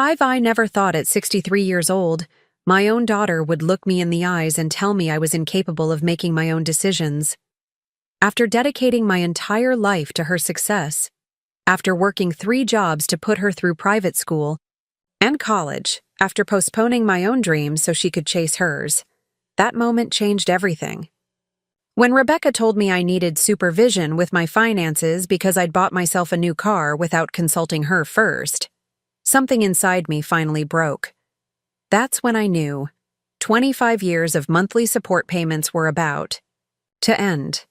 I never thought at 63 years old, my own daughter would look me in the eyes and tell me I was incapable of making my own decisions. After dedicating my entire life to her success, after working 3 jobs to put her through private school and college, after postponing my own dreams so she could chase hers, that moment changed everything. When Rebecca told me I needed supervision with my finances because I'd bought myself a new car without consulting her first, something inside me finally broke. That's when I knew 25 years of monthly support payments were about to end.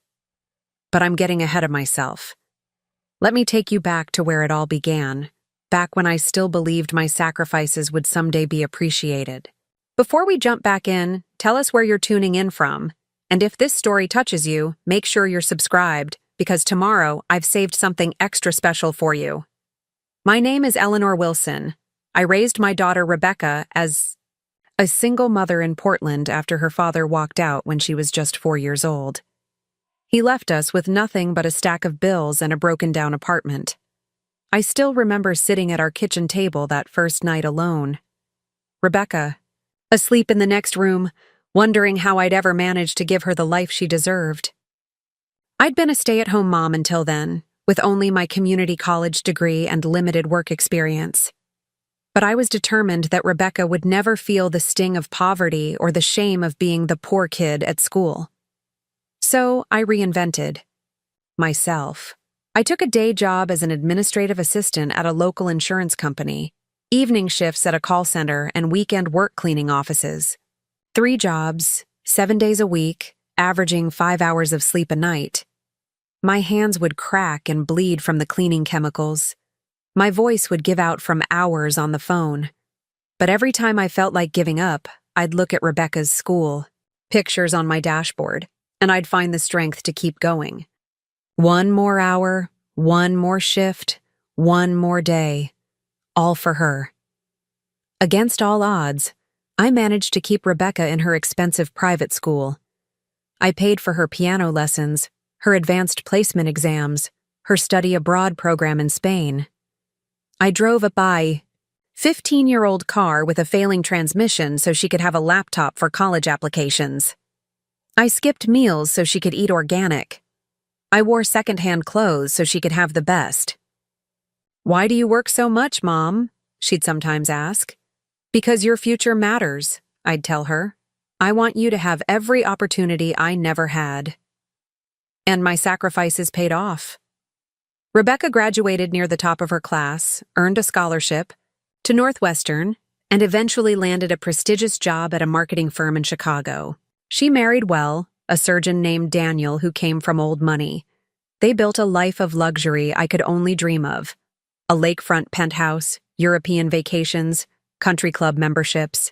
But I'm getting ahead of myself. Let me take you back to where it all began, back when I still believed my sacrifices would someday be appreciated. Before we jump back in, tell us where you're tuning in from. And if this story touches you, make sure you're subscribed, because tomorrow I've saved something extra special for you. My name is Eleanor Wilson. I raised my daughter Rebecca as a single mother in Portland after her father walked out when she was just 4 years old. He left us with nothing but a stack of bills and a broken-down apartment. I still remember sitting at our kitchen table that first night alone. Rebecca, asleep in the next room, wondering how I'd ever manage to give her the life she deserved. I'd been a stay-at-home mom until then, with only my community college degree and limited work experience. But I was determined that Rebecca would never feel the sting of poverty or the shame of being the poor kid at school. So I reinvented myself. I took a day job as an administrative assistant at a local insurance company, evening shifts at a call center, and weekend work cleaning offices. 3 jobs, 7 days a week, averaging 5 hours of sleep a night. My hands would crack and bleed from the cleaning chemicals. My voice would give out from hours on the phone. But every time I felt like giving up, I'd look at Rebecca's school, pictures on my dashboard, and I'd find the strength to keep going. 1 more hour, 1 more shift, 1 more day, all for her. Against all odds, I managed to keep Rebecca in her expensive private school. I paid for her piano lessons, her advanced placement exams, her study abroad program in Spain. I drove a 15-year-old car with a failing transmission so she could have a laptop for college applications. I skipped meals so she could eat organic. I wore secondhand clothes so she could have the best. "Why do you work so much, Mom?" she'd sometimes ask. "Because your future matters," I'd tell her. "I want you to have every opportunity I never had." And my sacrifices paid off. Rebecca graduated near the top of her class, earned a scholarship to Northwestern, and eventually landed a prestigious job at a marketing firm in Chicago. She married well, a surgeon named Daniel who came from old money. They built a life of luxury I could only dream of. A lakefront penthouse, European vacations, country club memberships.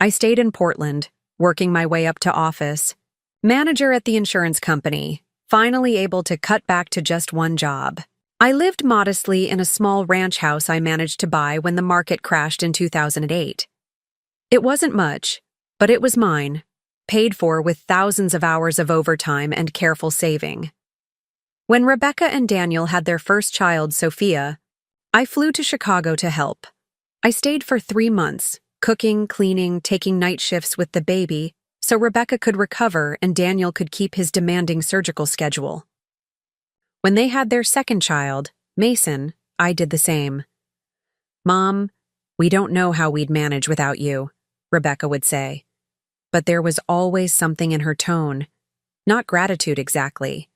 I stayed in Portland, working my way up to office, manager at the insurance company, finally able to cut back to just 1 job. I lived modestly in a small ranch house I managed to buy when the market crashed in 2008. It wasn't much, but it was mine, paid for with thousands of hours of overtime and careful saving. When Rebecca and Daniel had their first child, Sophia, I flew to Chicago to help. I stayed for 3 months, cooking, cleaning, taking night shifts with the baby, so Rebecca could recover and Daniel could keep his demanding surgical schedule. When they had their second child, Mason, I did the same. "Mom, we don't know how we'd manage without you," Rebecca would say. But there was always something in her tone. Not gratitude exactly.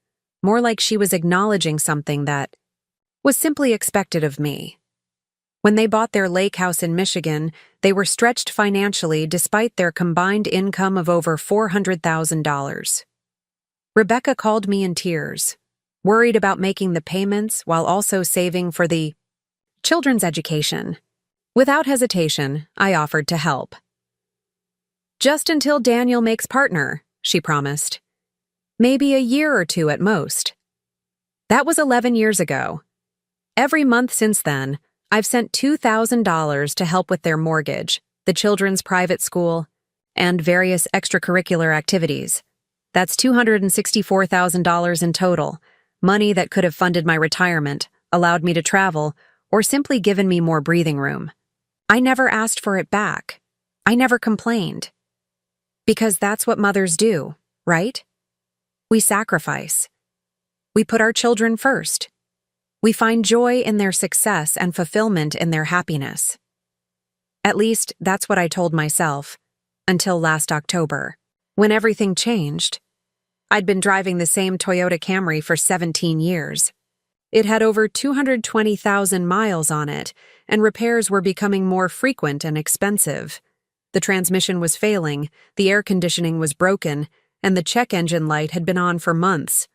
More like she was acknowledging something that was simply expected of me. When they bought their lake house in Michigan, they were stretched financially despite their combined income of over $400,000. Rebecca called me in tears, worried about making the payments while also saving for the children's education. Without hesitation, I offered to help. "Just until Daniel makes partner," she promised. "Maybe a year or 2 at most." That was 11 years ago. Every month since then, I've sent $2,000 to help with their mortgage, the children's private school, and various extracurricular activities. That's $264,000 in total, money that could have funded my retirement, allowed me to travel, or simply given me more breathing room. I never asked for it back. I never complained. Because that's what mothers do, right? We sacrifice. We put our children first. We find joy in their success and fulfillment in their happiness. At least, that's what I told myself, until last October, when everything changed. I'd been driving the same Toyota Camry for 17 years. It had over 220,000 miles on it, and repairs were becoming more frequent and expensive. The transmission was failing, the air conditioning was broken, and the check engine light had been on for months.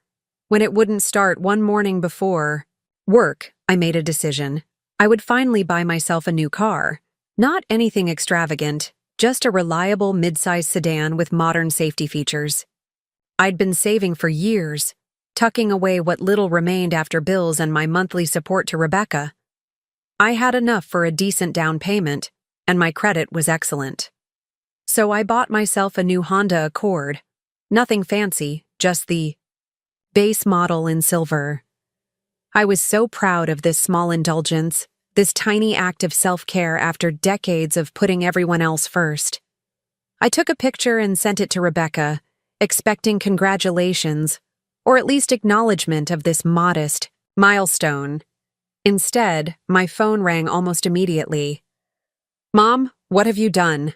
When it wouldn't start one morning before work, I made a decision. I would finally buy myself a new car. Not anything extravagant, just a reliable mid-size sedan with modern safety features. I'd been saving for years, tucking away what little remained after bills and my monthly support to Rebecca. I had enough for a decent down payment, and my credit was excellent. So I bought myself a new Honda Accord. Nothing fancy, just the base model in silver. I was so proud of this small indulgence, this tiny act of self-care after decades of putting everyone else first. I took a picture and sent it to Rebecca, expecting congratulations, or at least acknowledgement of this modest milestone. Instead, my phone rang almost immediately. "Mom, what have you done?"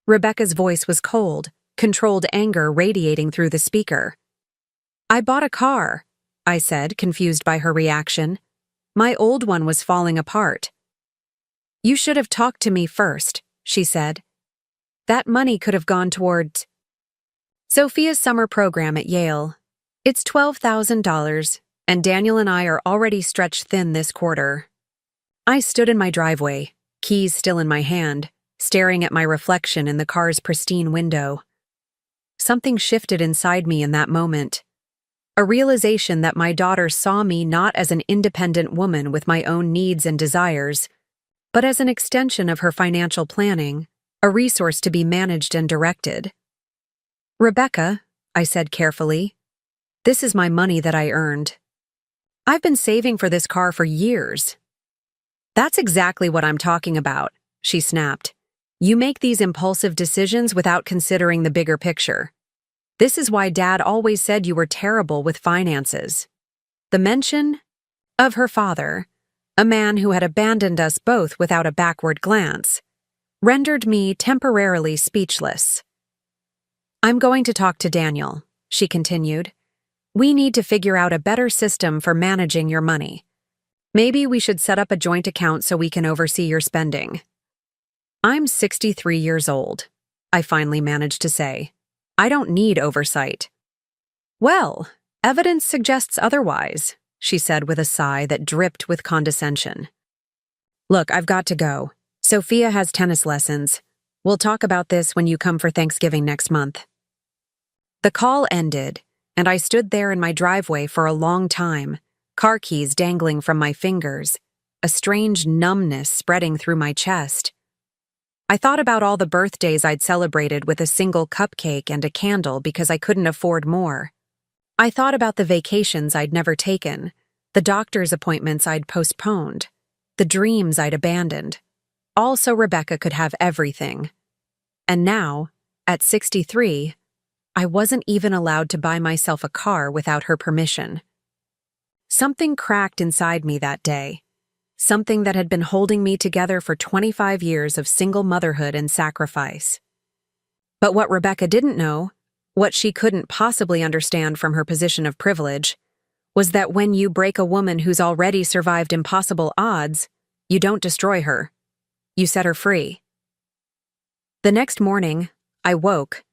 Rebecca's voice was cold, controlled anger radiating through the speaker. "I bought a car," I said, confused by her reaction. "My old one was falling apart." "You should have talked to me first," she said. "That money could have gone toward Sophia's summer program at Yale. It's $12,000, and Daniel and I are already stretched thin this quarter." I stood in my driveway, keys still in my hand, staring at my reflection in the car's pristine window. Something shifted inside me in that moment. A realization that my daughter saw me not as an independent woman with my own needs and desires, but as an extension of her financial planning, a resource to be managed and directed. "Rebecca," I said carefully, "this is my money that I earned. I've been saving for this car for years." "That's exactly what I'm talking about," she snapped. "You make these impulsive decisions without considering the bigger picture. This is why Dad always said you were terrible with finances." The mention of her father, a man who had abandoned us both without a backward glance, rendered me temporarily speechless. "I'm going to talk to Daniel," she continued. "We need to figure out a better system for managing your money. Maybe we should set up a joint account so we can oversee your spending." "I'm 63 years old," I finally managed to say. "I don't need oversight." "Well, evidence suggests otherwise," she said with a sigh that dripped with condescension. "Look, I've got to go. Sophia has tennis lessons. We'll talk about this when you come for Thanksgiving next month." The call ended, and I stood there in my driveway for a long time, car keys dangling from my fingers, a strange numbness spreading through my chest. I thought about all the birthdays I'd celebrated with a single cupcake and a candle because I couldn't afford more. I thought about the vacations I'd never taken, the doctor's appointments I'd postponed, the dreams I'd abandoned. All so Rebecca could have everything. And now, at 63, I wasn't even allowed to buy myself a car without her permission. Something cracked inside me that day. Something that had been holding me together for 25 years of single motherhood and sacrifice. But what Rebecca didn't know, what she couldn't possibly understand from her position of privilege, was that when you break a woman who's already survived impossible odds, you don't destroy her. You set her free. The next morning, I woke,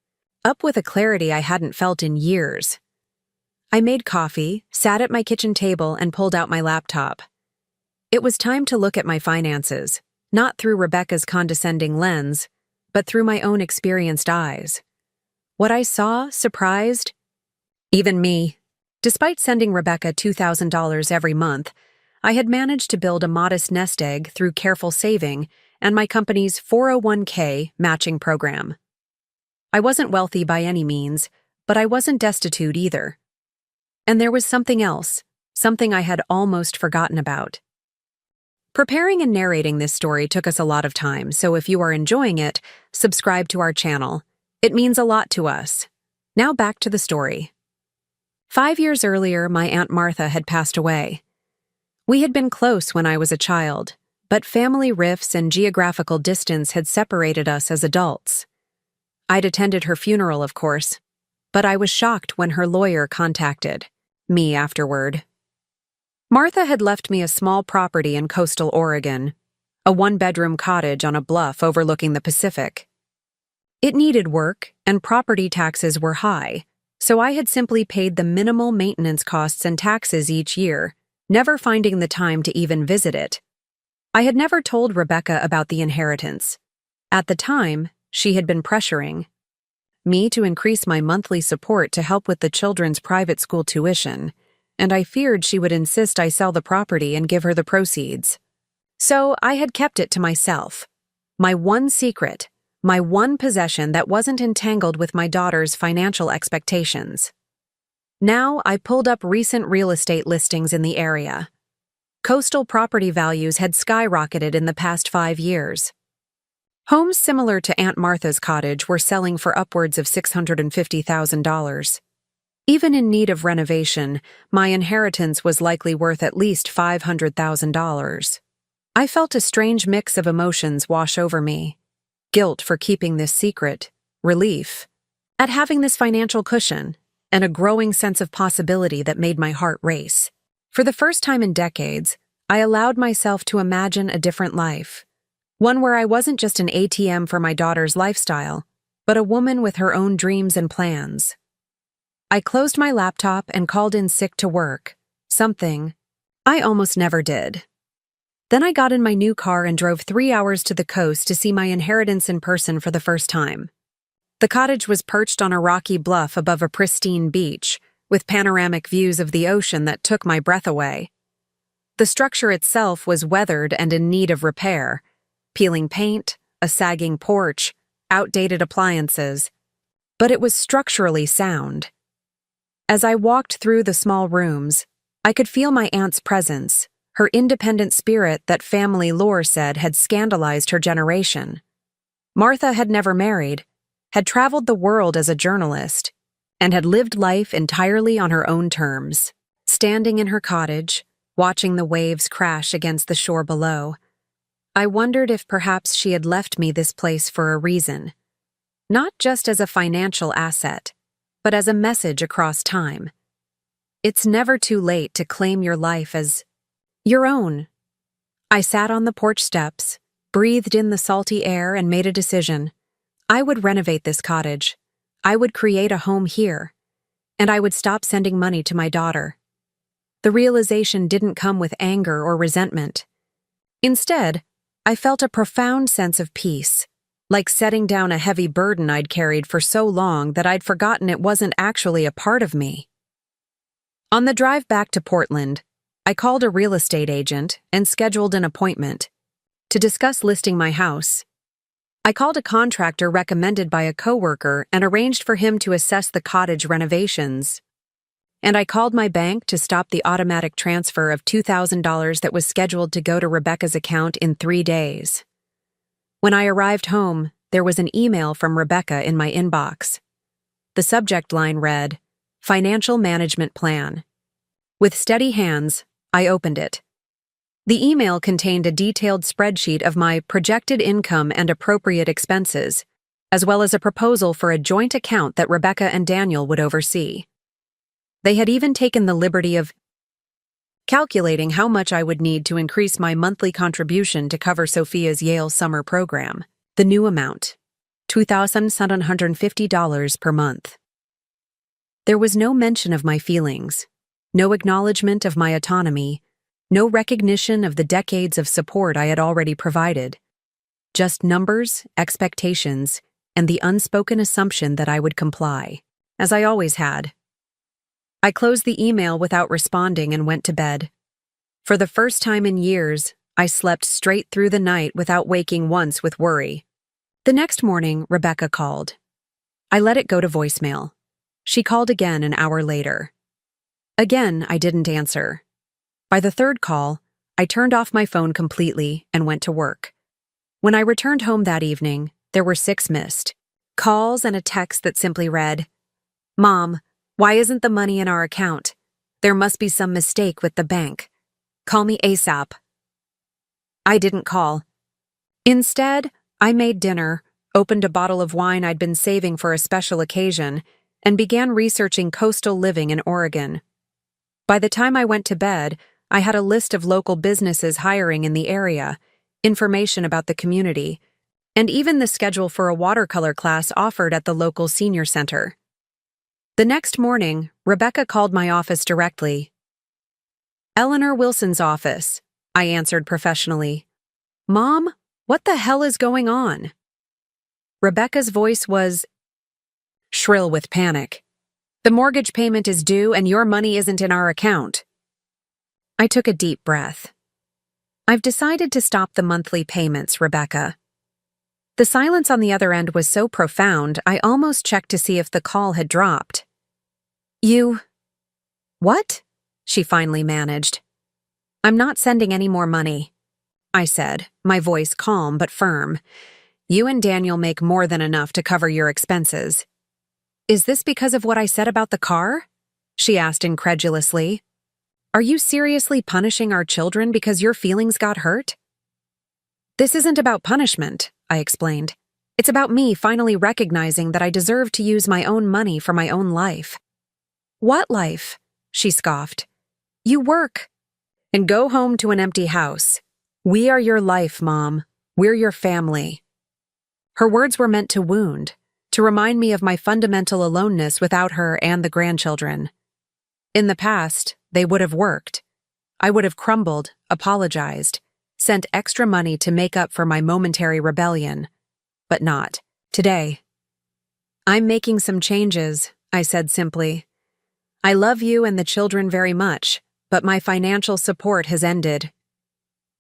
up with a clarity I hadn't felt in years. I made coffee, sat at my kitchen table, and pulled out my laptop. It was time to look at my finances, not through Rebecca's condescending lens, but through my own experienced eyes. What I saw surprised even me. Despite sending Rebecca $2,000 every month, I had managed to build a modest nest egg through careful saving and my company's 401k matching program. I wasn't wealthy by any means, but I wasn't destitute either. And there was something else, something I had almost forgotten about. Preparing and narrating this story took us a lot of time, so if you are enjoying it, subscribe to our channel. It means a lot to us. Now back to the story. 5 years earlier, my Aunt Martha had passed away. We had been close when I was a child, but family rifts and geographical distance had separated us as adults. I'd attended her funeral, of course, but I was shocked when her lawyer contacted me afterward. Martha had left me a small property in coastal Oregon, a one-bedroom cottage on a bluff overlooking the Pacific. It needed work, and property taxes were high, so I had simply paid the minimal maintenance costs and taxes each year, never finding the time to even visit it. I had never told Rebecca about the inheritance. At the time, she had been pressuring me to increase my monthly support to help with the children's private school tuition, and I feared she would insist I sell the property and give her the proceeds. So I had kept it to myself. My one secret, my one possession that wasn't entangled with my daughter's financial expectations. Now I pulled up recent real estate listings in the area. Coastal property values had skyrocketed in the past 5 years. Homes similar to Aunt Martha's cottage were selling for upwards of $650,000. Even in need of renovation, my inheritance was likely worth at least $500,000. I felt a strange mix of emotions wash over me. Guilt for keeping this secret, relief at having this financial cushion, and a growing sense of possibility that made my heart race. For the first time in decades, I allowed myself to imagine a different life. One where I wasn't just an ATM for my daughter's lifestyle, but a woman with her own dreams and plans. I closed my laptop and called in sick to work, something I almost never did. Then I got in my new car and drove 3 hours to the coast to see my inheritance in person for the first time. The cottage was perched on a rocky bluff above a pristine beach, with panoramic views of the ocean that took my breath away. The structure itself was weathered and in need of repair, peeling paint, a sagging porch, outdated appliances, but it was structurally sound. As I walked through the small rooms, I could feel my aunt's presence, her independent spirit that family lore said had scandalized her generation. Martha had never married, had traveled the world as a journalist, and had lived life entirely on her own terms. Standing in her cottage, watching the waves crash against the shore below, I wondered if perhaps she had left me this place for a reason, not just as a financial asset, but as a message across time. It's never too late to claim your life as your own. I sat on the porch steps, breathed in the salty air, and made a decision. I would renovate this cottage. I would create a home here, and I would stop sending money to my daughter. The realization didn't come with anger or resentment. Instead, I felt a profound sense of peace, like setting down a heavy burden I'd carried for so long that I'd forgotten it wasn't actually a part of me. On the drive back to Portland, I called a real estate agent and scheduled an appointment to discuss listing my house. I called a contractor recommended by a coworker and arranged for him to assess the cottage renovations. And I called my bank to stop the automatic transfer of $2,000 that was scheduled to go to Rebecca's account in 3 days. When I arrived home, there was an email from Rebecca in my inbox. The subject line read, "Financial Management Plan." With steady hands, I opened it. The email contained a detailed spreadsheet of my projected income and appropriate expenses, as well as a proposal for a joint account that Rebecca and Daniel would oversee. They had even taken the liberty of calculating how much I would need to increase my monthly contribution to cover Sophia's Yale summer program. The new amount, $2,750 per month. There was no mention of my feelings, no acknowledgement of my autonomy, no recognition of the decades of support I had already provided. Just numbers, expectations, and the unspoken assumption that I would comply, as I always had. I closed the email without responding and went to bed. For the first time in years, I slept straight through the night without waking once with worry. The next morning, Rebecca called. I let it go to voicemail. She called again an hour later. Again, I didn't answer. By the third call, I turned off my phone completely and went to work. When I returned home that evening, there were 6 missed calls and a text that simply read, "Mom, why isn't the money in our account? There must be some mistake with the bank. Call me ASAP." I didn't call. Instead, I made dinner, opened a bottle of wine I'd been saving for a special occasion, and began researching coastal living in Oregon. By the time I went to bed, I had a list of local businesses hiring in the area, information about the community, and even the schedule for a watercolor class offered at the local senior center. The next morning, Rebecca called my office directly. "Eleanor Wilson's office," I answered professionally. "Mom, what the hell is going on?" Rebecca's voice was shrill with panic. "The mortgage payment is due and your money isn't in our account." I took a deep breath. "I've decided to stop the monthly payments, Rebecca." The silence on the other end was so profound, I almost checked to see if the call had dropped. "You... what?" she finally managed. "I'm not sending any more money," I said, my voice calm but firm. "You and Daniel make more than enough to cover your expenses." "Is this because of what I said about the car?" she asked incredulously. "Are you seriously punishing our children because your feelings got hurt?" "This isn't about punishment," I explained. "It's about me finally recognizing that I deserve to use my own money for my own life." "What life?" she scoffed. "You work and go home to an empty house. We are your life, Mom. We're your family." Her words were meant to wound, to remind me of my fundamental aloneness without her and the grandchildren. In the past, they would have worked. I would have crumbled, apologized, sent extra money to make up for my momentary rebellion. But not today. "I'm making some changes," I said simply. "I love you and the children very much, but my financial support has ended."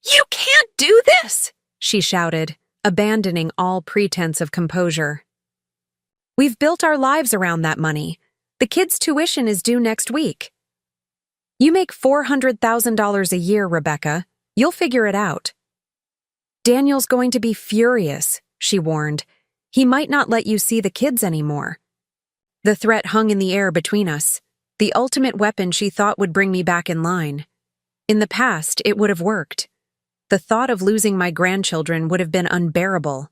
"You can't do this!" she shouted, abandoning all pretense of composure. "We've built our lives around that money. The kids' tuition is due next week." "You make $400,000 a year, Rebecca. You'll figure it out." "Daniel's going to be furious," she warned. "He might not let you see the kids anymore." The threat hung in the air between us, the ultimate weapon she thought would bring me back in line. In the past, it would have worked. The thought of losing my grandchildren would have been unbearable.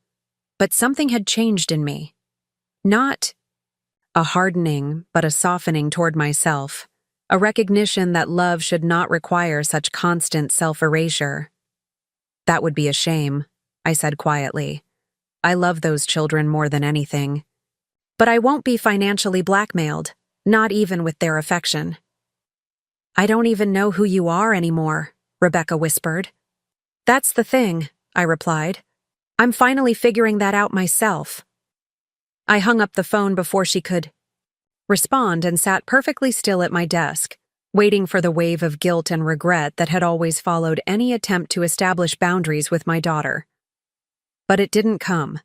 But something had changed in me. Not a hardening, but a softening toward myself. A recognition that love should not require such constant self-erasure. "That would be a shame," I said quietly. "I love those children more than anything. But I won't be financially blackmailed, not even with their affection." "I don't even know who you are anymore," Rebecca whispered. "That's the thing," I replied. "I'm finally figuring that out myself." I hung up the phone before she could respond and sat perfectly still at my desk, waiting for the wave of guilt and regret that had always followed any attempt to establish boundaries with my daughter. But it didn't come.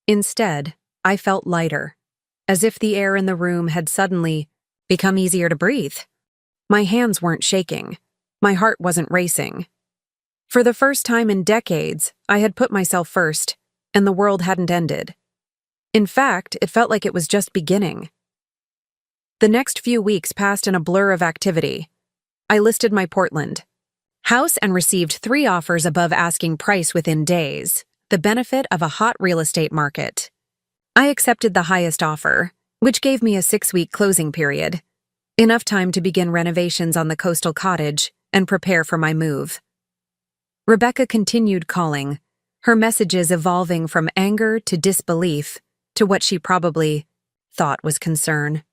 Instead, I felt lighter, as if the air in the room had suddenly become easier to breathe. My hands weren't shaking. My heart wasn't racing. For the first time in decades, I had put myself first, and the world hadn't ended. In fact, it felt like it was just beginning. The next few weeks passed in a blur of activity. I listed my Portland house and received 3 offers above asking price within days, the benefit of a hot real estate market. I accepted the highest offer, which gave me a 6-week closing period, enough time to begin renovations on the coastal cottage and prepare for my move. Rebecca continued calling, her messages evolving from anger to disbelief to what she probably thought was concern.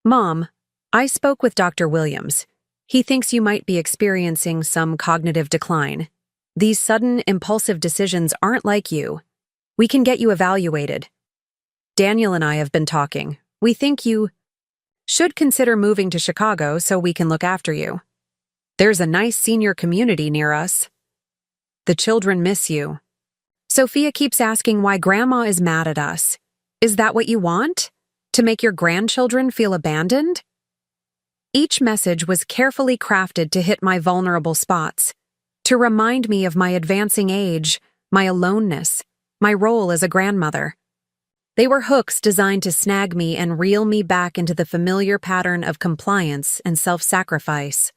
"Mom, I spoke with Dr. Williams. He thinks you might be experiencing some cognitive decline. These sudden, impulsive decisions aren't like you. We can get you evaluated. Daniel and I have been talking. We think you should consider moving to Chicago so we can look after you. There's a nice senior community near us. The children miss you. Sophia keeps asking why Grandma is mad at us. Is that what you want? To make your grandchildren feel abandoned?" Each message was carefully crafted to hit my vulnerable spots, to remind me of my advancing age, my aloneness, my role as a grandmother. They were hooks designed to snag me and reel me back into the familiar pattern of compliance and self-sacrifice.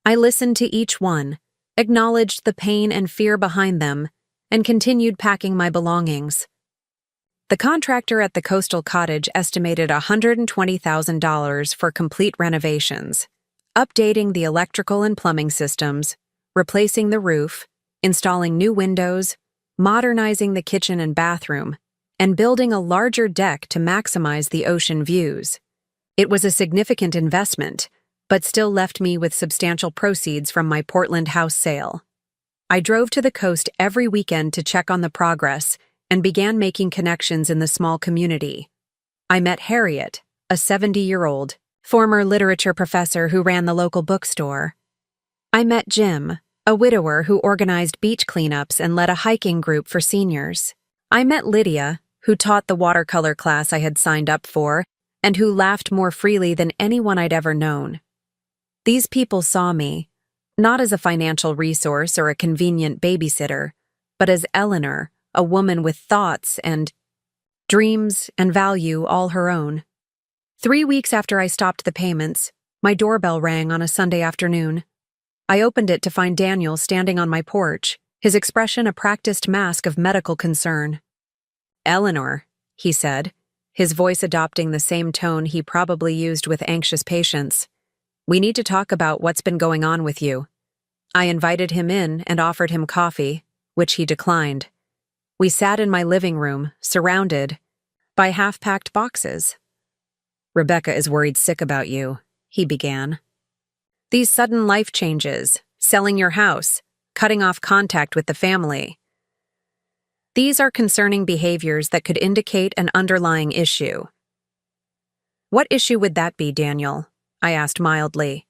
I listened to each one, acknowledged the pain and fear behind them, and continued packing my belongings. The contractor at the coastal cottage estimated $120,000 for complete renovations, updating the electrical and plumbing systems, replacing the roof, installing new windows, modernizing the kitchen and bathroom, and building a larger deck to maximize the ocean views. It was a significant investment, but still left me with substantial proceeds from my Portland house sale. I drove to the coast every weekend to check on the progress and began making connections in the small community. I met Harriet, a 70-year-old, former literature professor who ran the local bookstore. I met Jim, a widower who organized beach cleanups and led a hiking group for seniors. I met Lydia, who taught the watercolor class I had signed up for, and who laughed more freely than anyone I'd ever known. These people saw me, not as a financial resource or a convenient babysitter, but as Eleanor, a woman with thoughts and dreams and value all her own. 3 weeks after I stopped the payments, my doorbell rang on a Sunday afternoon. I opened it to find Daniel standing on my porch, his expression a practiced mask of medical concern. "Eleanor," he said, his voice adopting the same tone he probably used with anxious patients. "We need to talk about what's been going on with you." I invited him in and offered him coffee, which he declined. We sat in my living room, surrounded by half-packed boxes. "Rebecca is worried sick about you," he began. "These sudden life changes, selling your house, cutting off contact with the family. These are concerning behaviors that could indicate an underlying issue." "What issue would that be, Daniel?" I asked mildly.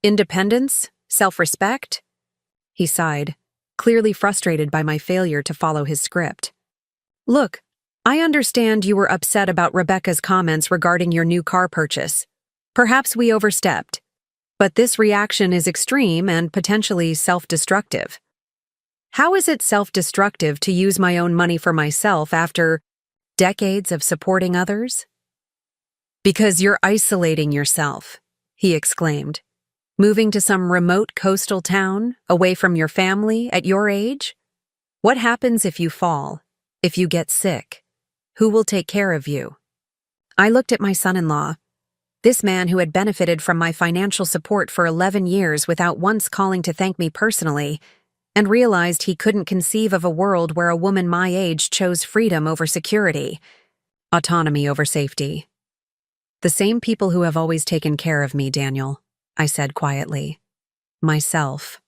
"Independence? Self-respect?" He sighed, clearly frustrated by my failure to follow his script. "Look, I understand you were upset about Rebecca's comments regarding your new car purchase. Perhaps we overstepped. But this reaction is extreme and potentially self-destructive. How is it self-destructive to use my own money for myself after decades of supporting others?" "Because you're isolating yourself," he exclaimed. "Moving to some remote coastal town, away from your family, at your age? What happens if you fall? If you get sick? Who will take care of you?" I looked at my son-in-law, this man who had benefited from my financial support for 11 years without once calling to thank me personally, and realized he couldn't conceive of a world where a woman my age chose freedom over security, autonomy over safety. "The same people who have always taken care of me, Daniel," I said quietly. "Myself."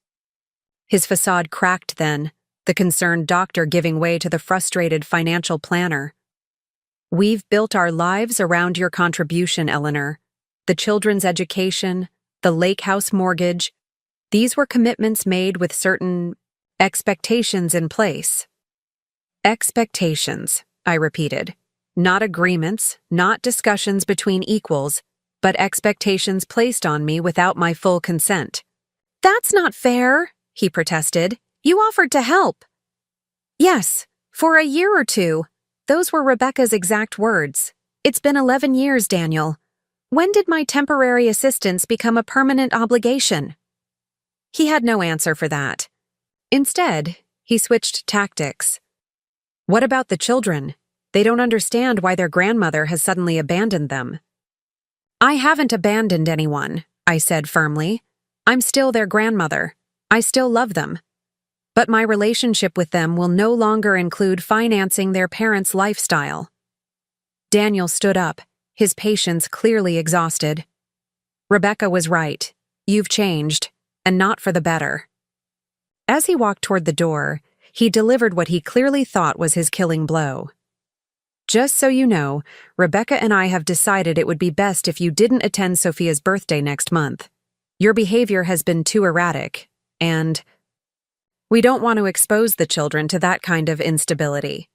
His facade cracked then, the concerned doctor giving way to the frustrated financial planner. "We've built our lives around your contribution, Eleanor. The children's education, the lake house mortgage, these were commitments made with certain expectations in place." "Expectations," I repeated. "Not agreements, not discussions between equals, but expectations placed on me without my full consent." "That's not fair," he protested. "You offered to help." "Yes, for a year or two." Those were Rebecca's exact words. "It's been 11 years, Daniel. When did my temporary assistance become a permanent obligation?" He had no answer for that. Instead, he switched tactics. "What about the children? They don't understand why their grandmother has suddenly abandoned them." "I haven't abandoned anyone," I said firmly. "I'm still their grandmother. I still love them. But my relationship with them will no longer include financing their parents' lifestyle." Daniel stood up, his patience clearly exhausted. "Rebecca was right. You've changed, and not for the better." As he walked toward the door, he delivered what he clearly thought was his killing blow. "Just so you know, Rebecca and I have decided it would be best if you didn't attend Sophia's birthday next month. Your behavior has been too erratic, and we don't want to expose the children to that kind of instability."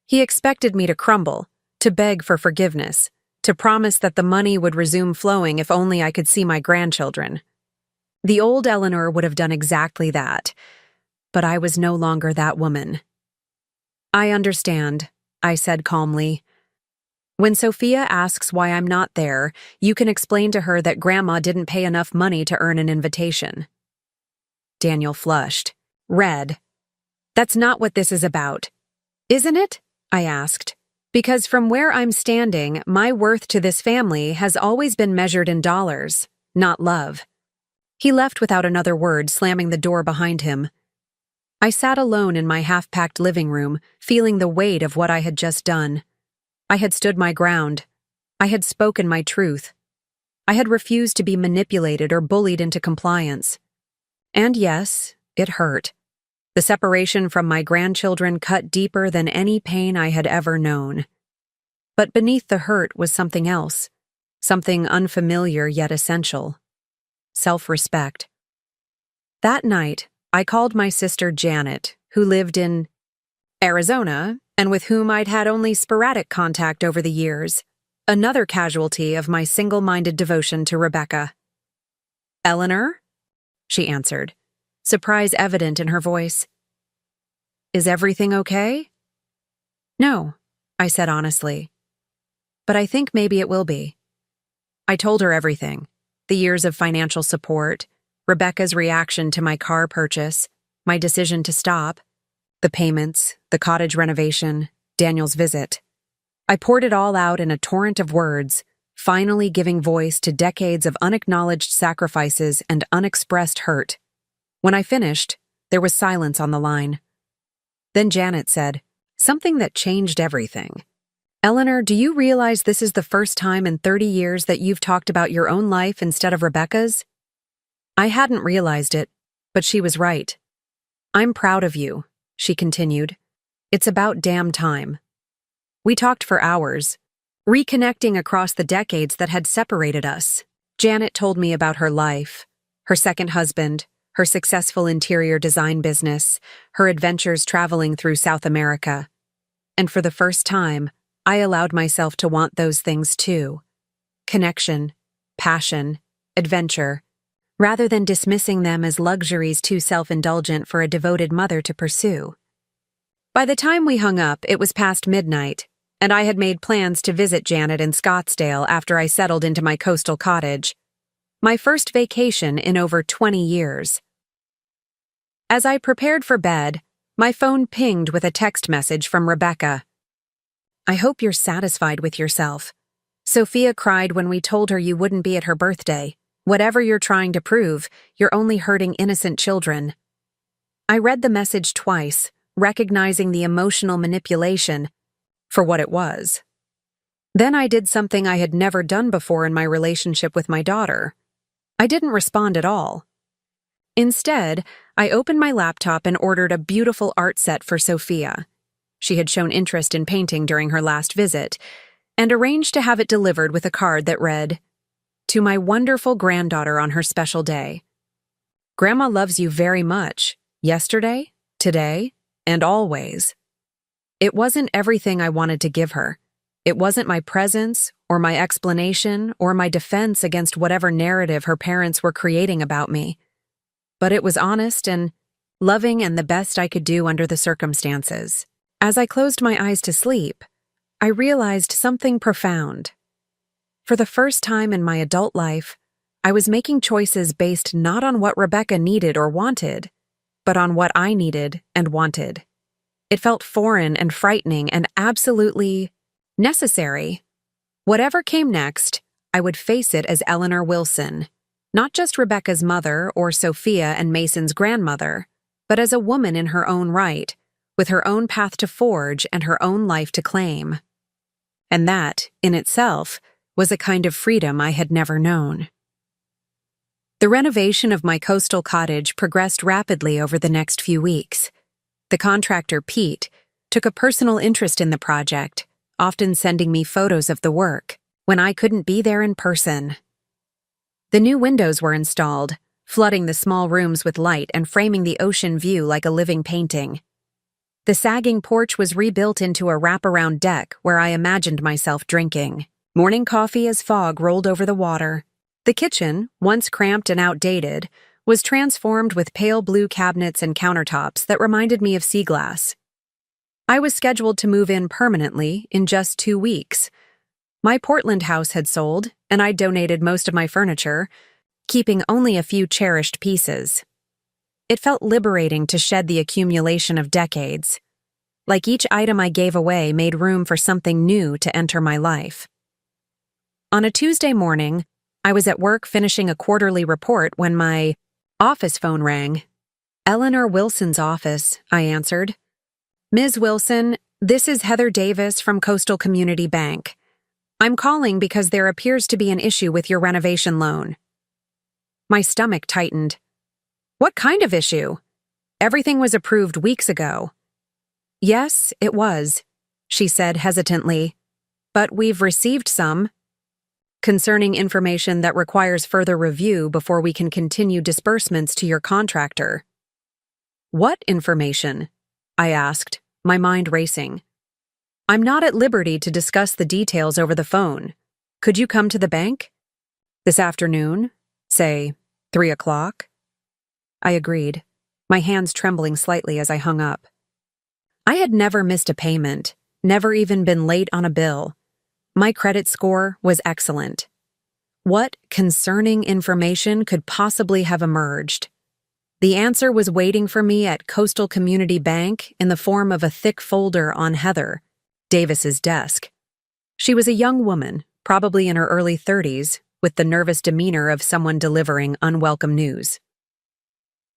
He expected me to crumble, to beg for forgiveness, to promise that the money would resume flowing if only I could see my grandchildren. The old Eleanor would have done exactly that, but I was no longer that woman. "I understand," I said calmly. "When Sophia asks why I'm not there, you can explain to her that Grandma didn't pay enough money to earn an invitation." Daniel flushed. Red. "That's not what this is about. Isn't it?" I asked. "Because from where I'm standing, my worth to this family has always been measured in dollars, not love." He left without another word, slamming the door behind him. I sat alone in my half-packed living room, feeling the weight of what I had just done. I had stood my ground. I had spoken my truth. I had refused to be manipulated or bullied into compliance. And yes, it hurt. The separation from my grandchildren cut deeper than any pain I had ever known. But beneath the hurt was something else, something unfamiliar yet essential. Self-respect. That night, I called my sister Janet, who lived in Arizona, and with whom I'd had only sporadic contact over the years, another casualty of my single-minded devotion to Rebecca. "Eleanor?" she answered, surprise evident in her voice. "Is everything okay?" "No," I said honestly. "But I think maybe it will be." I told her everything. The years of financial support, Rebecca's reaction to my car purchase, my decision to stop, the payments, the cottage renovation, Daniel's visit. I poured it all out in a torrent of words, finally giving voice to decades of unacknowledged sacrifices and unexpressed hurt. When I finished, there was silence on the line. Then Janet said, something that changed everything. "Eleanor, do you realize this is the first time in 30 years that you've talked about your own life instead of Rebecca's?" I hadn't realized it, but she was right. "I'm proud of you," she continued. "It's about damn time." We talked for hours, reconnecting across the decades that had separated us. Janet told me about her life, her second husband, her successful interior design business, her adventures traveling through South America. And for the first time, I allowed myself to want those things too. Connection, passion, adventure, rather than dismissing them as luxuries too self-indulgent for a devoted mother to pursue. By the time we hung up, it was past midnight, and I had made plans to visit Janet in Scottsdale after I settled into my coastal cottage. My first vacation in over 20 years. As I prepared for bed, my phone pinged with a text message from Rebecca. "I hope you're satisfied with yourself. Sophia cried when we told her you wouldn't be at her birthday. Whatever you're trying to prove, you're only hurting innocent children." I read the message twice, recognizing the emotional manipulation for what it was. Then I did something I had never done before in my relationship with my daughter. I didn't respond at all. Instead, I opened my laptop and ordered a beautiful art set for Sophia. She had shown interest in painting during her last visit, and arranged to have it delivered with a card that read, "To my wonderful granddaughter on her special day. Grandma loves you very much, yesterday, today, and always." It wasn't everything I wanted to give her. It wasn't my presence, or my explanation, or my defense against whatever narrative her parents were creating about me. But it was honest and loving and the best I could do under the circumstances. As I closed my eyes to sleep, I realized something profound. For the first time in my adult life, I was making choices based not on what Rebecca needed or wanted, but on what I needed and wanted. It felt foreign and frightening and absolutely necessary. Whatever came next, I would face it as Eleanor Wilson, not just Rebecca's mother or Sophia and Mason's grandmother, but as a woman in her own right, with her own path to forge and her own life to claim. And that, in itself, was a kind of freedom I had never known. The renovation of my coastal cottage progressed rapidly over the next few weeks. The contractor, Pete, took a personal interest in the project, often sending me photos of the work when I couldn't be there in person. The new windows were installed, flooding the small rooms with light and framing the ocean view like a living painting. The sagging porch was rebuilt into a wraparound deck where I imagined myself drinking. Morning coffee as fog rolled over the water. The kitchen, once cramped and outdated, was transformed with pale blue cabinets and countertops that reminded me of sea glass. I was scheduled to move in permanently in just 2 weeks. My Portland house had sold, and I donated most of my furniture, keeping only a few cherished pieces. It felt liberating to shed the accumulation of decades. Like each item I gave away made room for something new to enter my life. On a Tuesday morning, I was at work finishing a quarterly report when my office phone rang. "Eleanor Wilson's office," I answered. "Ms. Wilson, this is Heather Davis from Coastal Community Bank. I'm calling because there appears to be an issue with your renovation loan." My stomach tightened. What kind of issue? Everything was approved weeks ago. "Yes, it was," she said hesitantly. "But we've received some concerning information that requires further review before we can continue disbursements to your contractor." "What information?" I asked, my mind racing. "I'm not at liberty to discuss the details over the phone. Could you come to the bank? This afternoon? Say, 3 o'clock? I agreed, my hands trembling slightly as I hung up. I had never missed a payment, never even been late on a bill. My credit score was excellent. What concerning information could possibly have emerged? The answer was waiting for me at Coastal Community Bank in the form of a thick folder on Heather Davis's desk. She was a young woman, probably in her early 30s, with the nervous demeanor of someone delivering unwelcome news.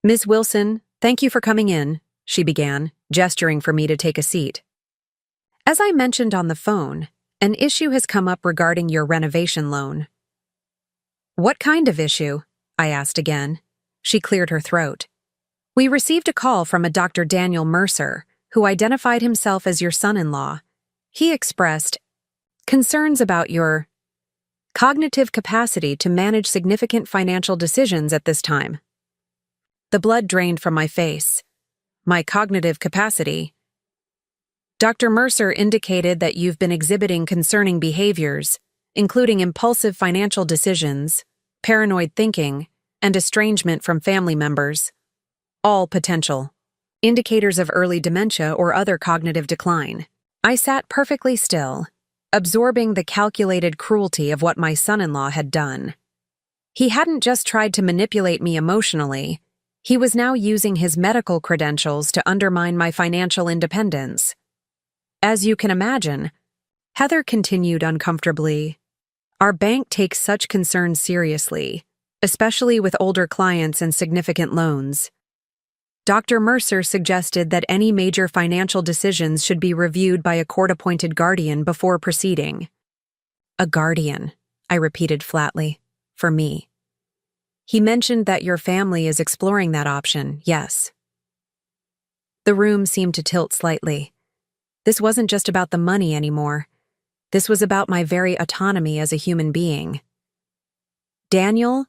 "Ms. Wilson, thank you for coming in," she began, gesturing for me to take a seat. "As I mentioned on the phone, an issue has come up regarding your renovation loan." "What kind of issue?" I asked again. She cleared her throat. "We received a call from a Dr. Daniel Mercer, who identified himself as your son-in-law. He expressed concerns about your cognitive capacity to manage significant financial decisions at this time." The blood drained from my face. My cognitive capacity. "Dr. Mercer indicated that you've been exhibiting concerning behaviors, including impulsive financial decisions, paranoid thinking, and estrangement from family members. All potential indicators of early dementia or other cognitive decline." I sat perfectly still, absorbing the calculated cruelty of what my son-in-law had done. He hadn't just tried to manipulate me emotionally, he was now using his medical credentials to undermine my financial independence. As you can imagine, Heather continued uncomfortably, "Our bank takes such concerns seriously, especially with older clients and significant loans. Dr. Mercer suggested that any major financial decisions should be reviewed by a court-appointed guardian before proceeding." "A guardian," I repeated flatly, "for me. He mentioned that your family is exploring that option, yes." The room seemed to tilt slightly. This wasn't just about the money anymore. This was about my very autonomy as a human being. Daniel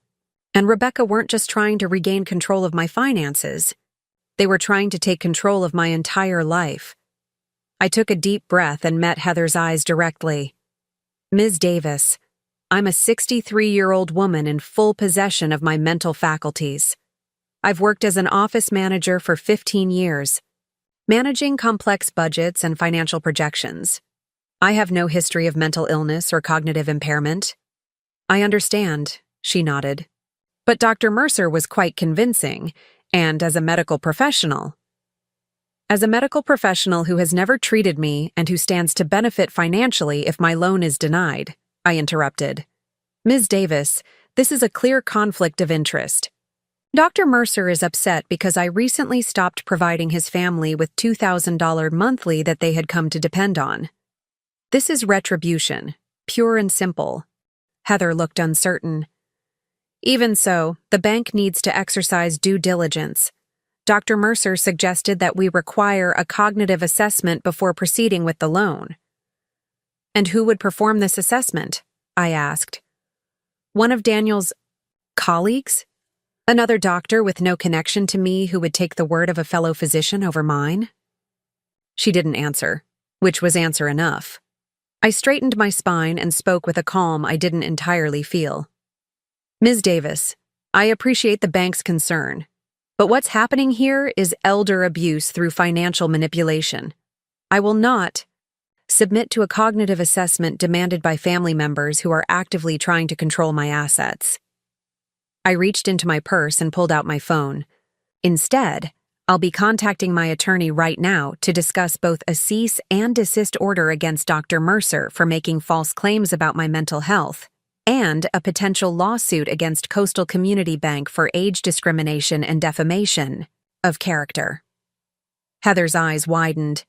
and Rebecca weren't just trying to regain control of my finances. They were trying to take control of my entire life. I took a deep breath and met Heather's eyes directly. "Ms. Davis, I'm a 63-year-old woman in full possession of my mental faculties. I've worked as an office manager for 15 years, managing complex budgets and financial projections. I have no history of mental illness or cognitive impairment." "I understand," she nodded. "But Dr. Mercer was quite convincing, and as a medical professional who has never treated me and who stands to benefit financially if my loan is denied," I interrupted. "Ms. Davis, this is a clear conflict of interest. Dr. Mercer is upset because I recently stopped providing his family with $2,000 monthly that they had come to depend on. This is retribution, pure and simple." Heather looked uncertain. "Even so, the bank needs to exercise due diligence. Dr. Mercer suggested that we require a cognitive assessment before proceeding with the loan." "And who would perform this assessment?" I asked. "One of Daniel's colleagues? Another doctor with no connection to me who would take the word of a fellow physician over mine?" She didn't answer, which was answer enough. I straightened my spine and spoke with a calm I didn't entirely feel. Ms. Davis, I appreciate the bank's concern, but what's happening here is elder abuse through financial manipulation. I will not submit to a cognitive assessment demanded by family members who are actively trying to control my assets. I reached into my purse and pulled out my phone. Instead, I'll be contacting my attorney right now to discuss both a cease and desist order against Dr. Mercer for making false claims about my mental health, and a potential lawsuit against Coastal Community Bank for age discrimination and defamation of character. Heather's eyes widened.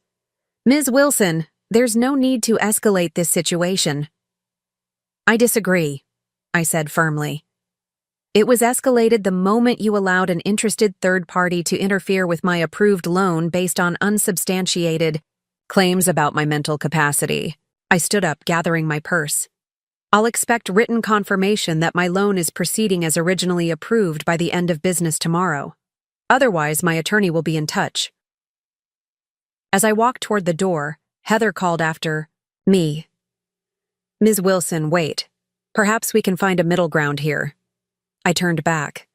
Ms. Wilson, there's no need to escalate this situation. I disagree, I said firmly. It was escalated the moment you allowed an interested third party to interfere with my approved loan based on unsubstantiated claims about my mental capacity. I stood up, gathering my purse. I'll expect written confirmation that my loan is proceeding as originally approved by the end of business tomorrow. Otherwise, my attorney will be in touch. As I walked toward the door, Heather called after me. Ms. Wilson, wait. Perhaps we can find a middle ground here. I turned back.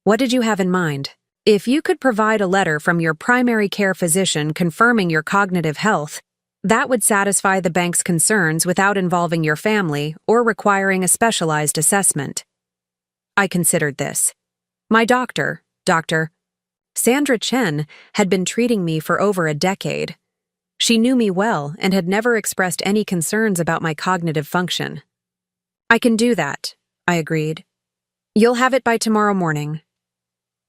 What did you have in mind? If you could provide a letter from your primary care physician confirming your cognitive health, that would satisfy the bank's concerns without involving your family or requiring a specialized assessment. I considered this. My doctor, Dr. Sandra Chen, had been treating me for over a decade. She knew me well and had never expressed any concerns about my cognitive function. I can do that, I agreed. You'll have it by tomorrow morning.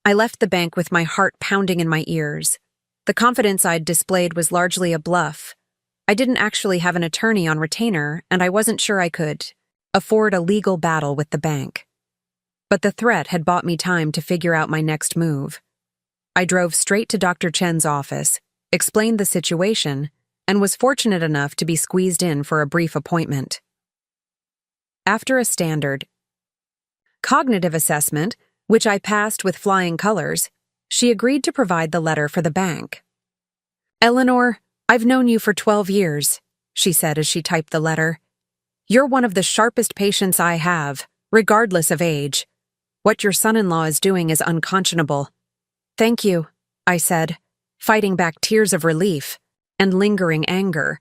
I left the bank with my heart pounding in my ears. The confidence I'd displayed was largely a bluff. I didn't actually have an attorney on retainer, and I wasn't sure I could afford a legal battle with the bank. But the threat had bought me time to figure out my next move. I drove straight to Dr. Chen's office, explained the situation, and was fortunate enough to be squeezed in for a brief appointment. After a standard cognitive assessment, which I passed with flying colors, she agreed to provide the letter for the bank. Eleanor, I've known you for 12 years, she said as she typed the letter. You're one of the sharpest patients I have, regardless of age. What your son-in-law is doing is unconscionable. Thank you, I said, fighting back tears of relief and lingering anger.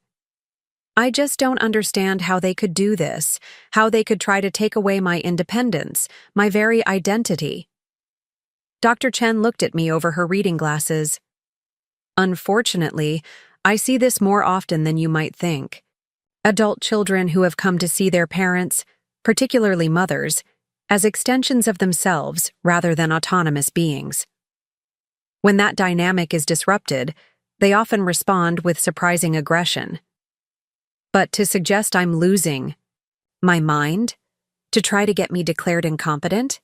I just don't understand how they could do this, how they could try to take away my independence, my very identity. Dr. Chen looked at me over her reading glasses. Unfortunately, I see this more often than you might think. Adult children who have come to see their parents, particularly mothers, as extensions of themselves rather than autonomous beings. When that dynamic is disrupted, they often respond with surprising aggression. But to suggest I'm losing my mind to try to get me declared incompetent?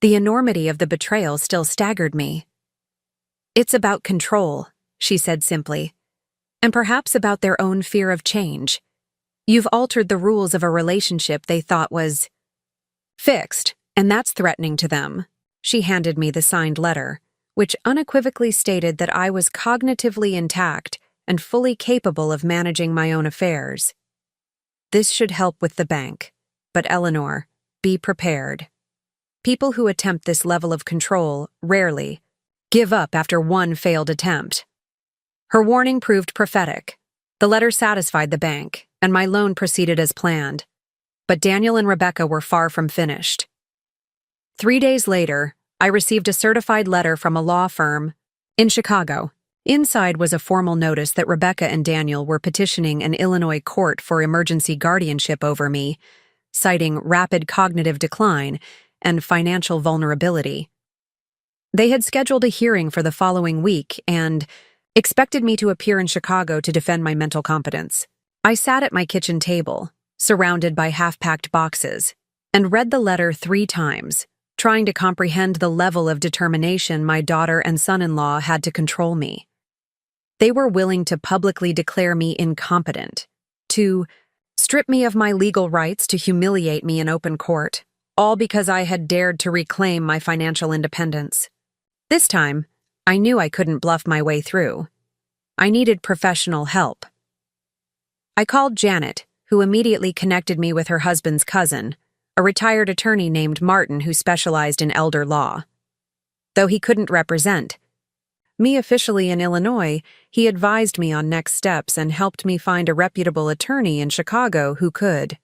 The enormity of the betrayal still staggered me. It's about control, she said simply, and perhaps about their own fear of change. You've altered the rules of a relationship they thought was fixed, and that's threatening to them. She handed me the signed letter, which unequivocally stated that I was cognitively intact and fully capable of managing my own affairs. This should help with the bank, but Eleanor, be prepared. People who attempt this level of control rarely give up after one failed attempt. Her warning proved prophetic. The letter satisfied the bank, and my loan proceeded as planned. But Daniel and Rebecca were far from finished. 3 days later, I received a certified letter from a law firm in Chicago. Inside was a formal notice that Rebecca and Daniel were petitioning an Illinois court for emergency guardianship over me, citing rapid cognitive decline and financial vulnerability. They had scheduled a hearing for the following week and expected me to appear in Chicago to defend my mental competence. I sat at my kitchen table, surrounded by half-packed boxes, and read the letter 3 times, trying to comprehend the level of determination my daughter and son-in-law had to control me. They were willing to publicly declare me incompetent, to strip me of my legal rights, to humiliate me in open court, all because I had dared to reclaim my financial independence. This time, I knew I couldn't bluff my way through. I needed professional help. I called Janet, who immediately connected me with her husband's cousin, a retired attorney named Martin who specialized in elder law. Though he couldn't represent me officially in Illinois, he advised me on next steps and helped me find a reputable attorney in Chicago who could.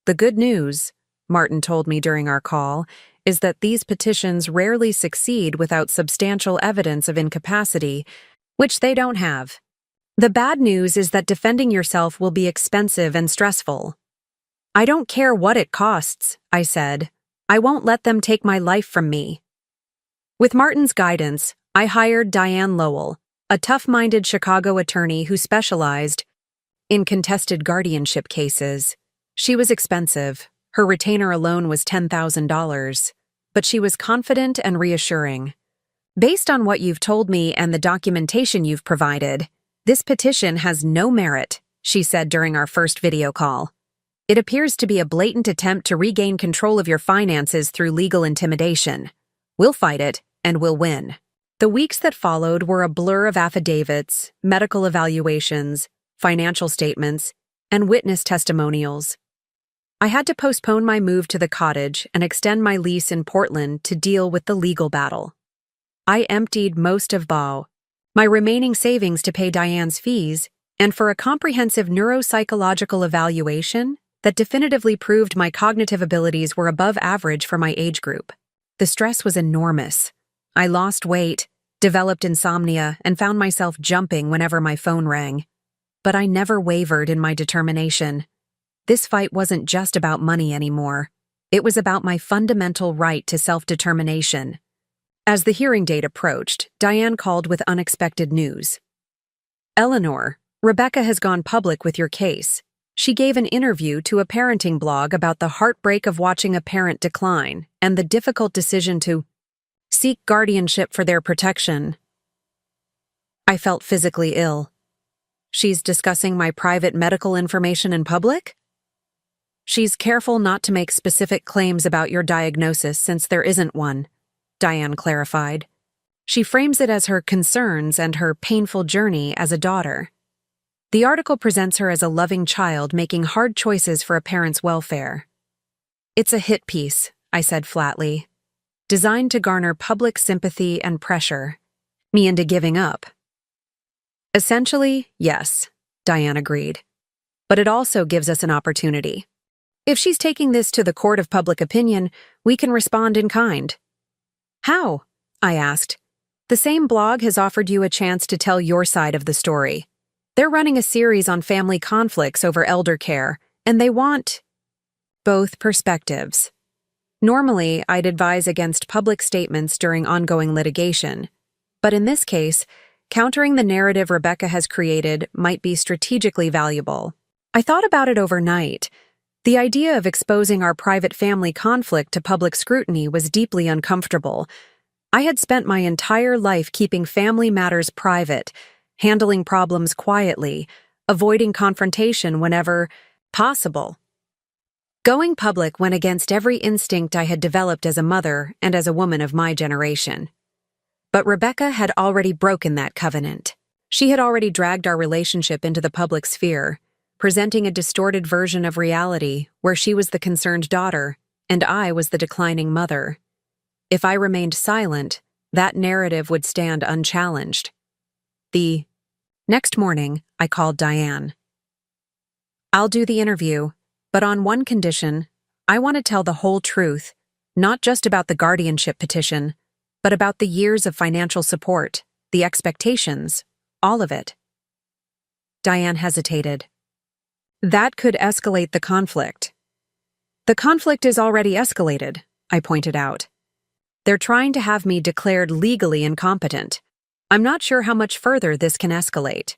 The good news, Martin told me during our call, is that these petitions rarely succeed without substantial evidence of incapacity, which they don't have. The bad news is that defending yourself will be expensive and stressful. I don't care what it costs, I said. I won't let them take my life from me. With Martin's guidance, I hired Diane Lowell, a tough-minded Chicago attorney who specialized in contested guardianship cases. She was expensive. Her retainer alone was $10,000, but she was confident and reassuring. Based on what you've told me and the documentation you've provided, this petition has no merit, she said during our first video call. It appears to be a blatant attempt to regain control of your finances through legal intimidation. We'll fight it, and we'll win. The weeks that followed were a blur of affidavits, medical evaluations, financial statements, and witness testimonials. I had to postpone my move to the cottage and extend my lease in Portland to deal with the legal battle. I emptied most of my remaining savings to pay Diane's fees and for a comprehensive neuropsychological evaluation that definitively proved my cognitive abilities were above average for my age group. The stress was enormous. I lost weight, developed insomnia, and found myself jumping whenever my phone rang. But I never wavered in my determination. This fight wasn't just about money anymore. It was about my fundamental right to self-determination. As the hearing date approached, Diane called with unexpected news. Eleanor, Rebecca has gone public with your case. She gave an interview to a parenting blog about the heartbreak of watching a parent decline and the difficult decision to seek guardianship for their protection. I felt physically ill. She's discussing my private medical information in public? She's careful not to make specific claims about your diagnosis since there isn't one, Diane clarified. She frames it as her concerns and her painful journey as a daughter. The article presents her as a loving child making hard choices for a parent's welfare. It's a hit piece, I said flatly, designed to garner public sympathy and pressure me into giving up. Essentially, yes, Diane agreed. But it also gives us an opportunity. If she's taking this to the court of public opinion, we can respond in kind. How? I asked. The same blog has offered you a chance to tell your side of the story. They're running a series on family conflicts over elder care, and they want both perspectives. Normally, I'd advise against public statements during ongoing litigation, but in this case, countering the narrative Rebecca has created might be strategically valuable. I thought about it overnight. The idea of exposing our private family conflict to public scrutiny was deeply uncomfortable. I had spent my entire life keeping family matters private, handling problems quietly, avoiding confrontation whenever possible. Going public went against every instinct I had developed as a mother and as a woman of my generation. But Rebecca had already broken that covenant. She had already dragged our relationship into the public sphere, presenting a distorted version of reality where she was the concerned daughter and I was the declining mother. If I remained silent, that narrative would stand unchallenged. The next morning, I called Diane. I'll do the interview, but on one condition, I want to tell the whole truth, not just about the guardianship petition, but about the years of financial support, the expectations, all of it. Diane hesitated. That could escalate the conflict. The conflict is already escalated, I pointed out. They're trying to have me declared legally incompetent. I'm not sure how much further this can escalate.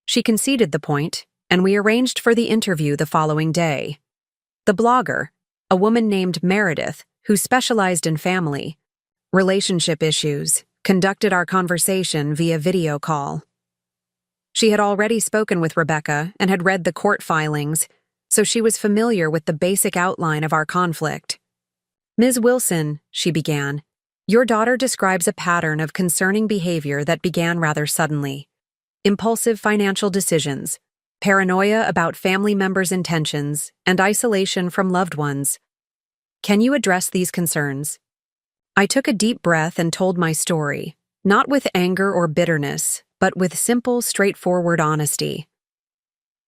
She conceded the point, and we arranged for the interview the following day. The blogger, a woman named Meredith, who specialized in family relationship issues, conducted our conversation via video call. She had already spoken with Rebecca and had read the court filings, so she was familiar with the basic outline of our conflict. Ms. Wilson, she began, your daughter describes a pattern of concerning behavior that began rather suddenly. Impulsive financial decisions, paranoia about family members' intentions, and isolation from loved ones. Can you address these concerns? I took a deep breath and told my story, not with anger or bitterness, but with simple, straightforward honesty.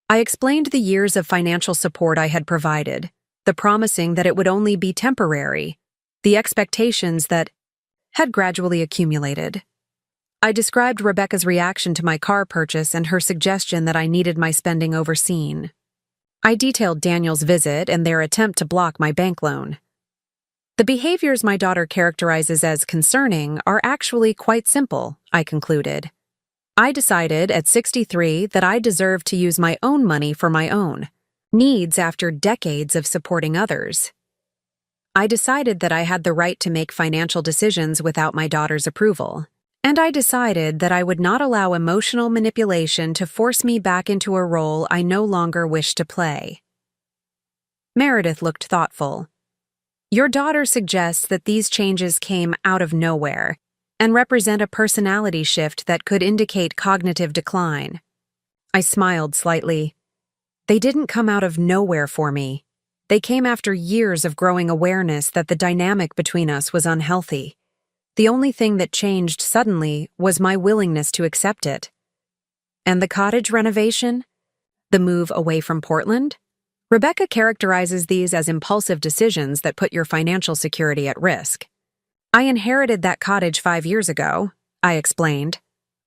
I explained the years of financial support I had provided, the promising that it would only be temporary, the expectations that had gradually accumulated. I described Rebecca's reaction to my car purchase and her suggestion that I needed my spending overseen. I detailed Daniel's visit and their attempt to block my bank loan. The behaviors my daughter characterizes as concerning are actually quite simple, I concluded. I decided at 63 that I deserved to use my own money for my own needs after decades of supporting others. I decided that I had the right to make financial decisions without my daughter's approval. And I decided that I would not allow emotional manipulation to force me back into a role I no longer wished to play. Meredith looked thoughtful. Your daughter suggests that these changes came out of nowhere and represent a personality shift that could indicate cognitive decline. I smiled slightly. They didn't come out of nowhere for me. They came after years of growing awareness that the dynamic between us was unhealthy. The only thing that changed suddenly was my willingness to accept it. And the cottage renovation? The move away from Portland? Rebecca characterizes these as impulsive decisions that put your financial security at risk. I inherited that cottage 5 years ago, I explained.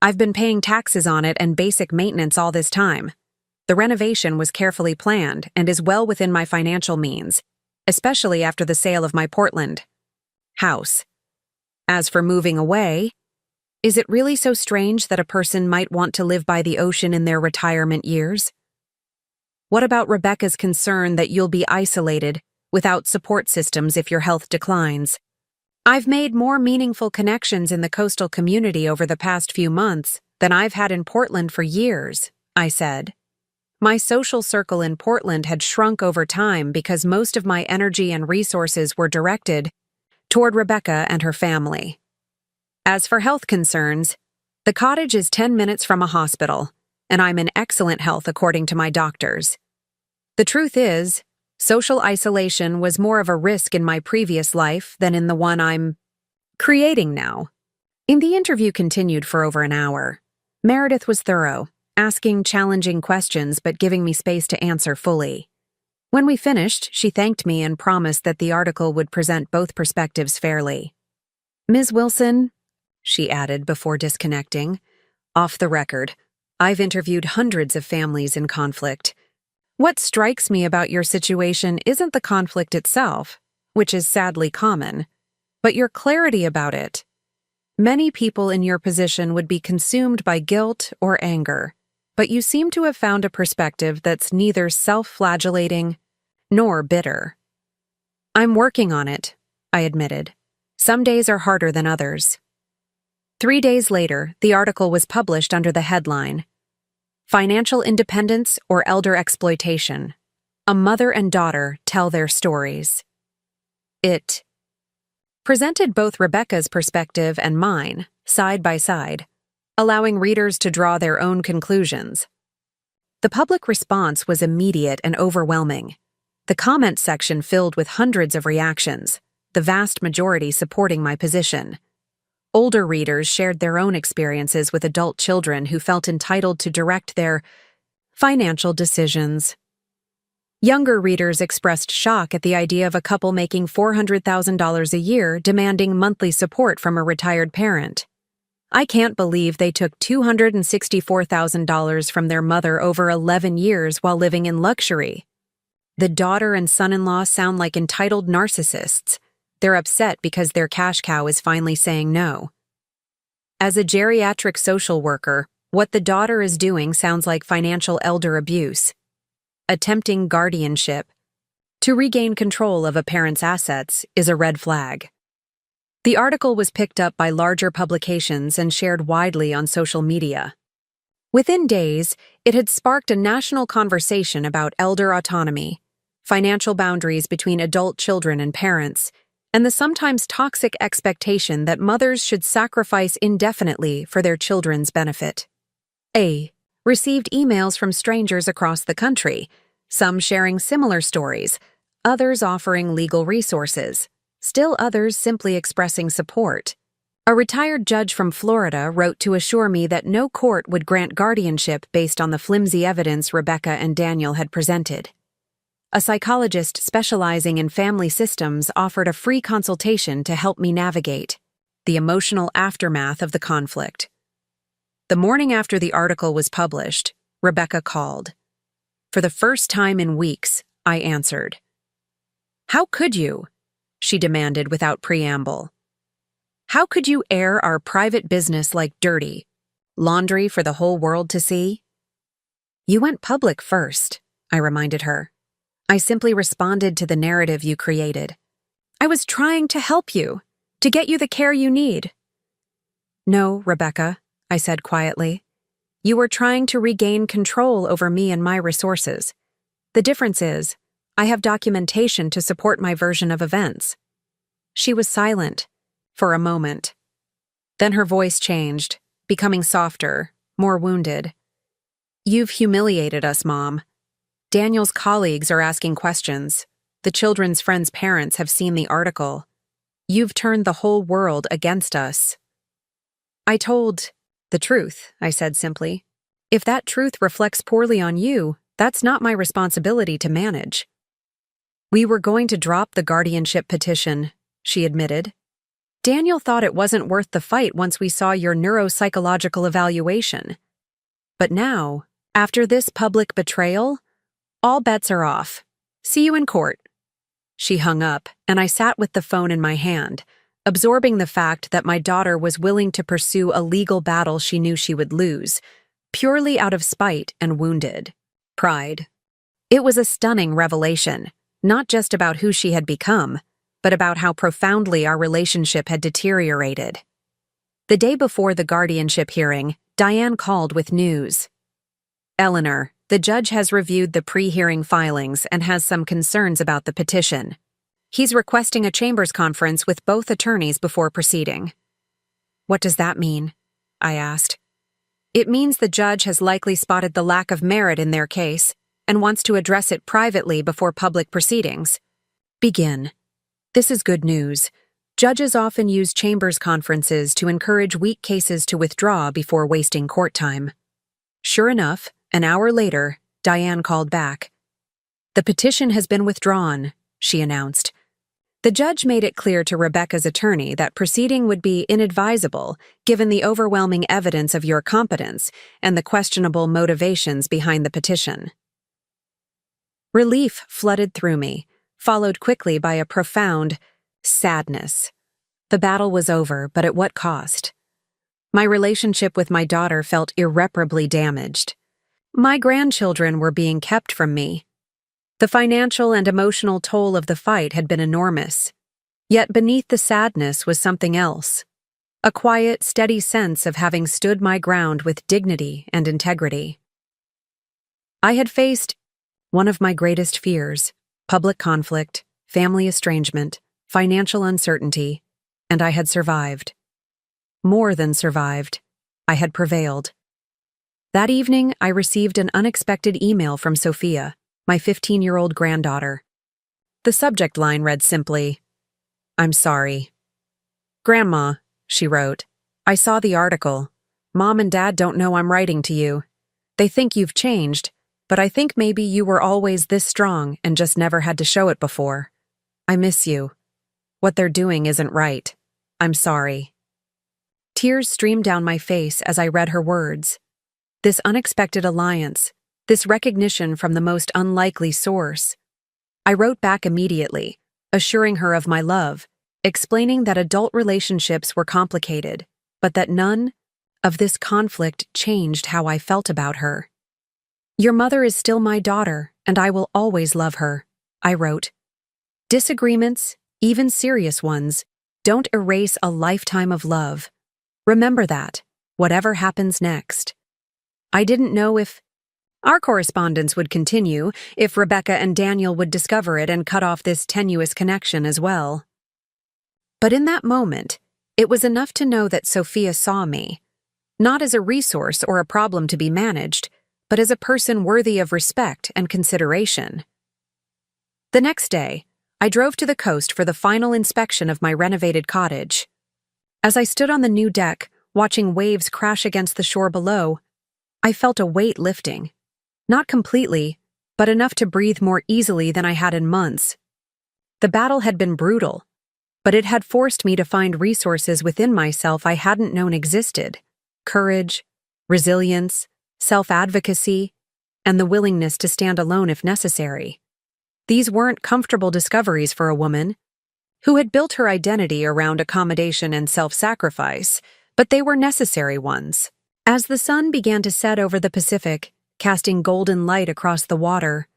I've been paying taxes on it and basic maintenance all this time. The renovation was carefully planned and is well within my financial means, especially after the sale of my Portland house. As for moving away, is it really so strange that a person might want to live by the ocean in their retirement years? What about Rebecca's concern that you'll be isolated, without support systems if your health declines? I've made more meaningful connections in the coastal community over the past few months than I've had in Portland for years, I said. My social circle in Portland had shrunk over time because most of my energy and resources were directed toward Rebecca and her family. As for health concerns, the cottage is 10 minutes from a hospital, and I'm in excellent health according to my doctors. The truth is, social isolation was more of a risk in my previous life than in the one I'm creating now. The interview continued for over an hour. Meredith was thorough, asking challenging questions but giving me space to answer fully. When we finished, she thanked me and promised that the article would present both perspectives fairly. Ms. Wilson, she added before disconnecting, off the record, I've interviewed hundreds of families in conflict. What strikes me about your situation isn't the conflict itself, which is sadly common, but your clarity about it. Many people in your position would be consumed by guilt or anger, but you seem to have found a perspective that's neither self-flagellating nor bitter. I'm working on it, I admitted. Some days are harder than others. 3 days later, the article was published under the headline, Financial Independence or Elder Exploitation. A mother and daughter tell their stories. It presented both Rebecca's perspective and mine, side by side, allowing readers to draw their own conclusions. The public response was immediate and overwhelming. The comment section filled with hundreds of reactions, the vast majority supporting my position. Older readers shared their own experiences with adult children who felt entitled to direct their financial decisions. Younger readers expressed shock at the idea of a couple making $400,000 a year demanding monthly support from a retired parent. I can't believe they took $264,000 from their mother over 11 years while living in luxury. The daughter and son-in-law sound like entitled narcissists. They're upset because their cash cow is finally saying no. As a geriatric social worker, what the daughter is doing sounds like financial elder abuse. Attempting guardianship to regain control of a parent's assets is a red flag. The article was picked up by larger publications and shared widely on social media. Within days, it had sparked a national conversation about elder autonomy, financial boundaries between adult children and parents, and the sometimes toxic expectation that mothers should sacrifice indefinitely for their children's benefit. A Received emails from strangers across the country, some sharing similar stories, others offering legal resources, still others simply expressing support. A retired judge from Florida wrote to assure me that no court would grant guardianship based on the flimsy evidence Rebecca and Daniel had presented. A psychologist specializing in family systems offered a free consultation to help me navigate the emotional aftermath of the conflict. The morning after the article was published, Rebecca called. For the first time in weeks, I answered. "How could you?" she demanded without preamble. "How could you air our private business like dirty laundry for the whole world to see?" "You went public first," I reminded her. "I simply responded to the narrative you created. I was trying to help you, to get you the care you need." "No, Rebecca," I said quietly. "You were trying to regain control over me and my resources. The difference is, I have documentation to support my version of events." She was silent for a moment. Then her voice changed, becoming softer, more wounded. "You've humiliated us, Mom. Daniel's colleagues are asking questions. The children's friends' parents have seen the article. You've turned the whole world against us." "I told the truth," I said simply. "If that truth reflects poorly on you, that's not my responsibility to manage." "We were going to drop the guardianship petition," she admitted. "Daniel thought it wasn't worth the fight once we saw your neuropsychological evaluation. But now, after this public betrayal, all bets are off. See you in court." She hung up, and I sat with the phone in my hand, absorbing the fact that my daughter was willing to pursue a legal battle she knew she would lose, purely out of spite and wounded pride. It was a stunning revelation, not just about who she had become, but about how profoundly our relationship had deteriorated. The day before the guardianship hearing, Diane called with news. "Eleanor, the judge has reviewed the pre-hearing filings and has some concerns about the petition. He's requesting a chambers conference with both attorneys before proceeding." "What does that mean?" I asked. "It means the judge has likely spotted the lack of merit in their case and wants to address it privately before public proceedings." "Begin." "This is good news. Judges often use chambers conferences to encourage weak cases to withdraw before wasting court time." Sure enough, an hour later, Diane called back. "The petition has been withdrawn," she announced. "The judge made it clear to Rebecca's attorney that proceeding would be inadvisable given the overwhelming evidence of your competence and the questionable motivations behind the petition." Relief flooded through me, followed quickly by a profound sadness. The battle was over, but at what cost? My relationship with my daughter felt irreparably damaged. My grandchildren were being kept from me. The financial and emotional toll of the fight had been enormous. Yet beneath the sadness was something else. A quiet, steady sense of having stood my ground with dignity and integrity. I had faced one of my greatest fears: public conflict, family estrangement, financial uncertainty, and I had survived. More than survived. I had prevailed. That evening, I received an unexpected email from Sophia, my 15-year-old granddaughter. The subject line read simply, "I'm sorry." "Grandma," she wrote, "I saw the article. Mom and Dad don't know I'm writing to you. They think you've changed, but I think maybe you were always this strong and just never had to show it before. I miss you. What they're doing isn't right. I'm sorry." Tears streamed down my face as I read her words. This unexpected alliance, this recognition from the most unlikely source. I wrote back immediately, assuring her of my love, explaining that adult relationships were complicated, but that none of this conflict changed how I felt about her. "Your mother is still my daughter, and I will always love her," I wrote. "Disagreements, even serious ones, don't erase a lifetime of love. Remember that, whatever happens next." I didn't know if our correspondence would continue, if Rebecca and Daniel would discover it and cut off this tenuous connection as well. But in that moment, it was enough to know that Sophia saw me, not as a resource or a problem to be managed, but as a person worthy of respect and consideration. The next day, I drove to the coast for the final inspection of my renovated cottage. As I stood on the new deck, watching waves crash against the shore below, I felt a weight lifting. Not completely, but enough to breathe more easily than I had in months. The battle had been brutal, but it had forced me to find resources within myself I hadn't known existed: courage, resilience, self-advocacy, and the willingness to stand alone if necessary. These weren't comfortable discoveries for a woman who had built her identity around accommodation and self-sacrifice, but they were necessary ones. As the sun began to set over the Pacific, casting golden light across the water,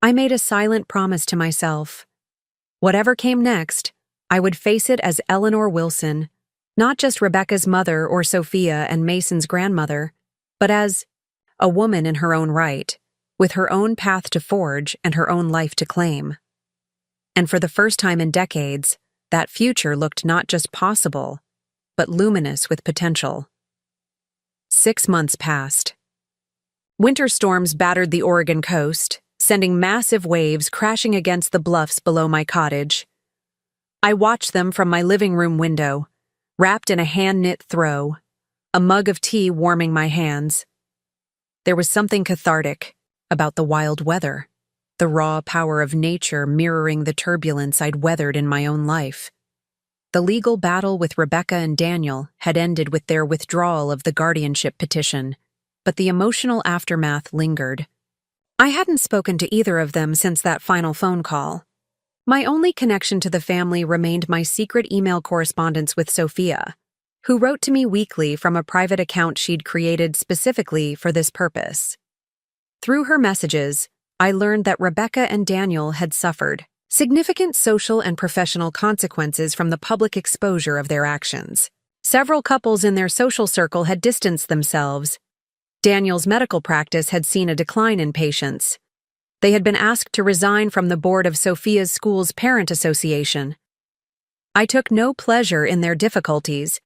I made a silent promise to myself. Whatever came next, I would face it as Eleanor Wilson, not just Rebecca's mother or Sophia and Mason's grandmother, but as a woman in her own right, with her own path to forge and her own life to claim. And for the first time in decades, that future looked not just possible, but luminous with potential. 6 months passed. Winter storms battered the Oregon coast, sending massive waves crashing against the bluffs below my cottage. I watched them from my living room window, wrapped in a hand-knit throw, a mug of tea warming my hands. There was something cathartic about the wild weather, the raw power of nature mirroring the turbulence I'd weathered in my own life. The legal battle with Rebecca and Daniel had ended with their withdrawal of the guardianship petition, but the emotional aftermath lingered. I hadn't spoken to either of them since that final phone call. My only connection to the family remained my secret email correspondence with Sophia, who wrote to me weekly from a private account she'd created specifically for this purpose. Through her messages, I learned that Rebecca and Daniel had suffered significant social and professional consequences from the public exposure of their actions. Several couples in their social circle had distanced themselves. Daniel's medical practice had seen a decline in patients. They had been asked to resign from the board of Sophia's school's parent association. I took no pleasure in their difficulties,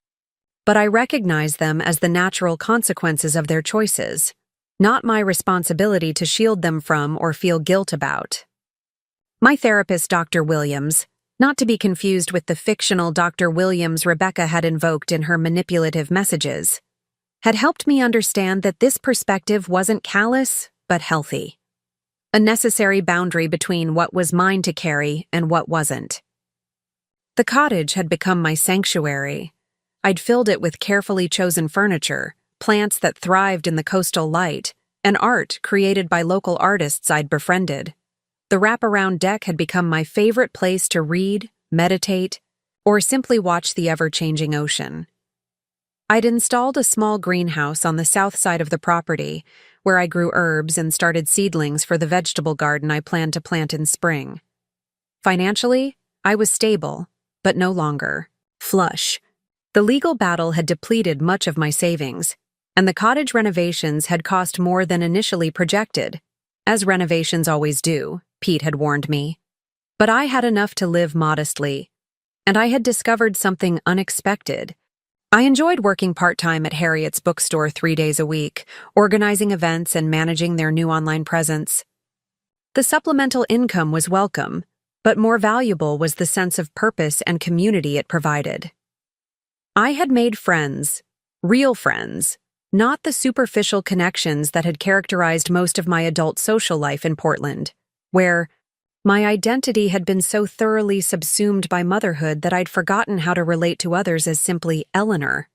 but I recognized them as the natural consequences of their choices, not my responsibility to shield them from or feel guilt about. My therapist, Dr. Williams, not to be confused with the fictional Dr. Williams Rebecca had invoked in her manipulative messages, had helped me understand that this perspective wasn't callous, but healthy. A necessary boundary between what was mine to carry and what wasn't. The cottage had become my sanctuary. I'd filled it with carefully chosen furniture, plants that thrived in the coastal light, and art created by local artists I'd befriended. The wraparound deck had become my favorite place to read, meditate, or simply watch the ever-changing ocean. I'd installed a small greenhouse on the south side of the property, where I grew herbs and started seedlings for the vegetable garden I planned to plant in spring. Financially, I was stable, but no longer flush. The legal battle had depleted much of my savings, and the cottage renovations had cost more than initially projected, as renovations always do, Pete had warned me. But I had enough to live modestly, and I had discovered something unexpected. I enjoyed working part-time at Harriet's bookstore 3 days a week, organizing events and managing their new online presence. The supplemental income was welcome, but more valuable was the sense of purpose and community it provided. I had made friends, real friends, not the superficial connections that had characterized most of my adult social life in Portland, where my identity had been so thoroughly subsumed by motherhood that I'd forgotten how to relate to others as simply Eleanor.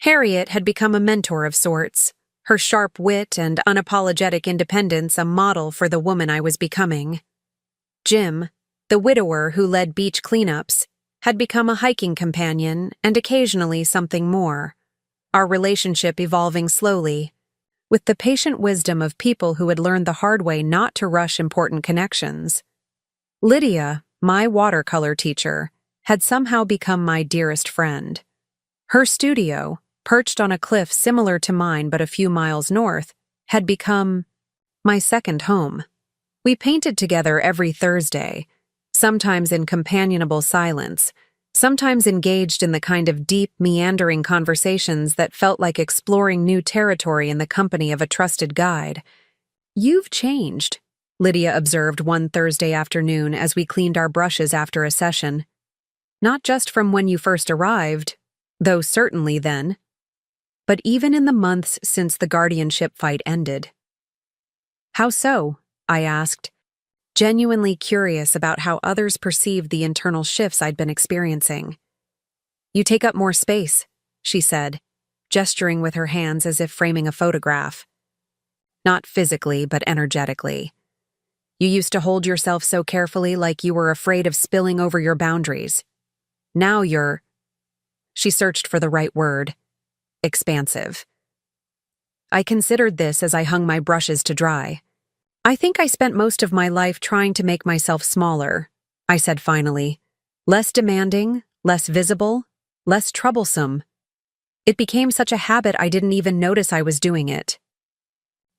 Harriet had become a mentor of sorts, her sharp wit and unapologetic independence a model for the woman I was becoming. Jim, the widower who led beach cleanups, had become a hiking companion and occasionally something more, our relationship evolving slowly, with the patient wisdom of people who had learned the hard way not to rush important connections. Lydia, my watercolor teacher, had somehow become my dearest friend. Her studio, perched on a cliff similar to mine but a few miles north, had become my second home. We painted together every Thursday, sometimes in companionable silence, sometimes engaged in the kind of deep, meandering conversations that felt like exploring new territory in the company of a trusted guide. "You've changed," Lydia observed one Thursday afternoon as we cleaned our brushes after a session. "Not just from when you first arrived, though certainly then, but even in the months since the guardianship fight ended." "How so?" I asked, genuinely curious about how others perceived the internal shifts I'd been experiencing. "You take up more space," she said, gesturing with her hands as if framing a photograph. "Not physically, but energetically. You used to hold yourself so carefully, like you were afraid of spilling over your boundaries. Now you're—" She searched for the right word. "Expansive." I considered this as I hung my brushes to dry. "I think I spent most of my life trying to make myself smaller," I said finally. "Less demanding, less visible, less troublesome. It became such a habit I didn't even notice I was doing it."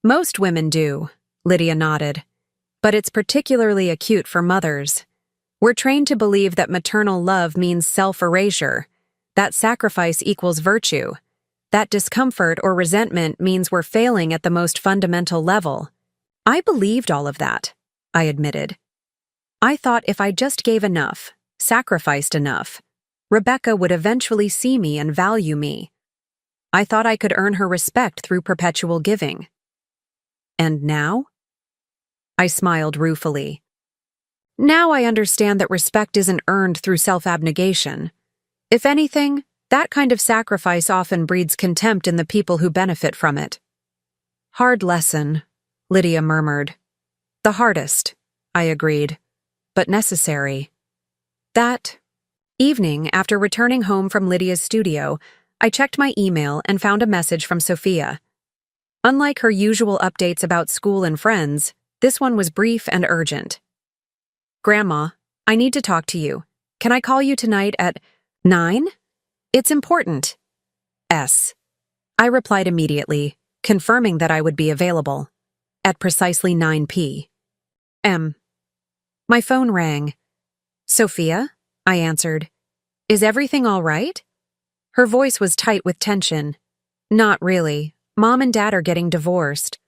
"Most women do," Lydia nodded. "But it's particularly acute for mothers. We're trained to believe that maternal love means self-erasure, that sacrifice equals virtue, that discomfort or resentment means we're failing at the most fundamental level. I believed all of that," I admitted. "I thought if I just gave enough, sacrificed enough, Rebecca would eventually see me and value me. I thought I could earn her respect through perpetual giving." "And now?" I smiled ruefully. "Now I understand that respect isn't earned through self-abnegation. If anything, that kind of sacrifice often breeds contempt in the people who benefit from it." "Hard lesson," Lydia murmured. "The hardest," I agreed, "but necessary." That evening, after returning home from Lydia's studio, I checked my email and found a message from Sophia. Unlike her usual updates about school and friends, this one was brief and urgent. "Grandma, I need to talk to you. Can I call you tonight at 9? It's important. S." I replied immediately, confirming that I would be available. At precisely 9 p.m. My phone rang. "Sophia?" I answered. "Is everything all right?" Her voice was tight with tension. "Not really. Mom and Dad are getting divorced."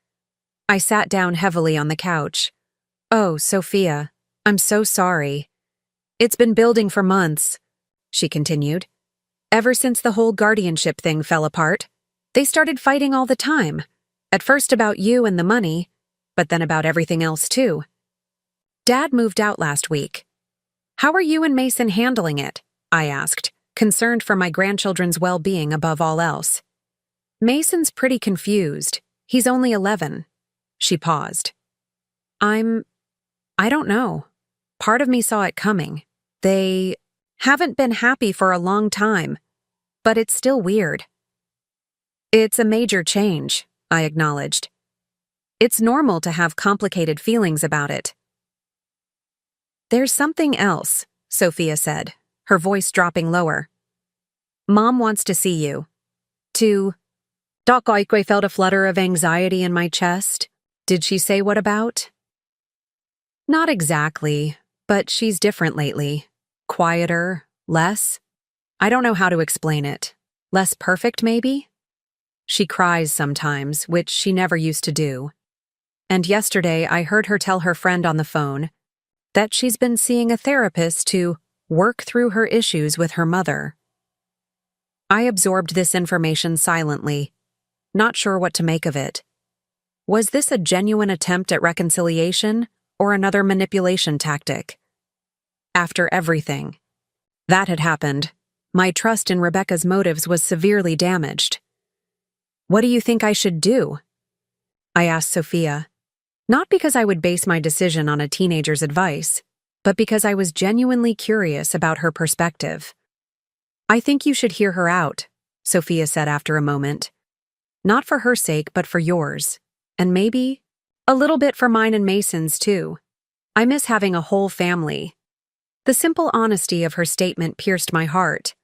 I sat down heavily on the couch. "Oh, Sophia, I'm so sorry. It's been building for months," she continued. "Ever since the whole guardianship thing fell apart. They started fighting all the time. At first about you and the money, but then about everything else too. Dad moved out last week. How are you and Mason handling it?" I asked, concerned for my grandchildren's well-being above all else. "Mason's pretty confused. He's only 11. She paused. I don't know. Part of me saw it coming. They haven't been happy for a long time, but it's still weird." "It's a major change," I acknowledged. "It's normal to have complicated feelings about it." "There's something else," Sophia said, her voice dropping lower. "Mom wants to see you." To Doc Oikwe felt a flutter of anxiety in my chest. Did she say what about? "Not exactly, but she's different lately. Quieter, less. I don't know how to explain it. Less perfect, maybe? She cries sometimes, which she never used to do. And yesterday I heard her tell her friend on the phone that she's been seeing a therapist to work through her issues with her mother." I absorbed this information silently, not sure what to make of it. Was this a genuine attempt at reconciliation or another manipulation tactic? After everything that had happened, my trust in Rebecca's motives was severely damaged. "What do you think I should do?" I asked Sophia, not because I would base my decision on a teenager's advice, but because I was genuinely curious about her perspective. "I think you should hear her out," Sophia said after a moment. "Not for her sake, but for yours. And maybe a little bit for mine and Mason's, too. I miss having a whole family." The simple honesty of her statement pierced my heart.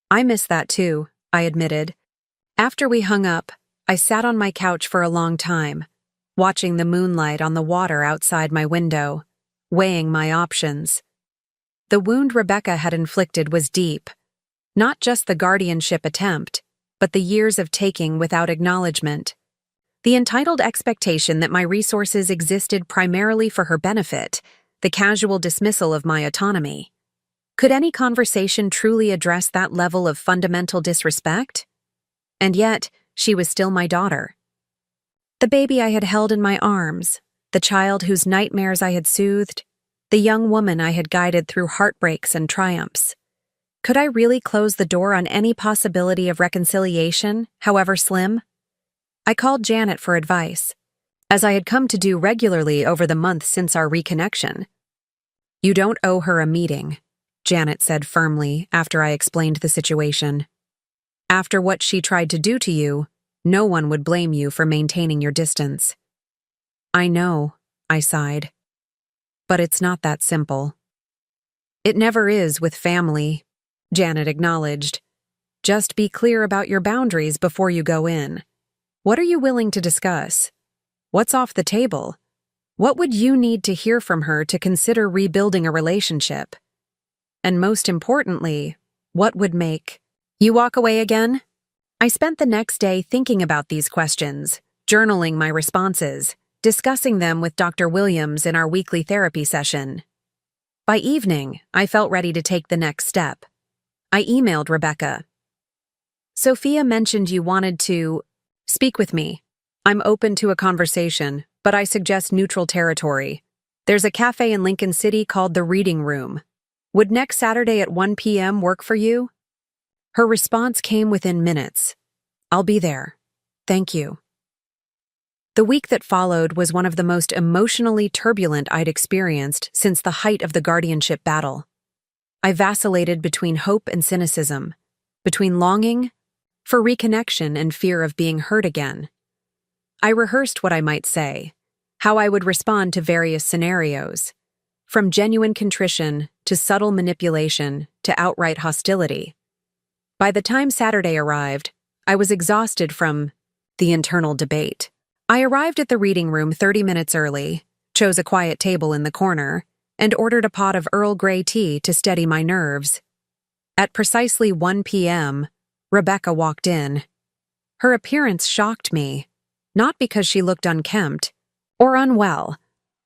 "I miss that, too," I admitted. After we hung up, I sat on my couch for a long time, watching the moonlight on the water outside my window, weighing my options. The wound Rebecca had inflicted was deep. Not just the guardianship attempt, but the years of taking without acknowledgement. The entitled expectation that my resources existed primarily for her benefit, the casual dismissal of my autonomy. Could any conversation truly address that level of fundamental disrespect? And yet, she was still my daughter. The baby I had held in my arms, the child whose nightmares I had soothed, the young woman I had guided through heartbreaks and triumphs. Could I really close the door on any possibility of reconciliation, however slim? I called Janet for advice, as I had come to do regularly over the months since our reconnection. "You don't owe her a meeting," Janet said firmly after I explained the situation. "After what she tried to do to you, no one would blame you for maintaining your distance." "I know," I sighed. "But it's not that simple." "It never is with family," Janet acknowledged. "Just be clear about your boundaries before you go in. What are you willing to discuss? What's off the table? What would you need to hear from her to consider rebuilding a relationship? And most importantly, what would make you walk away again?" I spent the next day thinking about these questions, journaling my responses, discussing them with Dr. Williams in our weekly therapy session. By evening, I felt ready to take the next step. I emailed Rebecca. "Sophia mentioned you wanted to speak with me. I'm open to a conversation, but I suggest neutral territory. There's a cafe in Lincoln City called The Reading Room. Would next Saturday at 1 p.m. work for you?" Her response came within minutes. "I'll be there. Thank you." The week that followed was one of the most emotionally turbulent I'd experienced since the height of the guardianship battle. I vacillated between hope and cynicism, between longing for reconnection and fear of being hurt again. I rehearsed what I might say, how I would respond to various scenarios, from genuine contrition to subtle manipulation to outright hostility. By the time Saturday arrived, I was exhausted from the internal debate. I arrived at the reading room 30 minutes early, chose a quiet table in the corner, and ordered a pot of Earl Grey tea to steady my nerves. At precisely 1 p.m., Rebecca walked in. Her appearance shocked me, not because she looked unkempt or unwell,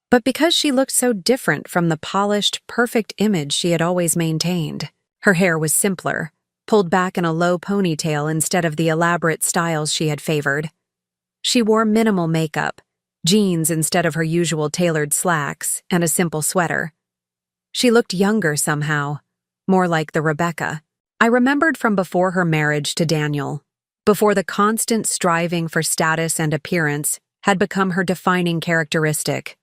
but because she looked so different from the polished, perfect image she had always maintained. Her hair was simpler, pulled back in a low ponytail instead of the elaborate styles she had favored. She wore minimal makeup, jeans instead of her usual tailored slacks, and a simple sweater. She looked younger somehow, more like the Rebecca I remembered from before her marriage to Daniel, before the constant striving for status and appearance had become her defining characteristic.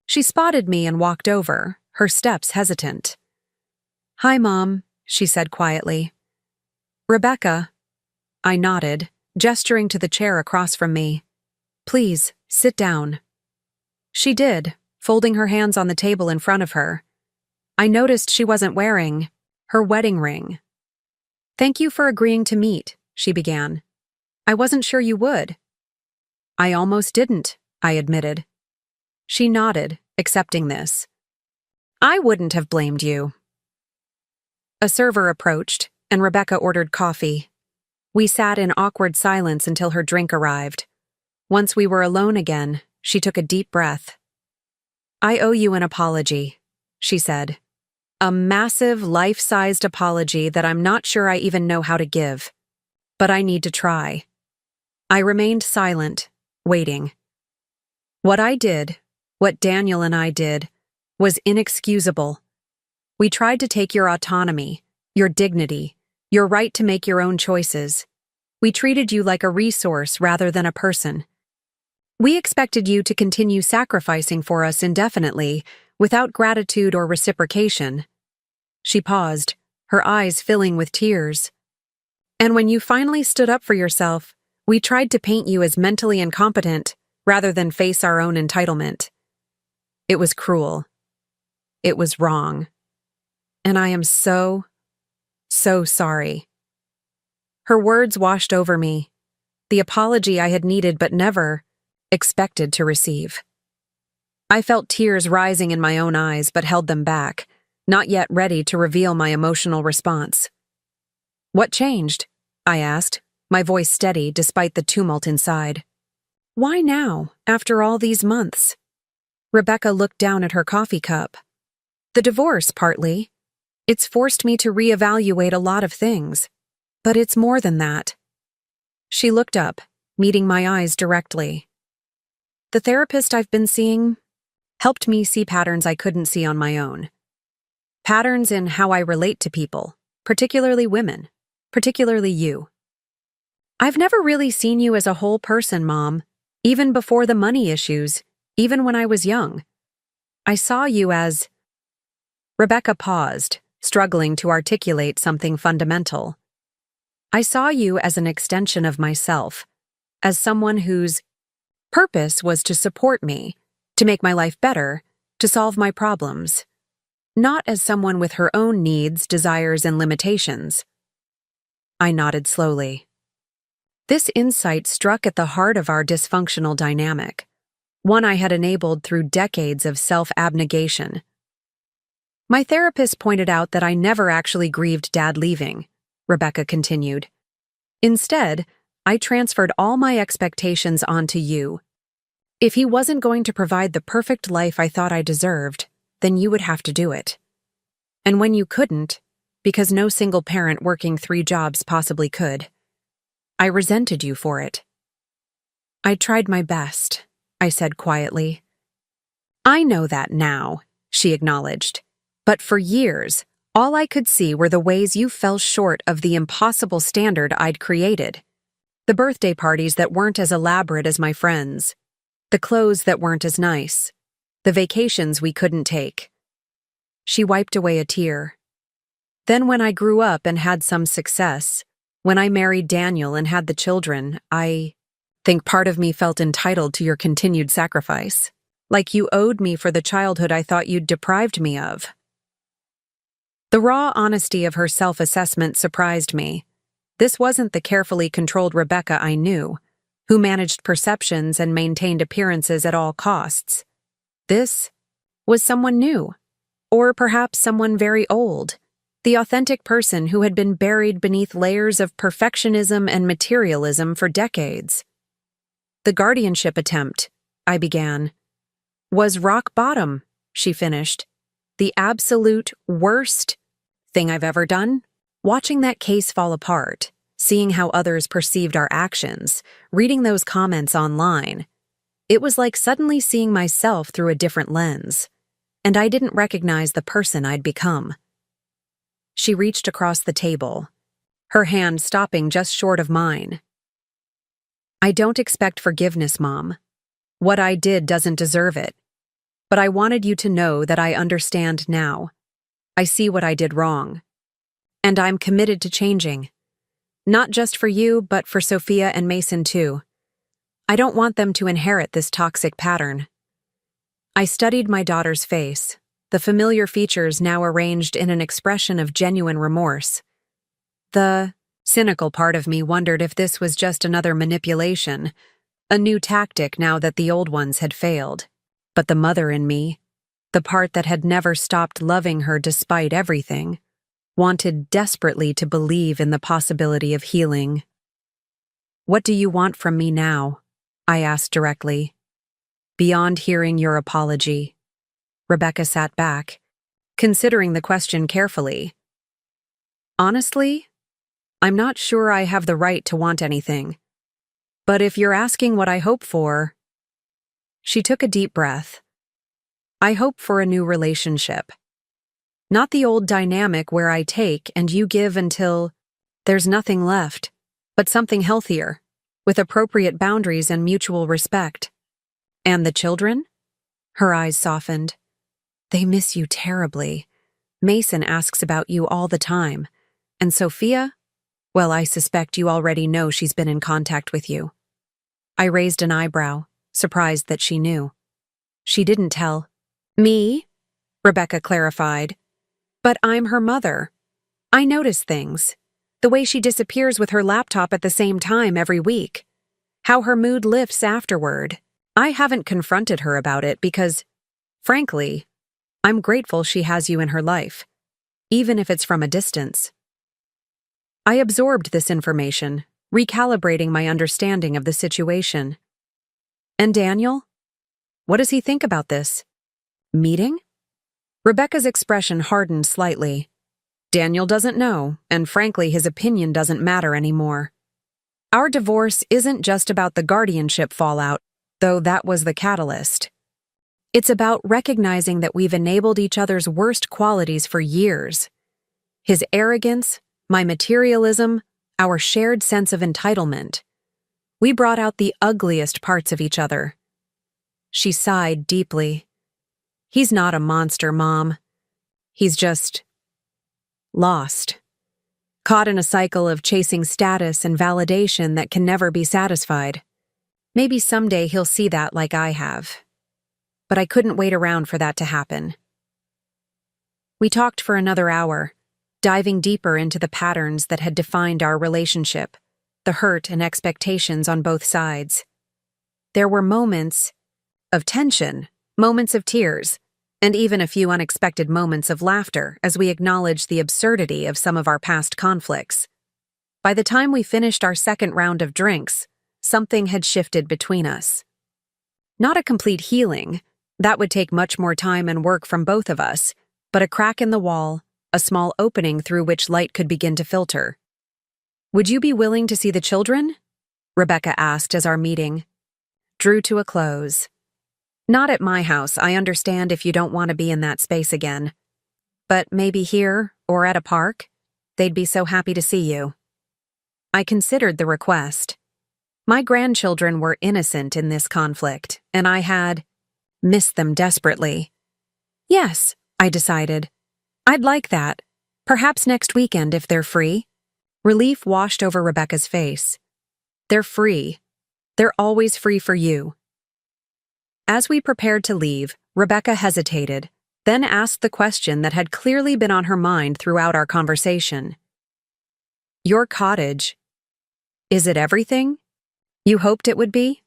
She spotted me and walked over, her steps hesitant. "Hi, Mom," she said quietly. "Rebecca." I nodded, gesturing to the chair across from me. "Please, sit down." She did, folding her hands on the table in front of her. I noticed she wasn't wearing her wedding ring. "Thank you for agreeing to meet," she began. "I wasn't sure you would." "I almost didn't," I admitted. She nodded, accepting this. "I wouldn't have blamed you." A server approached, and Rebecca ordered coffee. We sat in awkward silence until her drink arrived. Once we were alone again, she took a deep breath. "I owe you an apology," she said. "A massive, life-sized apology that I'm not sure I even know how to give. But I need to try." I remained silent, waiting. What I did, what Daniel and I did, was inexcusable. We tried to take your autonomy, your dignity, your right to make your own choices. We treated you like a resource rather than a person. We expected you to continue sacrificing for us indefinitely, without gratitude or reciprocation. She paused, her eyes filling with tears. And when you finally stood up for yourself, we tried to paint you as mentally incompetent, rather than face our own entitlement. It was cruel. It was wrong. And I am so sorry. Her words washed over me, the apology I had needed but never expected to receive. I felt tears rising in my own eyes but held them back, not yet ready to reveal my emotional response. "What changed?" I asked, my voice steady despite the tumult inside. "Why now, after all these months?" Rebecca looked down at her coffee cup. "The divorce, partly. It's forced me to reevaluate a lot of things. But it's more than that." She looked up, meeting my eyes directly. "The therapist I've been seeing helped me see patterns I couldn't see on my own. Patterns in how I relate to people, particularly women, particularly you. I've never really seen you as a whole person, Mom, even before the money issues, even when I was young. I saw you as—" Rebecca paused, struggling to articulate something fundamental. "I saw you as an extension of myself, as someone whose purpose was to support me, to make my life better, to solve my problems. Not as someone with her own needs, desires, and limitations." I nodded slowly. This insight struck at the heart of our dysfunctional dynamic, one I had enabled through decades of self-abnegation. "My therapist pointed out that I never actually grieved Dad leaving," Rebecca continued. "Instead, I transferred all my expectations onto you. If he wasn't going to provide the perfect life I thought I deserved, then you would have to do it. And when you couldn't, because no single parent working 3 jobs possibly could, I resented you for it." "I tried my best," I said quietly. "I know that now," she acknowledged. "But for years, all I could see were the ways you fell short of the impossible standard I'd created. The birthday parties that weren't as elaborate as my friends, the clothes that weren't as nice, the vacations we couldn't take." She wiped away a tear. "Then when I grew up and had some success, when I married Daniel and had the children, I think part of me felt entitled to your continued sacrifice, like you owed me for the childhood I thought you'd deprived me of." The raw honesty of her self-assessment surprised me. This wasn't the carefully controlled Rebecca I knew, who managed perceptions and maintained appearances at all costs. This was someone new, or perhaps someone very old, the authentic person who had been buried beneath layers of perfectionism and materialism for decades. "The guardianship attempt," I began, "was rock bottom," she finished. "The absolute worst thing I've ever done." Watching that case fall apart, seeing how others perceived our actions, reading those comments online, it was like suddenly seeing myself through a different lens, and I didn't recognize the person I'd become. She reached across the table, her hand stopping just short of mine. "I don't expect forgiveness, Mom. What I did doesn't deserve it. But I wanted you to know that I understand now. I see what I did wrong. And I'm committed to changing. Not just for you, but for Sophia and Mason too. I don't want them to inherit this toxic pattern." I studied my daughter's face, the familiar features now arranged in an expression of genuine remorse. The cynical part of me wondered if this was just another manipulation, a new tactic now that the old ones had failed. But the mother in me, the part that had never stopped loving her despite everything, wanted desperately to believe in the possibility of healing. "What do you want from me now?" I asked directly. "Beyond hearing your apology." Rebecca sat back, considering the question carefully. "Honestly, I'm not sure I have the right to want anything. But if you're asking what I hope for—" She took a deep breath. "I hope for a new relationship. Not the old dynamic where I take and you give until there's nothing left, but something healthier, with appropriate boundaries and mutual respect." "And the children?" Her eyes softened. "They miss you terribly. Mason asks about you all the time. And Sophia? Well, I suspect you already know she's been in contact with you." I raised an eyebrow, surprised that she knew. "She didn't tell." "Me?" Rebecca clarified. "But I'm her mother. I notice things. The way she disappears with her laptop at the same time every week. How her mood lifts afterward. I haven't confronted her about it because, frankly, I'm grateful she has you in her life, even if it's from a distance. I absorbed this information, recalibrating my understanding of the situation. And Daniel? What does he think about this meeting? Rebecca's expression hardened slightly. Daniel doesn't know, and frankly, his opinion doesn't matter anymore. Our divorce isn't just about the guardianship fallout, though that was the catalyst. It's about recognizing that we've enabled each other's worst qualities for years. His arrogance, my materialism, our shared sense of entitlement. We brought out the ugliest parts of each other. She sighed deeply. He's not a monster, Mom. He's just lost. Caught in a cycle of chasing status and validation that can never be satisfied. Maybe someday he'll see that like I have. But I couldn't wait around for that to happen. We talked for another hour, diving deeper into the patterns that had defined our relationship, the hurt and expectations on both sides. There were moments of tension, moments of tears, and even a few unexpected moments of laughter as we acknowledged the absurdity of some of our past conflicts. By the time we finished our second round of drinks, something had shifted between us. Not a complete healing, that would take much more time and work from both of us, but a crack in the wall, a small opening through which light could begin to filter. Would you be willing to see the children? Rebecca asked as our meeting drew to a close. Not at my house, I understand if you don't want to be in that space again. But maybe here, or at a park? They'd be so happy to see you. I considered the request. My grandchildren were innocent in this conflict, and I had missed them desperately. Yes, I decided. I'd like that. Perhaps next weekend if they're free. Relief washed over Rebecca's face. They're free. They're always free for you. As we prepared to leave, Rebecca hesitated, then asked the question that had clearly been on her mind throughout our conversation. Your cottage. Is it everything? You hoped it would be?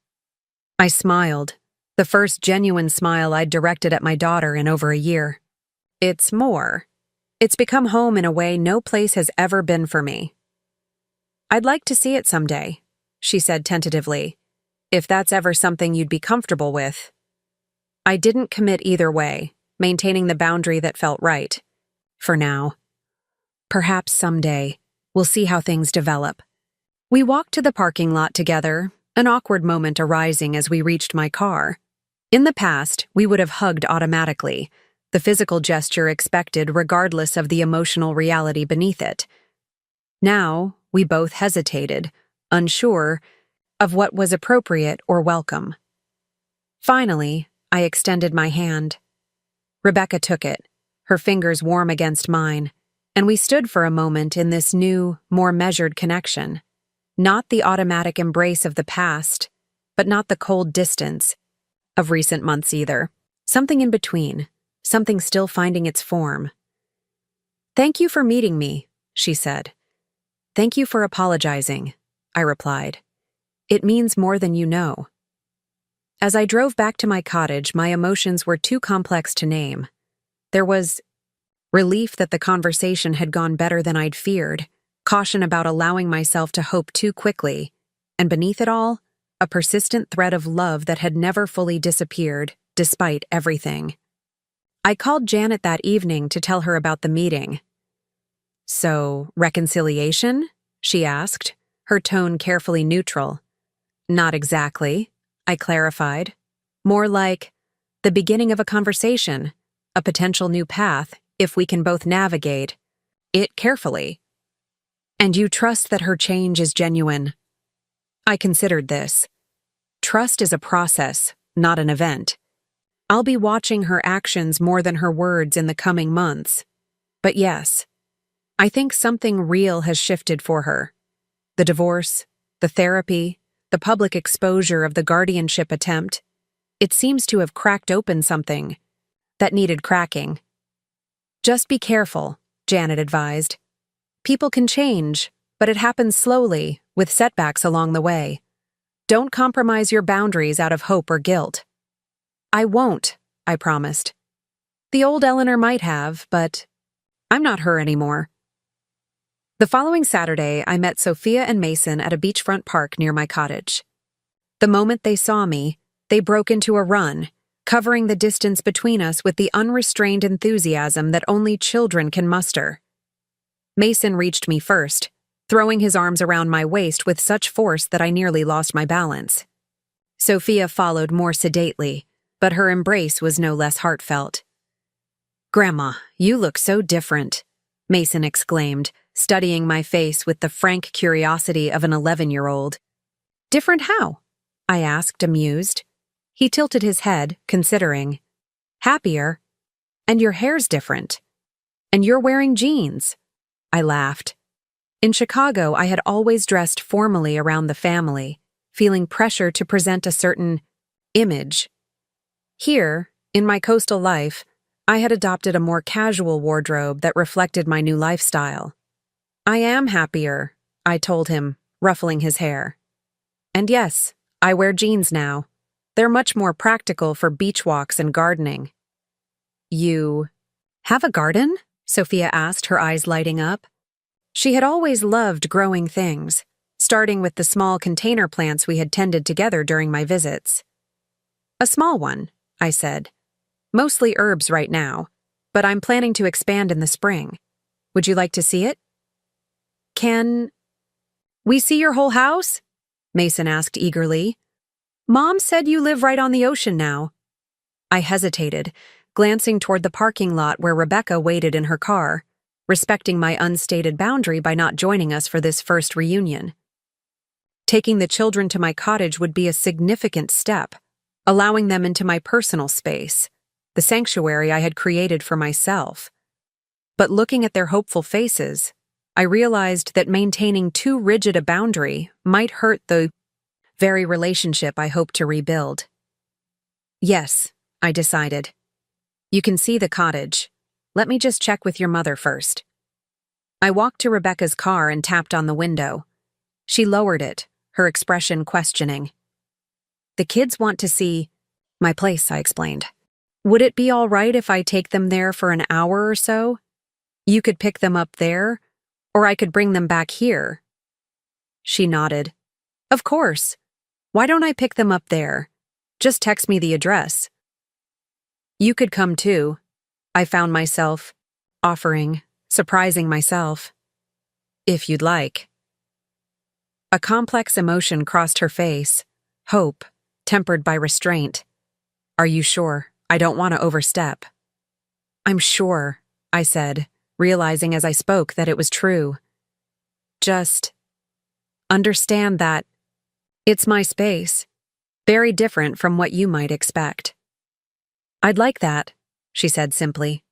I smiled, the first genuine smile I'd directed at my daughter in over a year. It's more. It's become home in a way no place has ever been for me. I'd like to see it someday, she said tentatively, if that's ever something you'd be comfortable with. I didn't commit either way, maintaining the boundary that felt right. For now. Perhaps someday, we'll see how things develop. We walked to the parking lot together, an awkward moment arising as we reached my car. In the past, we would have hugged automatically, the physical gesture expected regardless of the emotional reality beneath it. Now, we both hesitated, unsure of what was appropriate or welcome. Finally, I extended my hand. Rebecca took it, her fingers warm against mine, and we stood for a moment in this new, more measured connection. Not the automatic embrace of the past, but not the cold distance of recent months either. Something in between, something still finding its form. Thank you for meeting me, she said. Thank you for apologizing, I replied. It means more than you know. As I drove back to my cottage, my emotions were too complex to name. There was relief that the conversation had gone better than I'd feared, caution about allowing myself to hope too quickly, and beneath it all, a persistent thread of love that had never fully disappeared, despite everything. I called Janet that evening to tell her about the meeting. So, reconciliation? She asked, her tone carefully neutral. Not exactly, I clarified. More like the beginning of a conversation, a potential new path, if we can both navigate it carefully. And you trust that her change is genuine. I considered this. Trust is a process, not an event. I'll be watching her actions more than her words in the coming months. But yes, I think something real has shifted for her. The divorce, the therapy, the public exposure of the guardianship attempt, it seems to have cracked open something that needed cracking. Just be careful, Janet advised. People can change, but it happens slowly, with setbacks along the way. Don't compromise your boundaries out of hope or guilt. I won't, I promised. The old Eleanor might have, but I'm not her anymore. The following Saturday, I met Sophia and Mason at a beachfront park near my cottage. The moment they saw me, they broke into a run, covering the distance between us with the unrestrained enthusiasm that only children can muster. Mason reached me first, throwing his arms around my waist with such force that I nearly lost my balance. Sophia followed more sedately, but her embrace was no less heartfelt. "Grandma, you look so different," Mason exclaimed, studying my face with the frank curiosity of an 11-year-old. "Different how?" I asked, amused. He tilted his head, considering. "Happier. And your hair's different. And you're wearing jeans." I laughed. In Chicago, I had always dressed formally around the family, feeling pressure to present a certain image. Here, in my coastal life, I had adopted a more casual wardrobe that reflected my new lifestyle. "I am happier," I told him, ruffling his hair. "And yes, I wear jeans now. They're much more practical for beach walks and gardening." "You have a garden?" Sophia asked, her eyes lighting up. She had always loved growing things, starting with the small container plants we had tended together during my visits. "A small one," I said. "Mostly herbs right now, but I'm planning to expand in the spring. Would you like to see it?" "Can we see your whole house?" Mason asked eagerly. "Mom said you live right on the ocean now." I hesitated, glancing toward the parking lot where Rebecca waited in her car, respecting my unstated boundary by not joining us for this first reunion. Taking the children to my cottage would be a significant step, allowing them into my personal space, the sanctuary I had created for myself. But looking at their hopeful faces, I realized that maintaining too rigid a boundary might hurt the very relationship I hoped to rebuild. "Yes," I decided. "You can see the cottage. Let me just check with your mother first." I walked to Rebecca's car and tapped on the window. She lowered it, her expression questioning. "The kids want to see my place," I explained. "Would it be all right if I take them there for an hour or so? You could pick them up there, or I could bring them back here." She nodded. "Of course. Why don't I pick them up there? Just text me the address." "You could come too," I found myself offering, surprising myself. "If you'd like." A complex emotion crossed her face, hope, tempered by restraint. "Are you sure? I don't want to overstep." "I'm sure," I said, realizing as I spoke that it was true. "Just understand that it's my space, very different from what you might expect." "I'd like that," she said simply.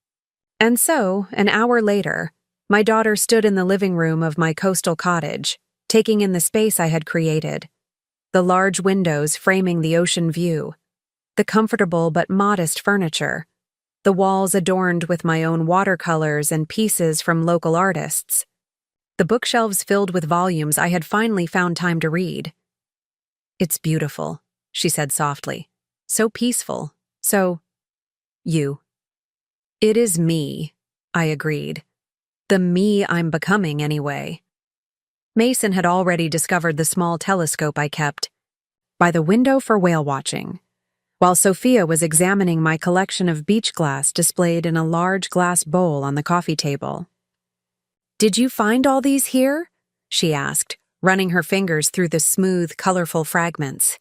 And so, an hour later, my daughter stood in the living room of my coastal cottage, taking in the space I had created. The large windows framing the ocean view, the comfortable but modest furniture, the walls adorned with my own watercolors and pieces from local artists, the bookshelves filled with volumes I had finally found time to read. "It's beautiful," she said softly. "So peaceful, so you." "It is me," I agreed. "The me I'm becoming, anyway." Mason had already discovered the small telescope I kept by the window for whale watching, while Sophia was examining my collection of beach glass displayed in a large glass bowl on the coffee table. "Did you find all these here?" she asked, running her fingers through the smooth, colorful fragments.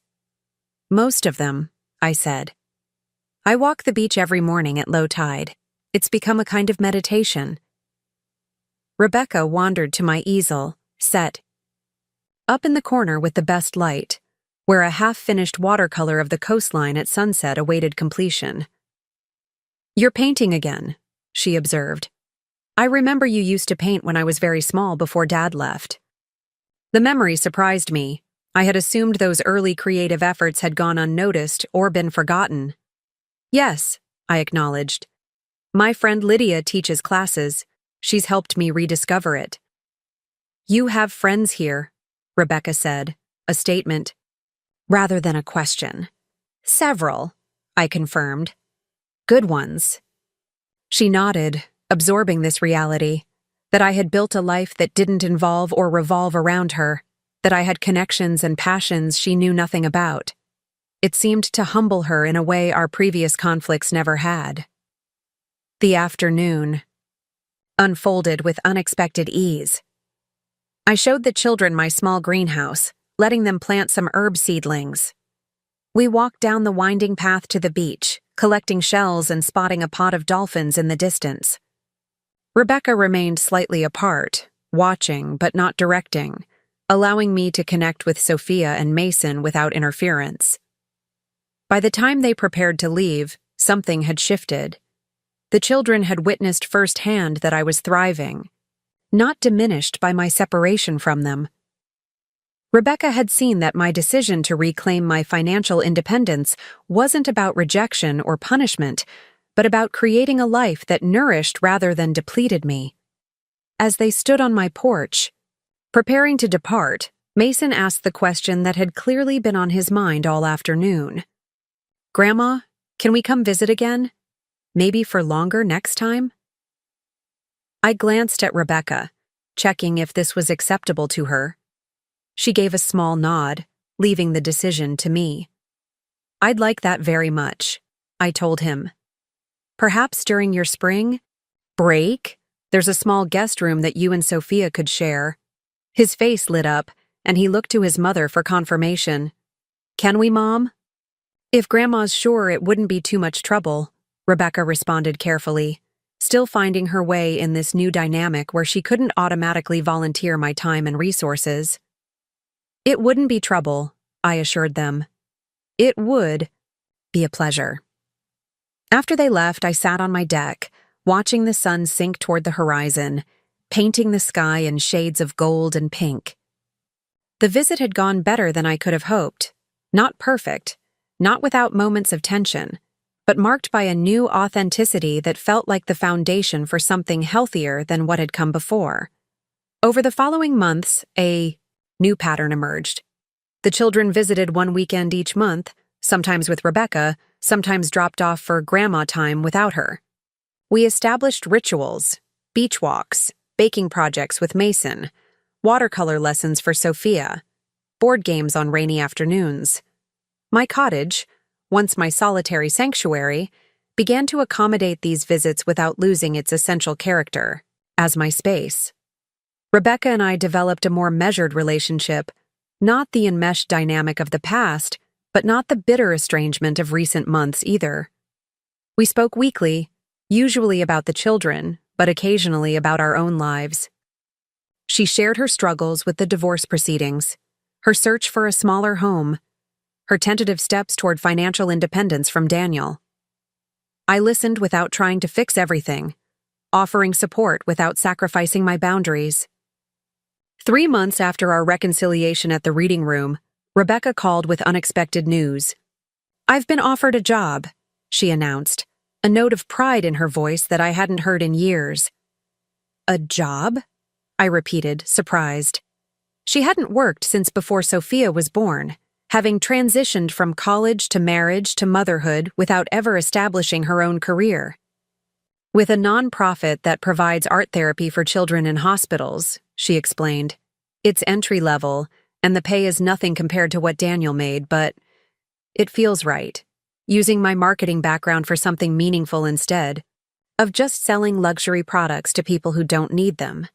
"Most of them," I said. "I walk the beach every morning at low tide. It's become a kind of meditation." Rebecca wandered to my easel, set up in the corner with the best light, where a half-finished watercolor of the coastline at sunset awaited completion. "You're painting again," she observed. "I remember you used to paint when I was very small before Dad left." The memory surprised me. I had assumed those early creative efforts had gone unnoticed or been forgotten. "Yes," I acknowledged. "My friend Lydia teaches classes. She's helped me rediscover it." "You have friends here," Rebecca said, a statement rather than a question. "Several," I confirmed. "Good ones." She nodded, absorbing this reality, that I had built a life that didn't involve or revolve around her, that I had connections and passions she knew nothing about. It seemed to humble her in a way our previous conflicts never had. The afternoon unfolded with unexpected ease. I showed the children my small greenhouse, letting them plant some herb seedlings. We walked down the winding path to the beach, collecting shells and spotting a pod of dolphins in the distance. Rebecca remained slightly apart, watching but not directing, allowing me to connect with Sophia and Mason without interference. By the time they prepared to leave, something had shifted. The children had witnessed firsthand that I was thriving, not diminished by my separation from them. Rebecca had seen that my decision to reclaim my financial independence wasn't about rejection or punishment, but about creating a life that nourished rather than depleted me. As they stood on my porch, preparing to depart, Mason asked the question that had clearly been on his mind all afternoon. "Grandma, can we come visit again? Maybe for longer next time?" I glanced at Rebecca, checking if this was acceptable to her. She gave a small nod, leaving the decision to me. "I'd like that very much," I told him. "Perhaps during your spring break, there's a small guest room that you and Sophia could share." His face lit up, and he looked to his mother for confirmation. "Can we, Mom?" "If Grandma's sure it wouldn't be too much trouble," Rebecca responded carefully, still finding her way in this new dynamic where she couldn't automatically volunteer my time and resources. "It wouldn't be trouble," I assured them. "It would be a pleasure." After they left, I sat on my deck, watching the sun sink toward the horizon, painting the sky in shades of gold and pink. The visit had gone better than I could have hoped. Not perfect, not without moments of tension, but marked by a new authenticity that felt like the foundation for something healthier than what had come before. Over the following months, a new pattern emerged. The children visited one weekend each month, sometimes with Rebecca, sometimes dropped off for grandma time without her. We established rituals, beach walks, baking projects with Mason, watercolor lessons for Sophia, board games on rainy afternoons. My cottage, once my solitary sanctuary, began to accommodate these visits without losing its essential character, as my space. Rebecca and I developed a more measured relationship, not the enmeshed dynamic of the past, but not the bitter estrangement of recent months either. We spoke weekly, usually about the children, but occasionally about our own lives. She shared her struggles with the divorce proceedings, her search for a smaller home, her tentative steps toward financial independence from Daniel. I listened without trying to fix everything, offering support without sacrificing my boundaries. 3 months after our reconciliation at the reading room, Rebecca called with unexpected news. "I've been offered a job," she announced, a note of pride in her voice that I hadn't heard in years. "A job?" I repeated, surprised. She hadn't worked since before Sophia was born, having transitioned from college to marriage to motherhood without ever establishing her own career. "With a nonprofit that provides art therapy for children in hospitals," she explained. "It's entry-level, and the pay is nothing compared to what Daniel made, but it feels right, using my marketing background for something meaningful instead of just selling luxury products to people who don't need them."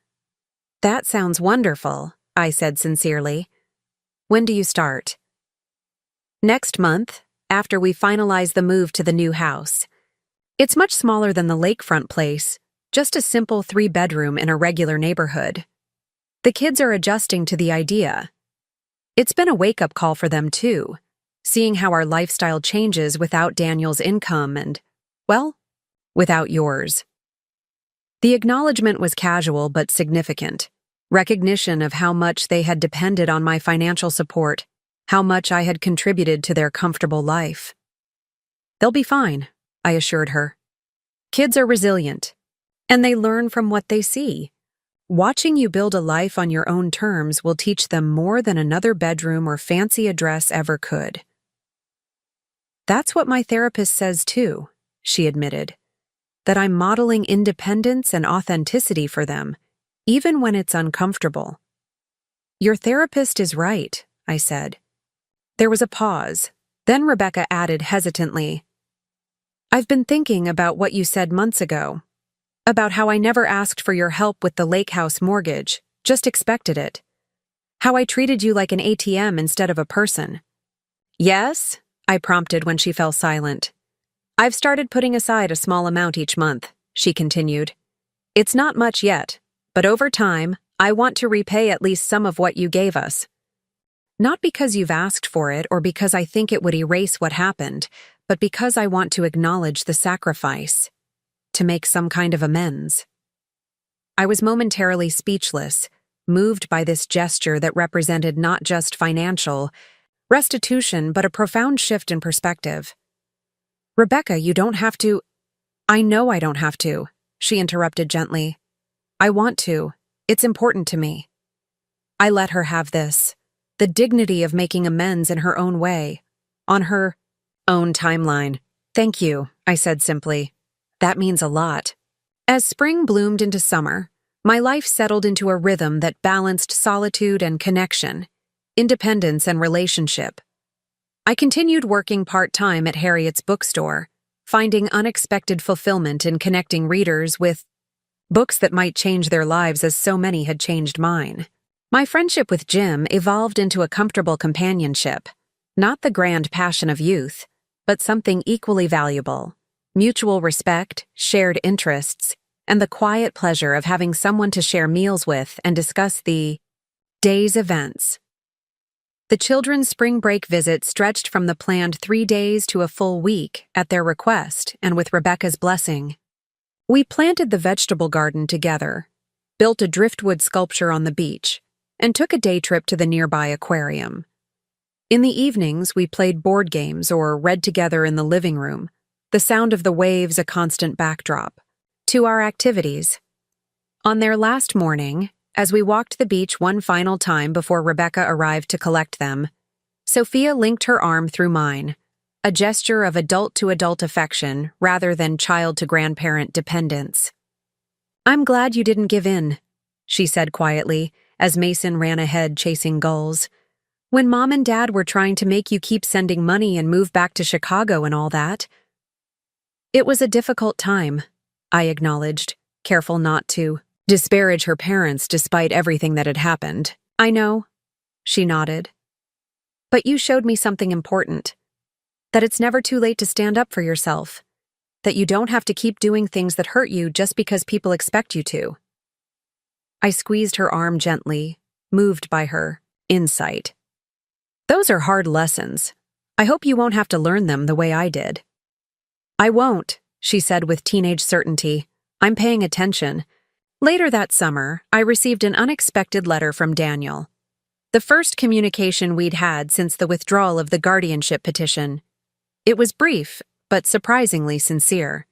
"That sounds wonderful," I said sincerely. "When do you start?" "Next month, after we finalize the move to the new house. It's much smaller than the lakefront place, just a simple 3-bedroom in a regular neighborhood. The kids are adjusting to the idea. It's been a wake-up call for them too, seeing how our lifestyle changes without Daniel's income and, well, without yours." The acknowledgement was casual but significant, recognition of how much they had depended on my financial support, how much I had contributed to their comfortable life. "They'll be fine," I assured her. "Kids are resilient, and they learn from what they see. Watching you build a life on your own terms will teach them more than another bedroom or fancy address ever could." "That's what my therapist says too," she admitted. that I'm modeling independence and authenticity for them, even when it's uncomfortable. Your therapist is right, I said. There was a pause. Then Rebecca added hesitantly, I've been thinking about what you said months ago, about how I never asked for your help with the lake house mortgage, just expected it. How I treated you like an ATM instead of a person. Yes, I prompted when she fell silent. I've started putting aside a small amount each month, she continued. It's not much yet, but over time, I want to repay at least some of what you gave us. Not because you've asked for it or because I think it would erase what happened, but because I want to acknowledge the sacrifice, to make some kind of amends. I was momentarily speechless, moved by this gesture that represented not just financial restitution, but a profound shift in perspective. Rebecca, you don't have to— I know I don't have to, she interrupted gently. I want to. It's important to me. I let her have this, the dignity of making amends in her own way, on her own timeline. Thank you, I said simply. That means a lot. As spring bloomed into summer, my life settled into a rhythm that balanced solitude and connection, independence and relationship. I continued working part-time at Harriet's bookstore, finding unexpected fulfillment in connecting readers with books that might change their lives as so many had changed mine. My friendship with Jim evolved into a comfortable companionship, not the grand passion of youth, but something equally valuable: mutual respect, shared interests, and the quiet pleasure of having someone to share meals with and discuss the day's events. The children's spring break visit stretched from the planned 3 days to a full week at their request and with Rebecca's blessing. We planted the vegetable garden together, built a driftwood sculpture on the beach, and took a day trip to the nearby aquarium. In the evenings, we played board games or read together in the living room, the sound of the waves a constant backdrop to our activities. On their last morning, as we walked the beach one final time before Rebecca arrived to collect them, Sophia linked her arm through mine, a gesture of adult-to-adult affection rather than child-to-grandparent dependence. I'm glad you didn't give in, she said quietly, as Mason ran ahead chasing gulls. When Mom and Dad were trying to make you keep sending money and move back to Chicago and all that. It was a difficult time, I acknowledged, careful not to disparage her parents despite everything that had happened. I know, she nodded. But you showed me something important. That it's never too late to stand up for yourself. That you don't have to keep doing things that hurt you just because people expect you to. I squeezed her arm gently, moved by her insight. Those are hard lessons. I hope you won't have to learn them the way I did. I won't, she said with teenage certainty. I'm paying attention. Later that summer, I received an unexpected letter from Daniel. The first communication we'd had since the withdrawal of the guardianship petition. It was brief, but surprisingly sincere.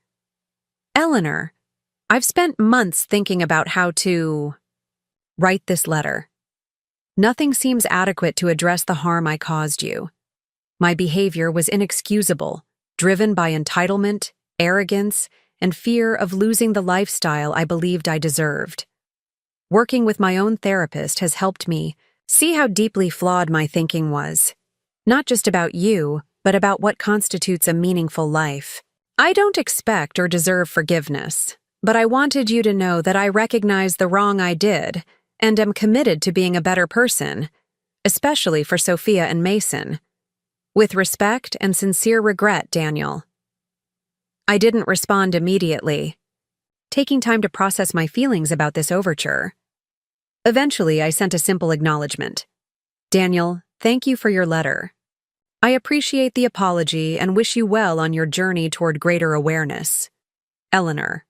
Eleanor, I've spent months thinking about how to write this letter. Nothing seems adequate to address the harm I caused you. My behavior was inexcusable, driven by entitlement, arrogance, and fear of losing the lifestyle I believed I deserved. Working with my own therapist has helped me see how deeply flawed my thinking was. Not just about you, but about what constitutes a meaningful life. I don't expect or deserve forgiveness, but I wanted you to know that I recognize the wrong I did and am committed to being a better person, especially for Sophia and Mason. With respect and sincere regret, Daniel. I didn't respond immediately, taking time to process my feelings about this overture. Eventually, I sent a simple acknowledgement. Daniel, thank you for your letter. I appreciate the apology and wish you well on your journey toward greater awareness. Eleanor.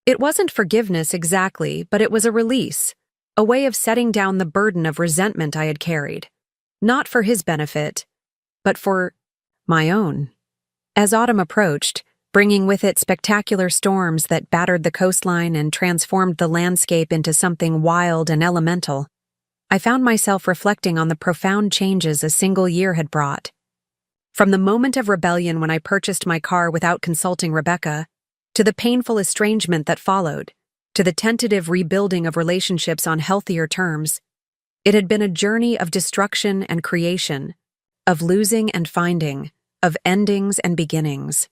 It wasn't forgiveness exactly, but it was a release, a way of setting down the burden of resentment I had carried. Not for his benefit, but for my own. As autumn approached, bringing with it spectacular storms that battered the coastline and transformed the landscape into something wild and elemental, I found myself reflecting on the profound changes a single year had brought. From the moment of rebellion when I purchased my car without consulting Rebecca, to the painful estrangement that followed, to the tentative rebuilding of relationships on healthier terms. It had been a journey of destruction and creation, of losing and finding, of endings and beginnings.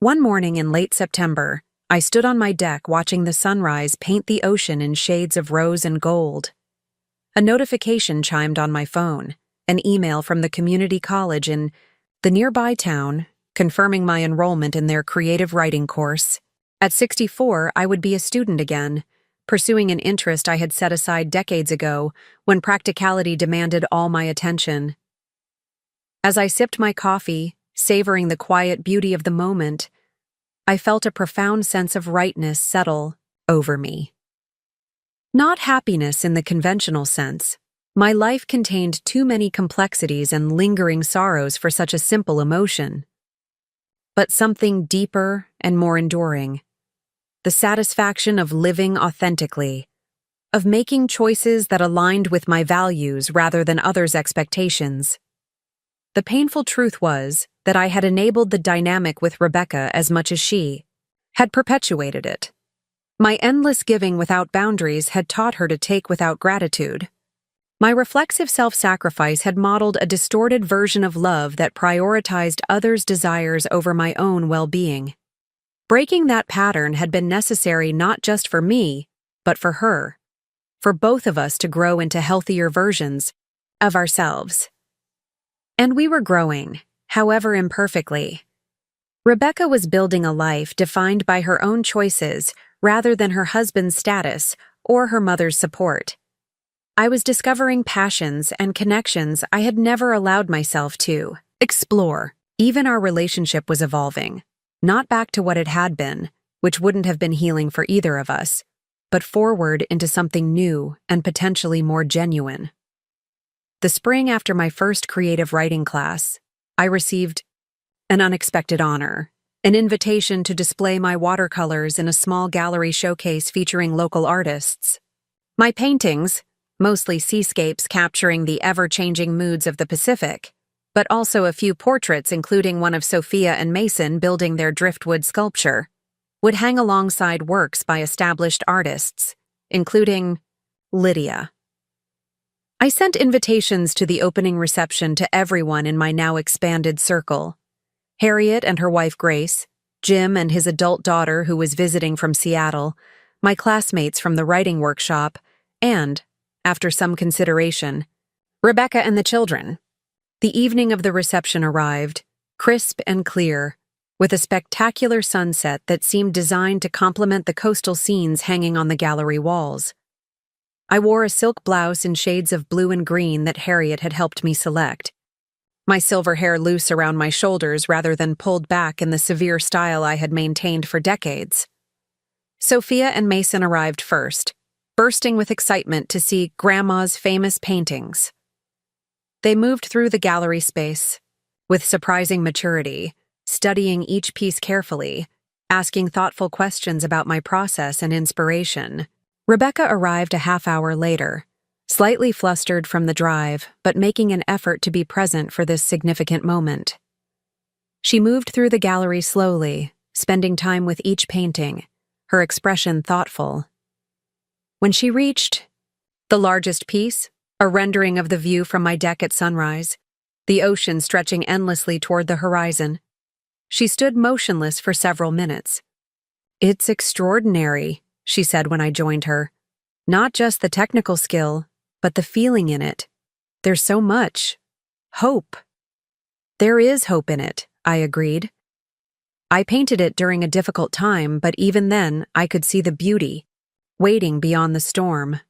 One morning in late September, I stood on my deck watching the sunrise paint the ocean in shades of rose and gold. A notification chimed on my phone, an email from the community college in the nearby town, confirming my enrollment in their creative writing course. At 64, I would be a student again, pursuing an interest I had set aside decades ago when practicality demanded all my attention. As I sipped my coffee, savoring the quiet beauty of the moment, I felt a profound sense of rightness settle over me. Not happiness in the conventional sense. My life contained too many complexities and lingering sorrows for such a simple emotion. But something deeper and more enduring. The satisfaction of living authentically, of making choices that aligned with my values rather than others' expectations. The painful truth was that I had enabled the dynamic with Rebecca as much as she had perpetuated it. My endless giving without boundaries had taught her to take without gratitude. My reflexive self-sacrifice had modeled a distorted version of love that prioritized others' desires over my own well-being. Breaking that pattern had been necessary not just for me, but for her, for both of us to grow into healthier versions of ourselves. And we were growing, however imperfectly. Rebecca was building a life defined by her own choices rather than her husband's status or her mother's support. I was discovering passions and connections I had never allowed myself to explore. Even our relationship was evolving, not back to what it had been, which wouldn't have been healing for either of us, but forward into something new and potentially more genuine. The spring after my first creative writing class, I received an unexpected honor, an invitation to display my watercolors in a small gallery showcase featuring local artists. My paintings, mostly seascapes capturing the ever-changing moods of the Pacific, but also a few portraits including one of Sophia and Mason building their driftwood sculpture, would hang alongside works by established artists, including Lydia. I sent invitations to the opening reception to everyone in my now expanded circle: Harriet and her wife Grace, Jim and his adult daughter who was visiting from Seattle, my classmates from the writing workshop, and, after some consideration, Rebecca and the children. The evening of the reception arrived, crisp and clear, with a spectacular sunset that seemed designed to complement the coastal scenes hanging on the gallery walls. I wore a silk blouse in shades of blue and green that Harriet had helped me select, my silver hair loose around my shoulders rather than pulled back in the severe style I had maintained for decades. Sophia and Mason arrived first, bursting with excitement to see Grandma's famous paintings. They moved through the gallery space, with surprising maturity, studying each piece carefully, asking thoughtful questions about my process and inspiration. Rebecca arrived a half-hour later, slightly flustered from the drive, but making an effort to be present for this significant moment. She moved through the gallery slowly, spending time with each painting, her expression thoughtful. When she reached the largest piece, a rendering of the view from my deck at sunrise, the ocean stretching endlessly toward the horizon, she stood motionless for several minutes. "It's extraordinary," she said when I joined her. "Not just the technical skill, but the feeling in it. There's so much. Hope." "There is hope in it," I agreed. "I painted it during a difficult time, but even then I could see the beauty, waiting beyond the storm."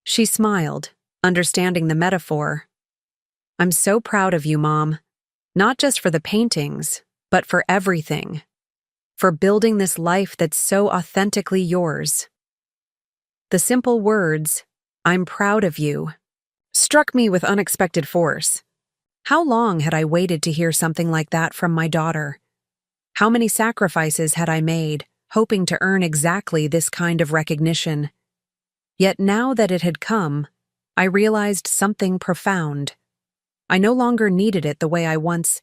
She smiled, understanding the metaphor. "I'm so proud of you, Mom. Not just for the paintings, but for everything. For building this life that's so authentically yours." The simple words, "I'm proud of you," struck me with unexpected force. How long had I waited to hear something like that from my daughter? How many sacrifices had I made, hoping to earn exactly this kind of recognition? Yet now that it had come, I realized something profound. I no longer needed it the way I once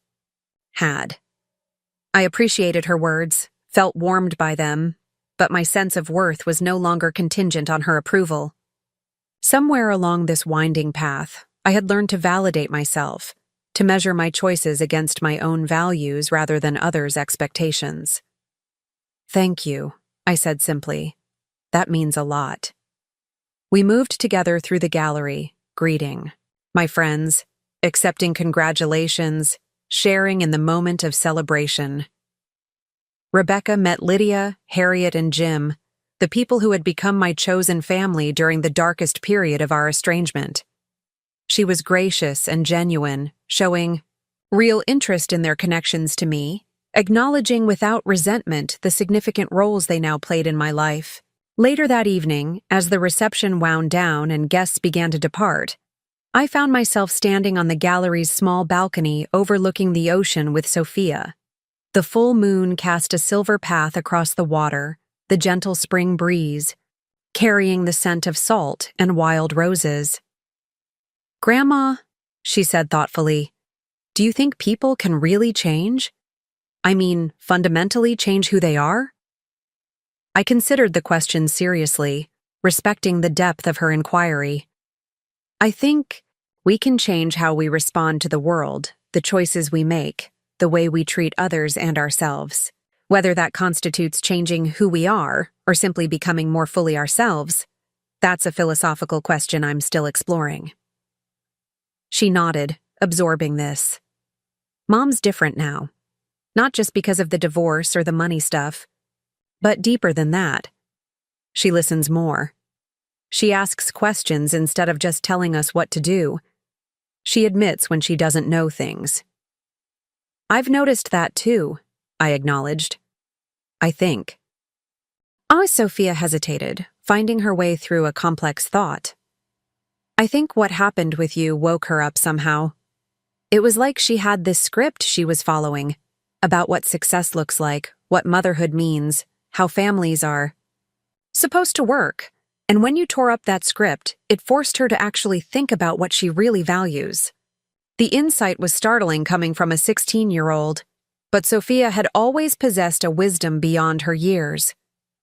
had. I appreciated her words, felt warmed by them, but my sense of worth was no longer contingent on her approval. Somewhere along this winding path, I had learned to validate myself, to measure my choices against my own values rather than others' expectations. "Thank you," I said simply. "That means a lot." We moved together through the gallery, greeting my friends, accepting congratulations, sharing in the moment of celebration. Rebecca met Lydia, Harriet, and Jim, the people who had become my chosen family during the darkest period of our estrangement. She was gracious and genuine, showing real interest in their connections to me, acknowledging without resentment the significant roles they now played in my life. Later that evening, as the reception wound down and guests began to depart, I found myself standing on the gallery's small balcony overlooking the ocean with Sophia. The full moon cast a silver path across the water, the gentle spring breeze, carrying the scent of salt and wild roses. "Grandma," she said thoughtfully, "do you think people can really change? I mean, fundamentally change who they are?" I considered the question seriously, respecting the depth of her inquiry. "I think we can change how we respond to the world, the choices we make, the way we treat others and ourselves. Whether that constitutes changing who we are or simply becoming more fully ourselves, that's a philosophical question I'm still exploring." She nodded, absorbing this. "Mom's different now. Not just because of the divorce or the money stuff, but deeper than that. She listens more. She asks questions instead of just telling us what to do. She admits when she doesn't know things." "I've noticed that too," I acknowledged. "I think." Sophia hesitated, finding her way through a complex thought. "I think what happened with you woke her up somehow. It was like she had this script she was following, about what success looks like, what motherhood means, how families are supposed to work. And when you tore up that script, it forced her to actually think about what she really values." The insight was startling coming from a 16-year-old, but Sophia had always possessed a wisdom beyond her years,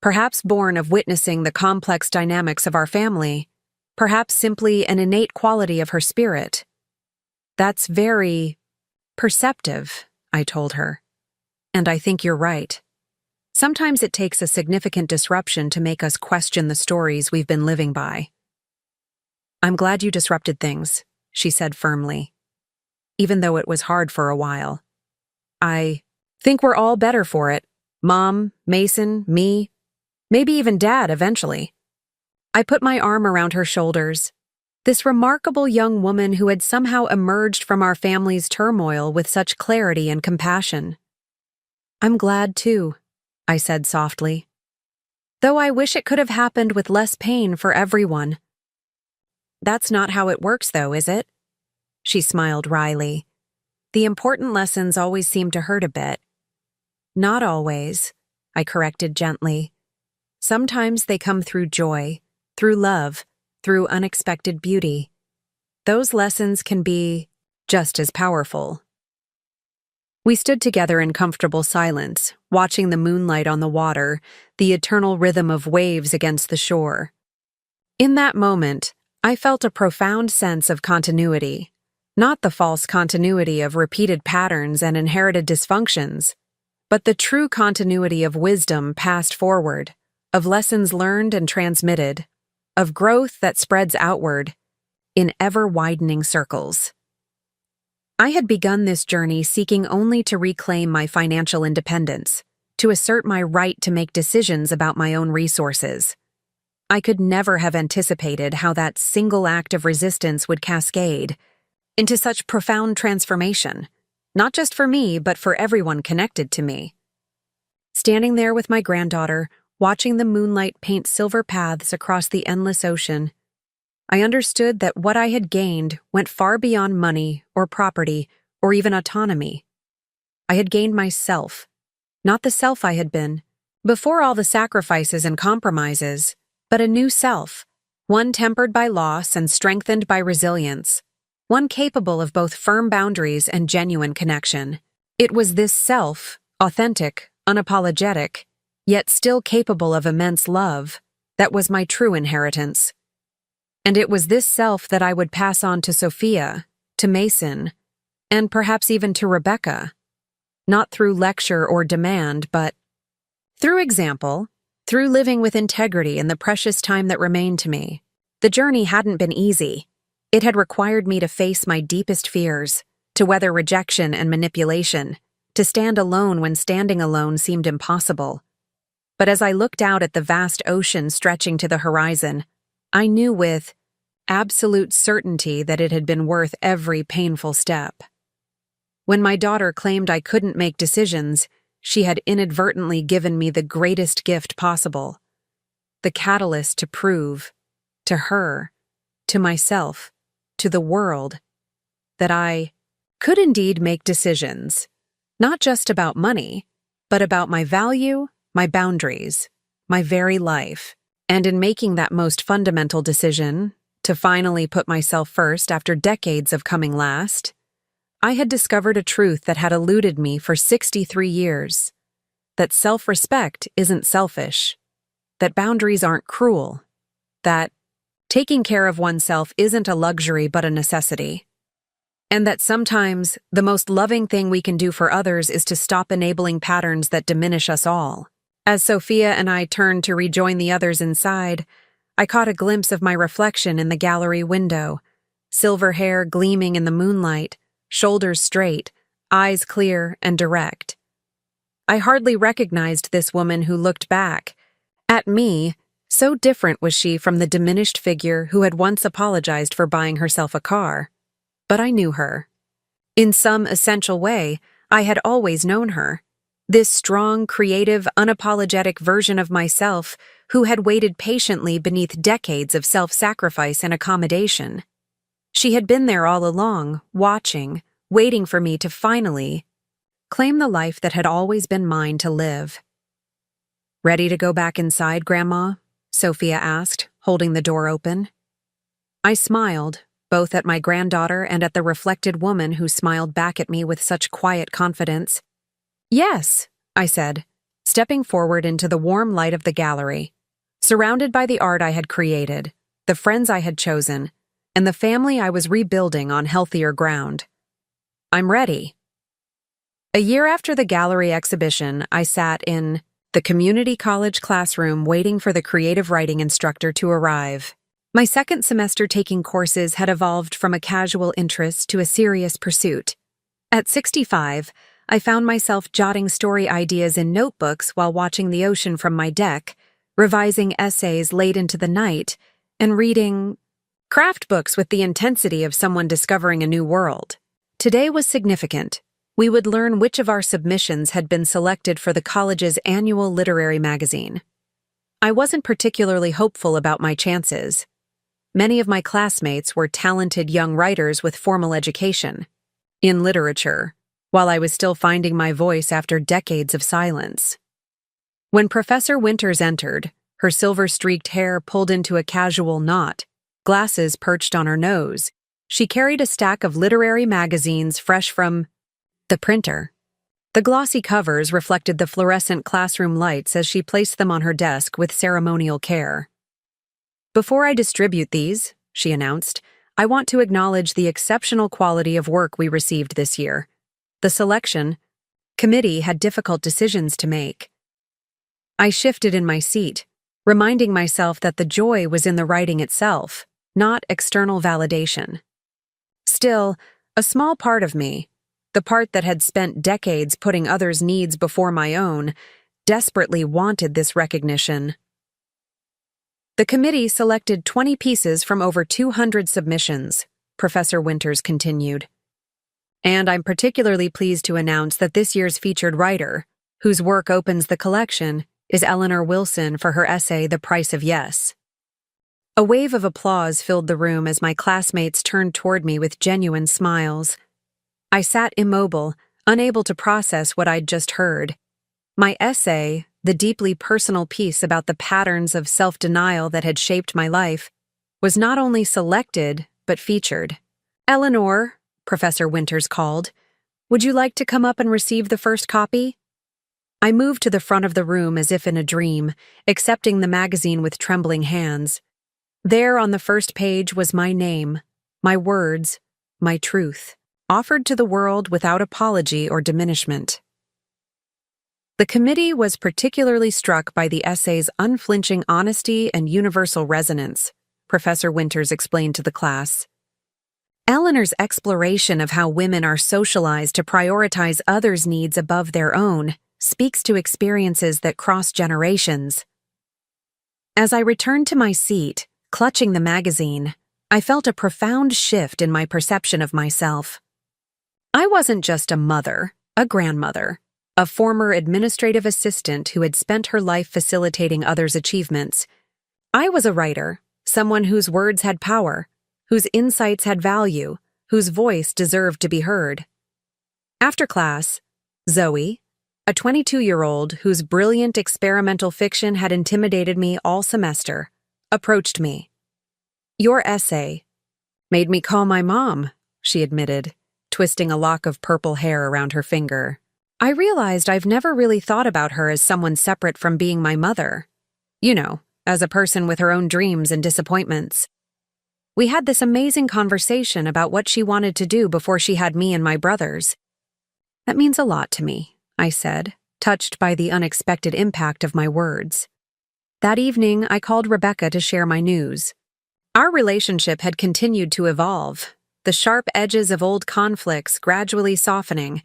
perhaps born of witnessing the complex dynamics of our family, perhaps simply an innate quality of her spirit. "That's very perceptive," I told her. "And I think you're right. Sometimes it takes a significant disruption to make us question the stories we've been living by." "I'm glad you disrupted things," she said firmly, even though it was hard for a while. "I think we're all better for it. Mom, Mason, me, maybe even Dad eventually." I put my arm around her shoulders. This remarkable young woman who had somehow emerged from our family's turmoil with such clarity and compassion. "I'm glad too," I said softly. "Though I wish it could have happened with less pain for everyone." "That's not how it works though, is it?" She smiled wryly. "The important lessons always seem to hurt a bit." "Not always," I corrected gently. "Sometimes they come through joy, through love, through unexpected beauty. Those lessons can be just as powerful." We stood together in comfortable silence, watching the moonlight on the water, the eternal rhythm of waves against the shore. In that moment, I felt a profound sense of continuity, not the false continuity of repeated patterns and inherited dysfunctions, but the true continuity of wisdom passed forward, of lessons learned and transmitted, of growth that spreads outward, in ever-widening circles. I had begun this journey seeking only to reclaim my financial independence, to assert my right to make decisions about my own resources. I could never have anticipated how that single act of resistance would cascade into such profound transformation, not just for me, but for everyone connected to me. Standing there with my granddaughter, watching the moonlight paint silver paths across the endless ocean, I understood that what I had gained went far beyond money or property or even autonomy. I had gained myself, not the self I had been, before all the sacrifices and compromises, but a new self, one tempered by loss and strengthened by resilience, one capable of both firm boundaries and genuine connection. It was this self, authentic, unapologetic, yet still capable of immense love, that was my true inheritance. And it was this self that I would pass on to Sophia, to Mason, and perhaps even to Rebecca, not through lecture or demand, but through example, through living with integrity in the precious time that remained to me. The journey hadn't been easy. It had required me to face my deepest fears, to weather rejection and manipulation, to stand alone when standing alone seemed impossible. But as I looked out at the vast ocean stretching to the horizon, I knew with absolute certainty that it had been worth every painful step. When my daughter claimed I couldn't make decisions, she had inadvertently given me the greatest gift possible, the catalyst to prove, to her, to myself, to the world, that I could indeed make decisions, not just about money, but about my value, my boundaries, my very life. And in making that most fundamental decision, to finally put myself first after decades of coming last, I had discovered a truth that had eluded me for 63 years, that self-respect isn't selfish, that boundaries aren't cruel, that taking care of oneself isn't a luxury but a necessity, and that sometimes the most loving thing we can do for others is to stop enabling patterns that diminish us all. As Sophia and I turned to rejoin the others inside, I caught a glimpse of my reflection in the gallery window, silver hair gleaming in the moonlight, shoulders straight, eyes clear and direct. I hardly recognized this woman who looked back at me, so different was she from the diminished figure who had once apologized for buying herself a car. But I knew her. In some essential way, I had always known her. This strong, creative, unapologetic version of myself who had waited patiently beneath decades of self-sacrifice and accommodation. She had been there all along, watching, waiting for me to finally claim the life that had always been mine to live. "Ready to go back inside, Grandma?" Sophia asked, holding the door open. I smiled, both at my granddaughter and at the reflected woman who smiled back at me with such quiet confidence. "Yes," I said, stepping forward into the warm light of the gallery, surrounded by the art I had created, the friends I had chosen, and the family I was rebuilding on healthier ground. "I'm ready." A year after the gallery exhibition, I sat in the community college classroom waiting for the creative writing instructor to arrive. My second semester taking courses had evolved from a casual interest to a serious pursuit. At 65, I found myself jotting story ideas in notebooks while watching the ocean from my deck, revising essays late into the night, and reading craft books with the intensity of someone discovering a new world. Today was significant. We would learn which of our submissions had been selected for the college's annual literary magazine. I wasn't particularly hopeful about my chances. Many of my classmates were talented young writers with formal education in literature, while I was still finding my voice after decades of silence. When Professor Winters entered, her silver-streaked hair pulled into a casual knot, glasses perched on her nose, she carried a stack of literary magazines fresh from the printer. The glossy covers reflected the fluorescent classroom lights as she placed them on her desk with ceremonial care. "Before I distribute these," she announced, "I want to acknowledge the exceptional quality of work we received this year. The selection committee had difficult decisions to make." I shifted in my seat, reminding myself that the joy was in the writing itself, not external validation. Still, a small part of me, the part that had spent decades putting others' needs before my own, desperately wanted this recognition. The committee selected 20 pieces from over 200 submissions, Professor Winters continued. And I'm particularly pleased to announce that this year's featured writer, whose work opens the collection, is Eleanor Wilson for her essay The Price of Yes. A wave of applause filled the room as my classmates turned toward me with genuine smiles. I sat immobile, unable to process what I'd just heard. My essay, the deeply personal piece about the patterns of self-denial that had shaped my life, was not only selected, but featured. "Eleanor," Professor Winters called, "would you like to come up and receive the first copy?" I moved to the front of the room as if in a dream, accepting the magazine with trembling hands. There on the first page was my name, my words, my truth, offered to the world without apology or diminishment. The committee was particularly struck by the essay's unflinching honesty and universal resonance, Professor Winters explained to the class. Eleanor's exploration of how women are socialized to prioritize others' needs above their own speaks to experiences that cross generations. As I returned to my seat, clutching the magazine, I felt a profound shift in my perception of myself. I wasn't just a mother, a grandmother, a former administrative assistant who had spent her life facilitating others' achievements. I was a writer, someone whose words had power, whose insights had value, whose voice deserved to be heard. After class, Zoe, a 22-year-old whose brilliant experimental fiction had intimidated me all semester, approached me. "Your essay made me call my mom," she admitted, twisting a lock of purple hair around her finger. I realized I've never really thought about her as someone separate from being my mother. You know, as a person with her own dreams and disappointments. We had this amazing conversation about what she wanted to do before she had me and my brothers. "That means a lot to me," I said, touched by the unexpected impact of my words. That evening, I called Rebecca to share my news. Our relationship had continued to evolve, the sharp edges of old conflicts gradually softening,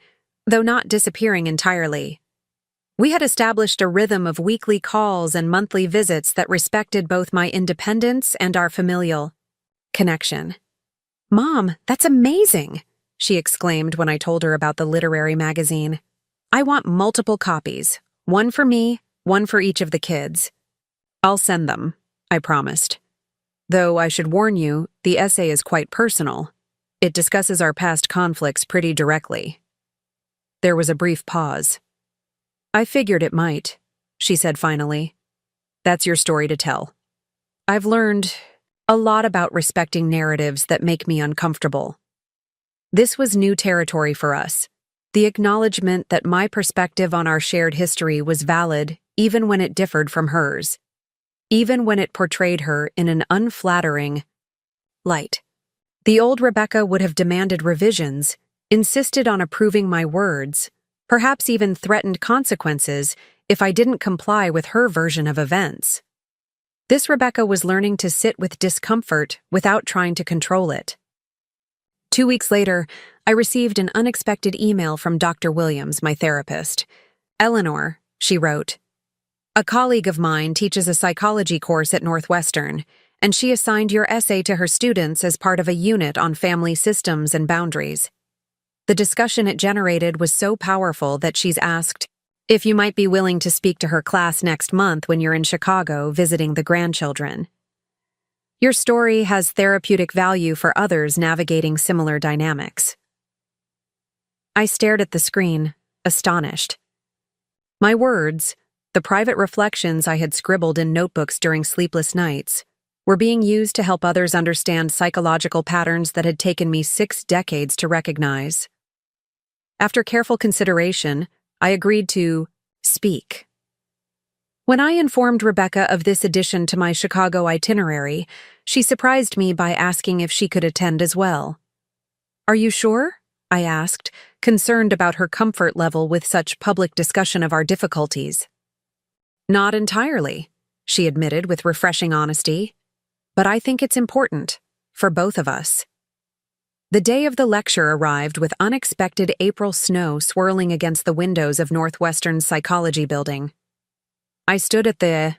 though not disappearing entirely. We had established a rhythm of weekly calls and monthly visits that respected both my independence and our familial connection. "Mom, that's amazing!" she exclaimed when I told her about the literary magazine. "I want multiple copies, one for me, one for each of the kids." "I'll send them," I promised. Though I should warn you, the essay is quite personal. It discusses our past conflicts pretty directly. There was a brief pause. "I figured it might," she said finally. "That's your story to tell. I've learned a lot about respecting narratives that make me uncomfortable." This was new territory for us, the acknowledgement that my perspective on our shared history was valid even when it differed from hers, even when it portrayed her in an unflattering light. The old Rebecca would have demanded revisions, insisted on approving my words, perhaps even threatened consequences if I didn't comply with her version of events. This Rebecca was learning to sit with discomfort without trying to control it. 2 weeks later, I received an unexpected email from Dr. Williams, my therapist. "Eleanor," she wrote, "a colleague of mine teaches a psychology course at Northwestern, and she assigned your essay to her students as part of a unit on family systems and boundaries. The discussion it generated was so powerful that she's asked if you might be willing to speak to her class next month when you're in Chicago visiting the grandchildren. Your story has therapeutic value for others navigating similar dynamics." I stared at the screen, astonished. My words, the private reflections I had scribbled in notebooks during sleepless nights, were being used to help others understand psychological patterns that had taken me 6 decades to recognize. After careful consideration, I agreed to speak. When I informed Rebecca of this addition to my Chicago itinerary, she surprised me by asking if she could attend as well. "Are you sure?" I asked, concerned about her comfort level with such public discussion of our difficulties. "Not entirely," she admitted with refreshing honesty. "But I think it's important, for both of us." The day of the lecture arrived with unexpected April snow swirling against the windows of Northwestern's psychology building. I stood at the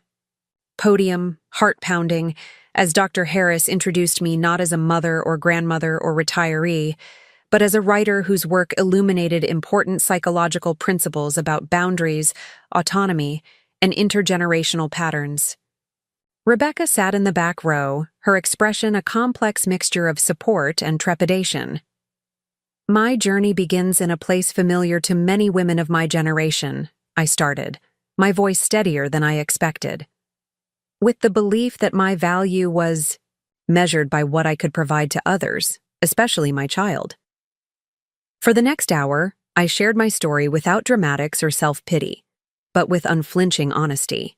podium, heart-pounding, as Dr. Harris introduced me not as a mother or grandmother or retiree, but as a writer whose work illuminated important psychological principles about boundaries, autonomy, and intergenerational patterns. Rebecca sat in the back row, her expression a complex mixture of support and trepidation. "My journey begins in a place familiar to many women of my generation," I started, my voice steadier than I expected. "With the belief that my value was measured by what I could provide to others, especially my child." For the next hour, I shared my story without dramatics or self-pity. but with unflinching honesty.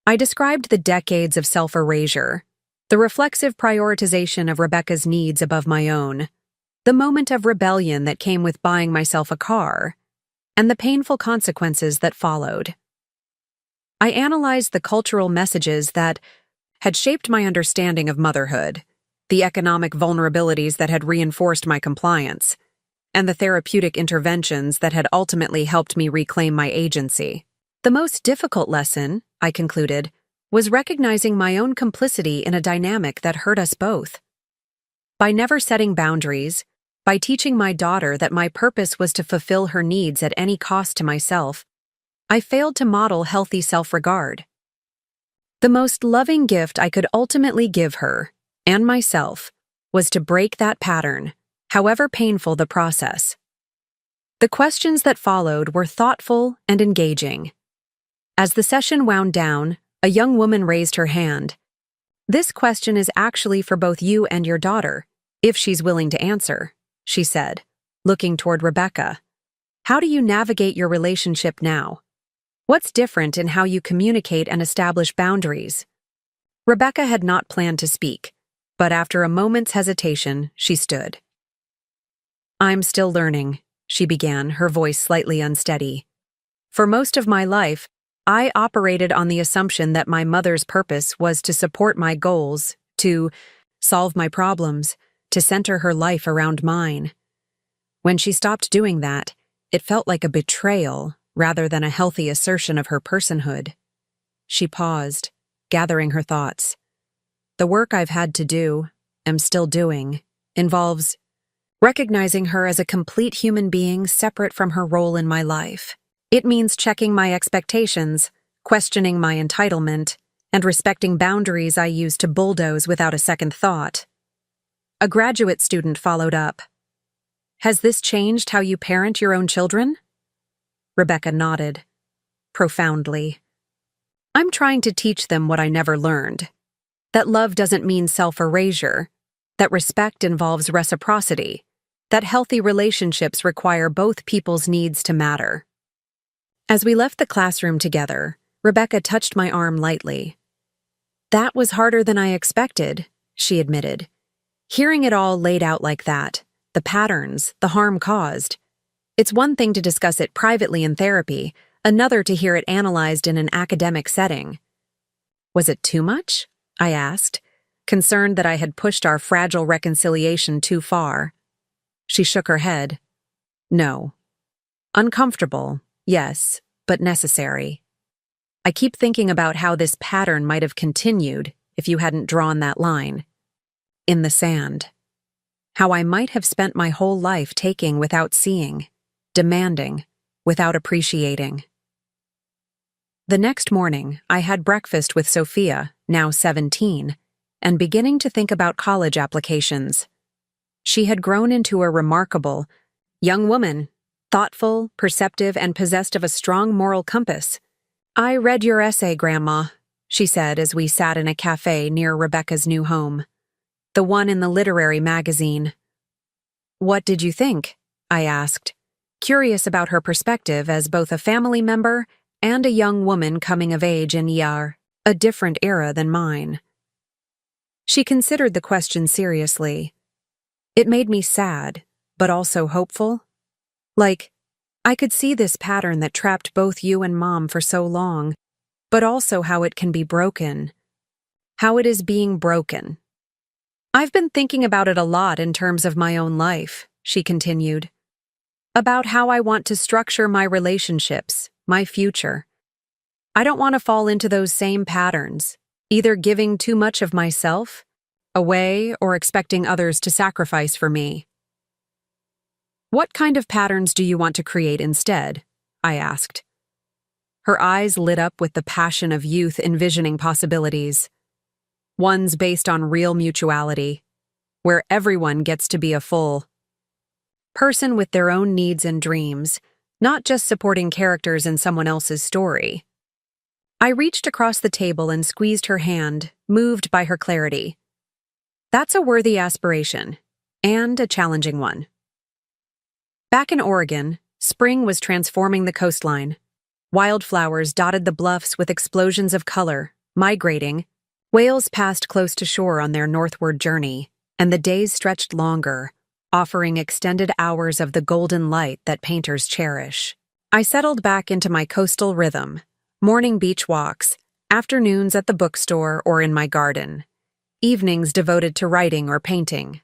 I described the decades of self-erasure, the reflexive prioritization of Rebecca's needs above my own, the moment of rebellion that came with buying myself a car, and the painful consequences that followed. I analyzed the cultural messages that had shaped my understanding of motherhood, the economic vulnerabilities that had reinforced my compliance, and the therapeutic interventions that had ultimately helped me reclaim my agency. The most difficult lesson, I concluded, was recognizing my own complicity in a dynamic that hurt us both. By never setting boundaries, by teaching my daughter that my purpose was to fulfill her needs at any cost to myself, I failed to model healthy self-regard. The most loving gift I could ultimately give her, and myself, was to break that pattern, however painful the process. The questions that followed were thoughtful and engaging. As the session wound down, a young woman raised her hand. "This question is actually for both you and your daughter, if she's willing to answer," she said, looking toward Rebecca. "How do you navigate your relationship now? What's different in how you communicate and establish boundaries?" Rebecca had not planned to speak, but after a moment's hesitation, she stood. "I'm still learning," she began, her voice slightly unsteady. "For most of my life, I operated on the assumption that my mother's purpose was to support my goals, to solve my problems, to center her life around mine. When she stopped doing that, it felt like a betrayal rather than a healthy assertion of her personhood." She paused, gathering her thoughts. "The work I've had to do, am still doing, involves recognizing her as a complete human being separate from her role in my life. It means checking my expectations, questioning my entitlement, and respecting boundaries I used to bulldoze without a second thought." A graduate student followed up. "Has this changed how you parent your own children?" Rebecca nodded, profoundly. "I'm trying to teach them what I never learned. That love doesn't mean self-erasure, that respect involves reciprocity, that healthy relationships require both people's needs to matter." As we left the classroom together, Rebecca touched my arm lightly. "That was harder than I expected," she admitted. "Hearing it all laid out like that, the patterns, the harm caused. It's one thing to discuss it privately in therapy, another to hear it analyzed in an academic setting." "Was it too much?" I asked, concerned that I had pushed our fragile reconciliation too far. She shook her head. "No. Uncomfortable, yes, but necessary. I keep thinking about how this pattern might have continued if you hadn't drawn that line in the sand. How I might have spent my whole life taking without seeing, demanding without appreciating." The next morning, I had breakfast with Sophia, now 17, and beginning to think about college applications. She had grown into a remarkable young woman, thoughtful, perceptive, and possessed of a strong moral compass. "I read your essay, Grandma," she said as we sat in a cafe near Rebecca's new home. "The one in the literary magazine." "What did you think?" I asked, curious about her perspective as both a family member and a young woman coming of age in a different era than mine. She considered the question seriously. It made me sad, but also hopeful. Like, I could see this pattern that trapped both you and Mom for so long, but also how it can be broken. How it is being broken. "I've been thinking about it a lot in terms of my own life," she continued. "About how I want to structure my relationships, my future. I don't want to fall into those same patterns, either giving too much of myself away or expecting others to sacrifice for me." "What kind of patterns do you want to create instead?" I asked. Her eyes lit up with the passion of youth envisioning possibilities. Ones based on real mutuality, where everyone gets to be a full person with their own needs and dreams, not just supporting characters in someone else's story. I reached across the table and squeezed her hand, moved by her clarity. "That's a worthy aspiration, and a challenging one." Back in Oregon, spring was transforming the coastline. Wildflowers dotted the bluffs with explosions of color, migrating. Whales passed close to shore on their northward journey, and the days stretched longer, offering extended hours of the golden light that painters cherish. I settled back into my coastal rhythm, morning beach walks, afternoons at the bookstore or in my garden, evenings devoted to writing or painting.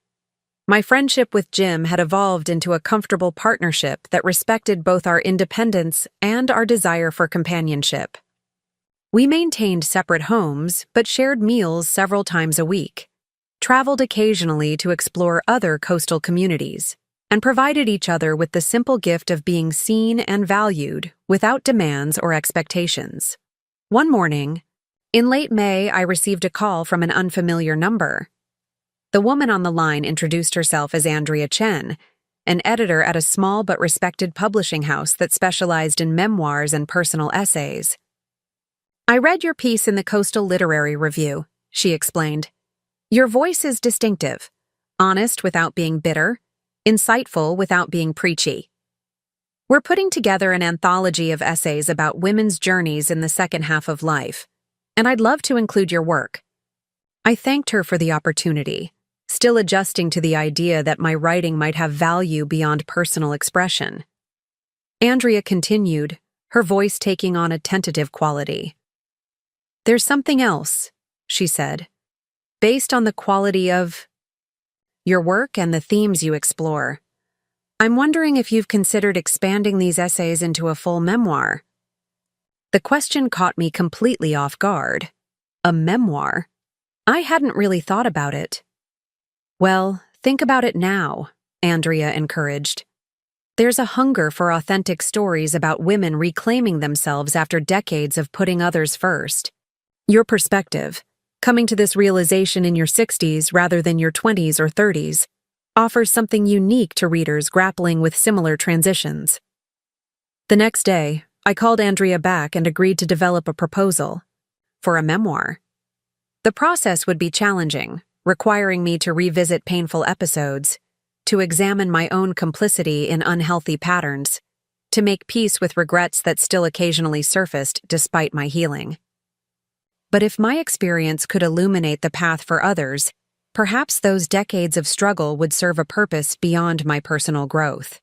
My friendship with Jim had evolved into a comfortable partnership that respected both our independence and our desire for companionship. We maintained separate homes, but shared meals several times a week, traveled occasionally to explore other coastal communities, and provided each other with the simple gift of being seen and valued without demands or expectations. One morning, in late May, I received a call from an unfamiliar number. The woman on the line introduced herself as Andrea Chen, an editor at a small but respected publishing house that specialized in memoirs and personal essays. "I read your piece in the Coastal Literary Review," she explained. "Your voice is distinctive, honest without being bitter, insightful without being preachy. We're putting together an anthology of essays about women's journeys in the second half of life, and I'd love to include your work." I thanked her for the opportunity, still adjusting to the idea that my writing might have value beyond personal expression. Andrea continued, her voice taking on a tentative quality. "There's something else," she said, "based on the quality of your work and the themes you explore. I'm wondering if you've considered expanding these essays into a full memoir." The question caught me completely off guard. A memoir? I hadn't really thought about it. "Well, think about it now," Andrea encouraged. "There's a hunger for authentic stories about women reclaiming themselves after decades of putting others first. Your perspective, coming to this realization in your 60s rather than your 20s or 30s, offers something unique to readers grappling with similar transitions." The next day, I called Andrea back and agreed to develop a proposal for a memoir. The process would be challenging, requiring me to revisit painful episodes, to examine my own complicity in unhealthy patterns, to make peace with regrets that still occasionally surfaced despite my healing. But if my experience could illuminate the path for others, perhaps those decades of struggle would serve a purpose beyond my personal growth.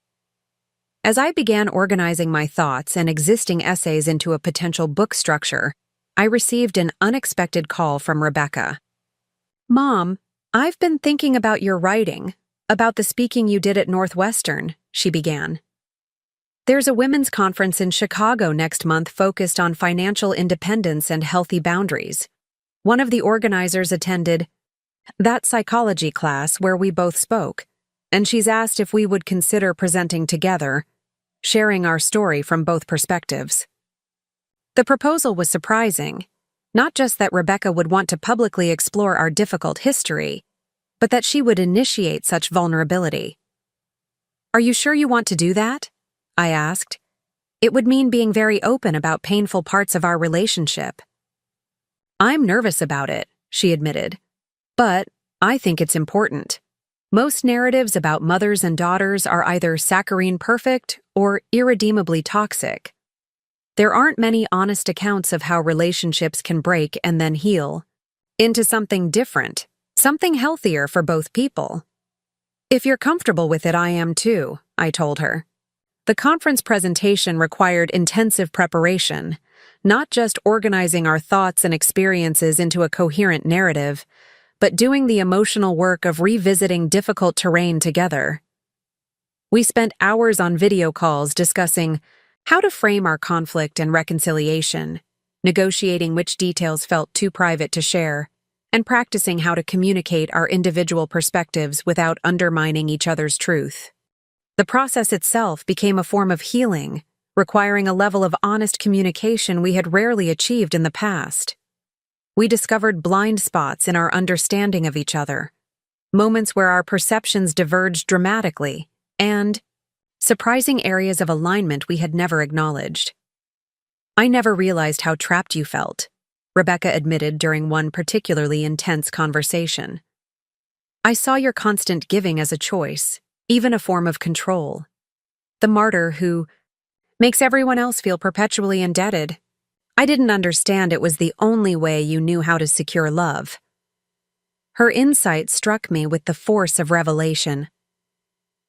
As I began organizing my thoughts and existing essays into a potential book structure, I received an unexpected call from Rebecca. "Mom, I've been thinking about your writing, about the speaking you did at Northwestern," she began. "There's a women's conference in Chicago next month focused on financial independence and healthy boundaries. One of the organizers attended that psychology class where we both spoke, and she's asked if we would consider presenting together, sharing our story from both perspectives." The proposal was surprising, not just that Rebecca would want to publicly explore our difficult history, but that she would initiate such vulnerability. "Are you sure you want to do that?" I asked. "It would mean being very open about painful parts of our relationship." "I'm nervous about it," she admitted, "but I think it's important. Most narratives about mothers and daughters are either saccharine perfect or irredeemably toxic. There aren't many honest accounts of how relationships can break and then heal into something different, something healthier for both people. "If you're comfortable with it, I am too," I told her. The conference presentation required intensive preparation, not just organizing our thoughts and experiences into a coherent narrative, but doing the emotional work of revisiting difficult terrain together. We spent hours on video calls discussing how to frame our conflict and reconciliation, negotiating which details felt too private to share, and practicing how to communicate our individual perspectives without undermining each other's truth. The process itself became a form of healing, requiring a level of honest communication we had rarely achieved in the past. We discovered blind spots in our understanding of each other, moments where our perceptions diverged dramatically, and surprising areas of alignment we had never acknowledged. "I never realized how trapped you felt," Rebecca admitted during one particularly intense conversation. "I saw your constant giving as a choice, even a form of control. The martyr who Makes everyone else feel perpetually indebted. I didn't understand it was the only way you knew how to secure love. Her insight struck me with the force of revelation.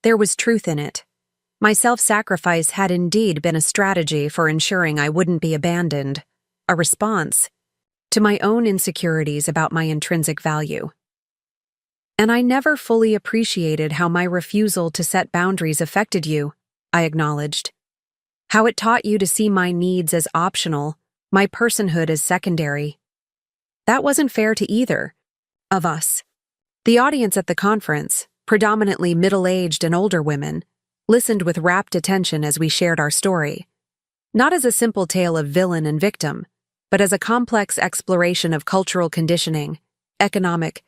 There was truth in it. My self-sacrifice had indeed been a strategy for ensuring I wouldn't be abandoned, a response to my own insecurities about my intrinsic value. And I never fully appreciated how my refusal to set boundaries affected you, I acknowledged. How it taught you to see my needs as optional, my personhood as secondary. That wasn't fair to either of us. The audience at the conference, predominantly middle-aged and older women, listened with rapt attention as we shared our story, not as a simple tale of villain and victim, but as a complex exploration of cultural conditioning, economic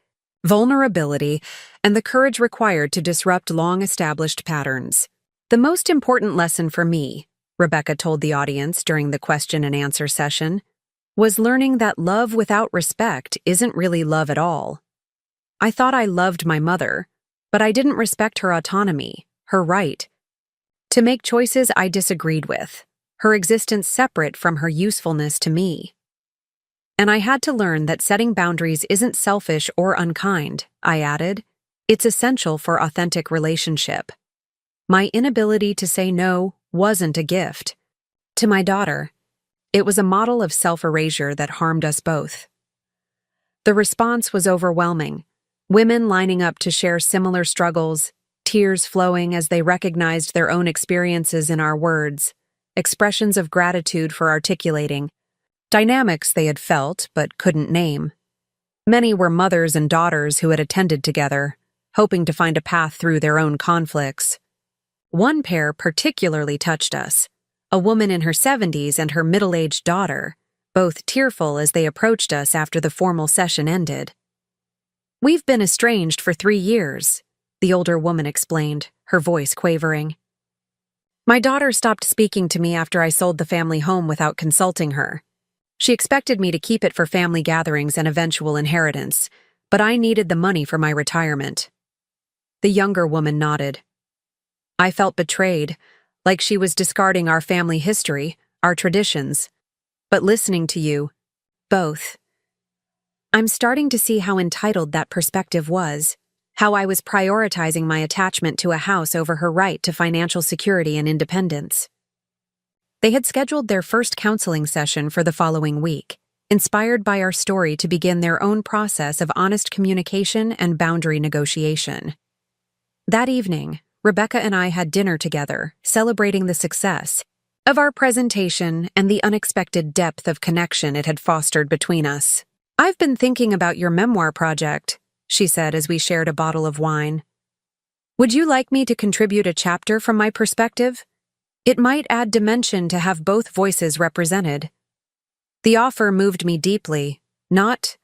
vulnerability, and the courage required to disrupt long-established patterns. The most important lesson for me, Rebecca told the audience during the question and answer session, was learning that love without respect isn't really love at all. I thought I loved my mother, but I didn't respect her autonomy, her right to make choices I disagreed with, her existence separate from her usefulness to me. And I had to learn that setting boundaries isn't selfish or unkind, I added. It's essential for authentic relationship. My inability to say no wasn't a gift. To my daughter, it was a model of self-erasure that harmed us both. The response was overwhelming. Women lining up to share similar struggles, tears flowing as they recognized their own experiences in our words, expressions of gratitude for articulating dynamics they had felt but couldn't name. Many were mothers and daughters who had attended together, hoping to find a path through their own conflicts. One pair particularly touched us, a woman in her 70s and her middle-aged daughter, both tearful as they approached us after the formal session ended. "We've been estranged for 3 years," the older woman explained, her voice quavering. "My daughter stopped speaking to me after I sold the family home without consulting her. She expected me to keep it for family gatherings and eventual inheritance, but I needed the money for my retirement." The younger woman nodded. "I felt betrayed, like she was discarding our family history, our traditions. But listening to you, both, I'm starting to see how entitled that perspective was, how I was prioritizing my attachment to a house over her right to financial security and independence." They had scheduled their first counseling session for the following week, inspired by our story to begin their own process of honest communication and boundary negotiation. That evening, Rebecca and I had dinner together, celebrating the success of our presentation and the unexpected depth of connection it had fostered between us. "I've been thinking about your memoir project," she said as we shared a bottle of wine. "Would you like me to contribute a chapter from my perspective? It might add dimension to have both voices represented." The offer moved me deeply, not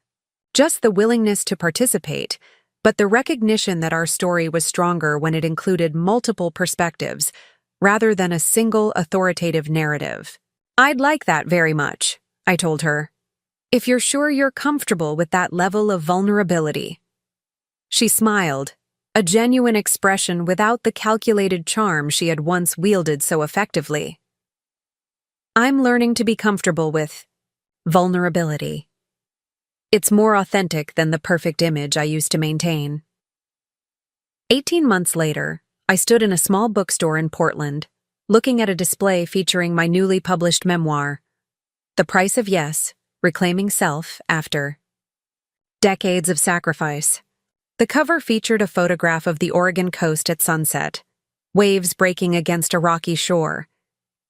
just the willingness to participate, but the recognition that our story was stronger when it included multiple perspectives, rather than a single authoritative narrative. "I'd like that very much," I told her, "if you're sure you're comfortable with that level of vulnerability." She smiled, a genuine expression without the calculated charm she had once wielded so effectively. "I'm learning to be comfortable with vulnerability. It's more authentic than the perfect image I used to maintain." 18 months later, I stood in a small bookstore in Portland, looking at a display featuring my newly published memoir, The Price of Yes, Reclaiming Self After Decades of Sacrifice. The cover featured a photograph of the Oregon coast at sunset, waves breaking against a rocky shore,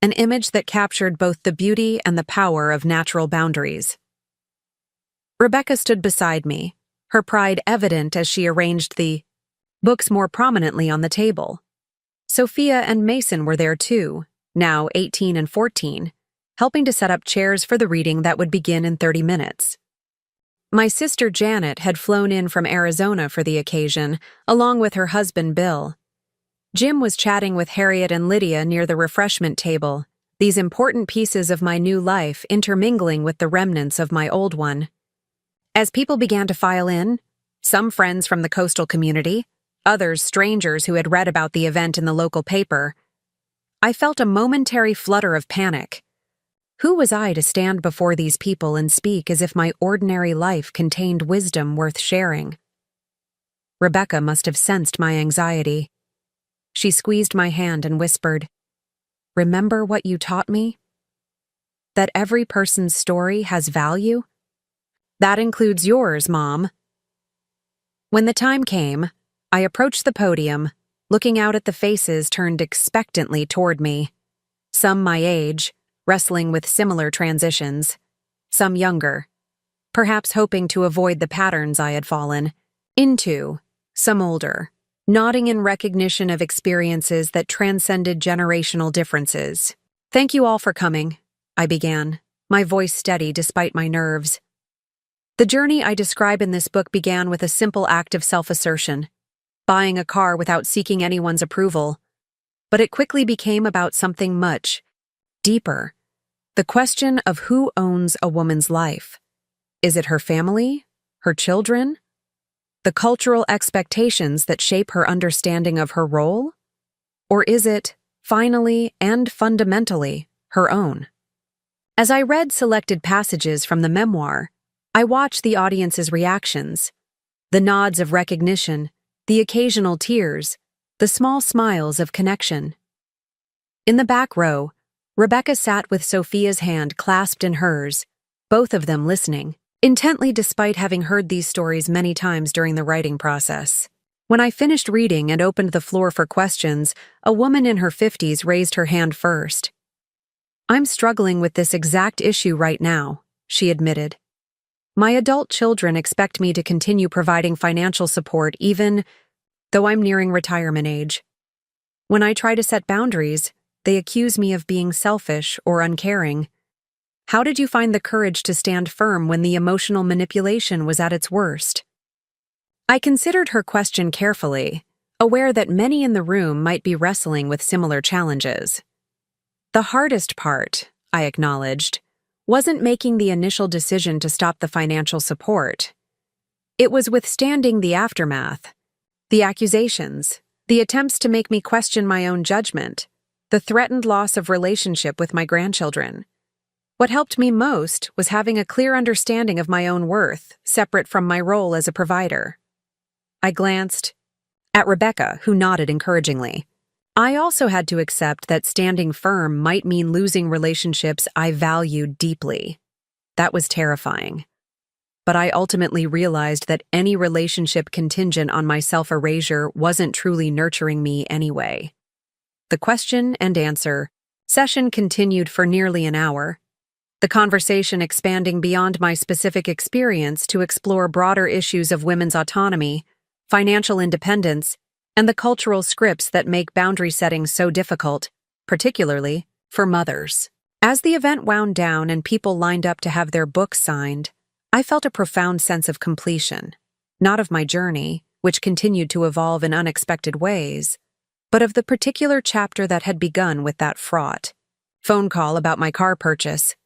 an image that captured both the beauty and the power of natural boundaries. Rebecca stood beside me, her pride evident as she arranged the books more prominently on the table. Sophia and Mason were there too, now 18 and 14, helping to set up chairs for the reading that would begin in 30 minutes. My sister Janet had flown in from Arizona for the occasion, along with her husband Bill. Jim was chatting with Harriet and Lydia near the refreshment table, these important pieces of my new life intermingling with the remnants of my old one. As people began to file in, some friends from the coastal community, others strangers who had read about the event in the local paper, I felt a momentary flutter of panic. Who was I to stand before these people and speak as if my ordinary life contained wisdom worth sharing? Rebecca must have sensed my anxiety. She squeezed my hand and whispered, "Remember what you taught me? That every person's story has value? That includes yours, Mom." When the time came, I approached the podium, looking out at the faces turned expectantly toward me. Some my age, wrestling with similar transitions. Some younger, perhaps hoping to avoid the patterns I had fallen into. Some older, nodding in recognition of experiences that transcended generational differences. "Thank you all for coming," I began, my voice steady despite my nerves. The journey I describe in this book began with a simple act of self-assertion, buying a car without seeking anyone's approval. But it quickly became about something much deeper. The question of who owns a woman's life. Is it her family? Her children? The cultural expectations that shape her understanding of her role? Or is it, finally and fundamentally, her own? As I read selected passages from the memoir, I watched the audience's reactions, the nods of recognition, the occasional tears, the small smiles of connection. In the back row, Rebecca sat with Sophia's hand clasped in hers, both of them listening intently despite having heard these stories many times during the writing process. When I finished reading and opened the floor for questions, a woman in her 50s raised her hand first. "I'm struggling with this exact issue right now," she admitted. "My adult children expect me to continue providing financial support even though I'm nearing retirement age. When I try to set boundaries, they accuse me of being selfish or uncaring. How did you find the courage to stand firm when the emotional manipulation was at its worst?" I considered her question carefully, aware that many in the room might be wrestling with similar challenges. The hardest part, I acknowledged, wasn't making the initial decision to stop the financial support. It was withstanding the aftermath, the accusations, the attempts to make me question my own judgment, the threatened loss of relationship with my grandchildren. What helped me most was having a clear understanding of my own worth, separate from my role as a provider. I glanced at Rebecca, who nodded encouragingly. I also had to accept that standing firm might mean losing relationships I valued deeply. That was terrifying. But I ultimately realized that any relationship contingent on my self-erasure wasn't truly nurturing me anyway. The question and answer session continued for nearly an hour, the conversation expanding beyond my specific experience to explore broader issues of women's autonomy, financial independence, and the cultural scripts that make boundary setting so difficult, particularly for mothers. As the event wound down and people lined up to have their books signed, I felt a profound sense of completion, not of my journey, which continued to evolve in unexpected ways, but of the particular chapter that had begun with that fraught phone call about my car purchase.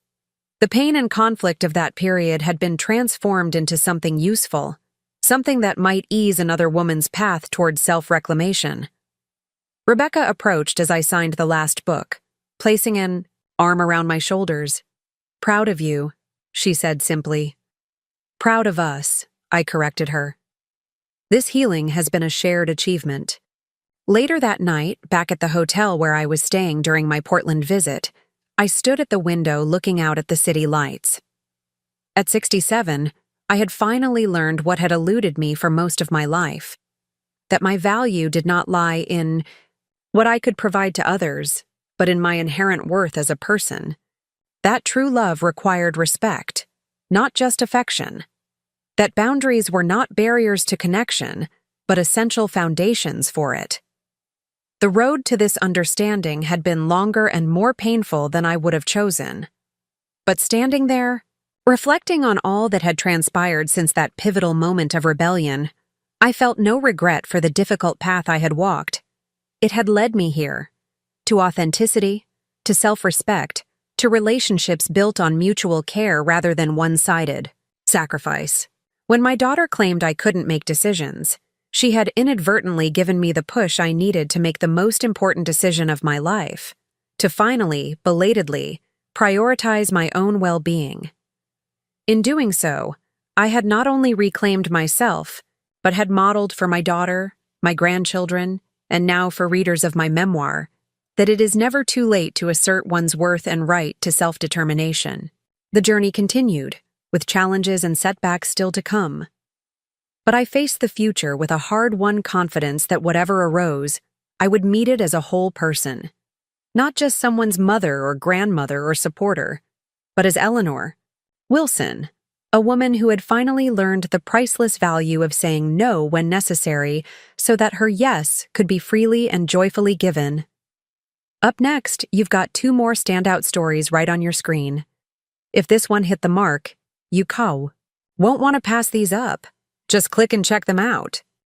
The pain and conflict of that period had been transformed into something useful, something that might ease another woman's path toward self-reclamation. Rebecca approached as I signed the last book, placing an arm around my shoulders. "Proud of you," she said simply. "Proud of us," I corrected her. This healing has been a shared achievement. Later that night, back at the hotel where I was staying during my Portland visit, I stood at the window looking out at the city lights. At 67, I had finally learned what had eluded me for most of my life, that my value did not lie in what I could provide to others, but in my inherent worth as a person. That true love required respect, not just affection. That boundaries were not barriers to connection, but essential foundations for it. The road to this understanding had been longer and more painful than I would have chosen. But standing there, reflecting on all that had transpired since that pivotal moment of rebellion, I felt no regret for the difficult path I had walked. It had led me here, to authenticity, to self-respect, to relationships built on mutual care rather than one-sided sacrifice. When my daughter claimed I couldn't make decisions, she had inadvertently given me the push I needed to make the most important decision of my life, to finally, belatedly, prioritize my own well-being. In doing so, I had not only reclaimed myself, but had modeled for my daughter, my grandchildren, and now for readers of my memoir, that it is never too late to assert one's worth and right to self-determination. The journey continued, with challenges and setbacks still to come. But I faced the future with a hard-won confidence that whatever arose, I would meet it as a whole person. Not just someone's mother or grandmother or supporter, but as Eleanor Wilson, a woman who had finally learned the priceless value of saying no when necessary so that her yes could be freely and joyfully given. Up next, you've got 2 more standout stories right on your screen. If this one hit the mark, you won't want to pass these up. Just click and check them out.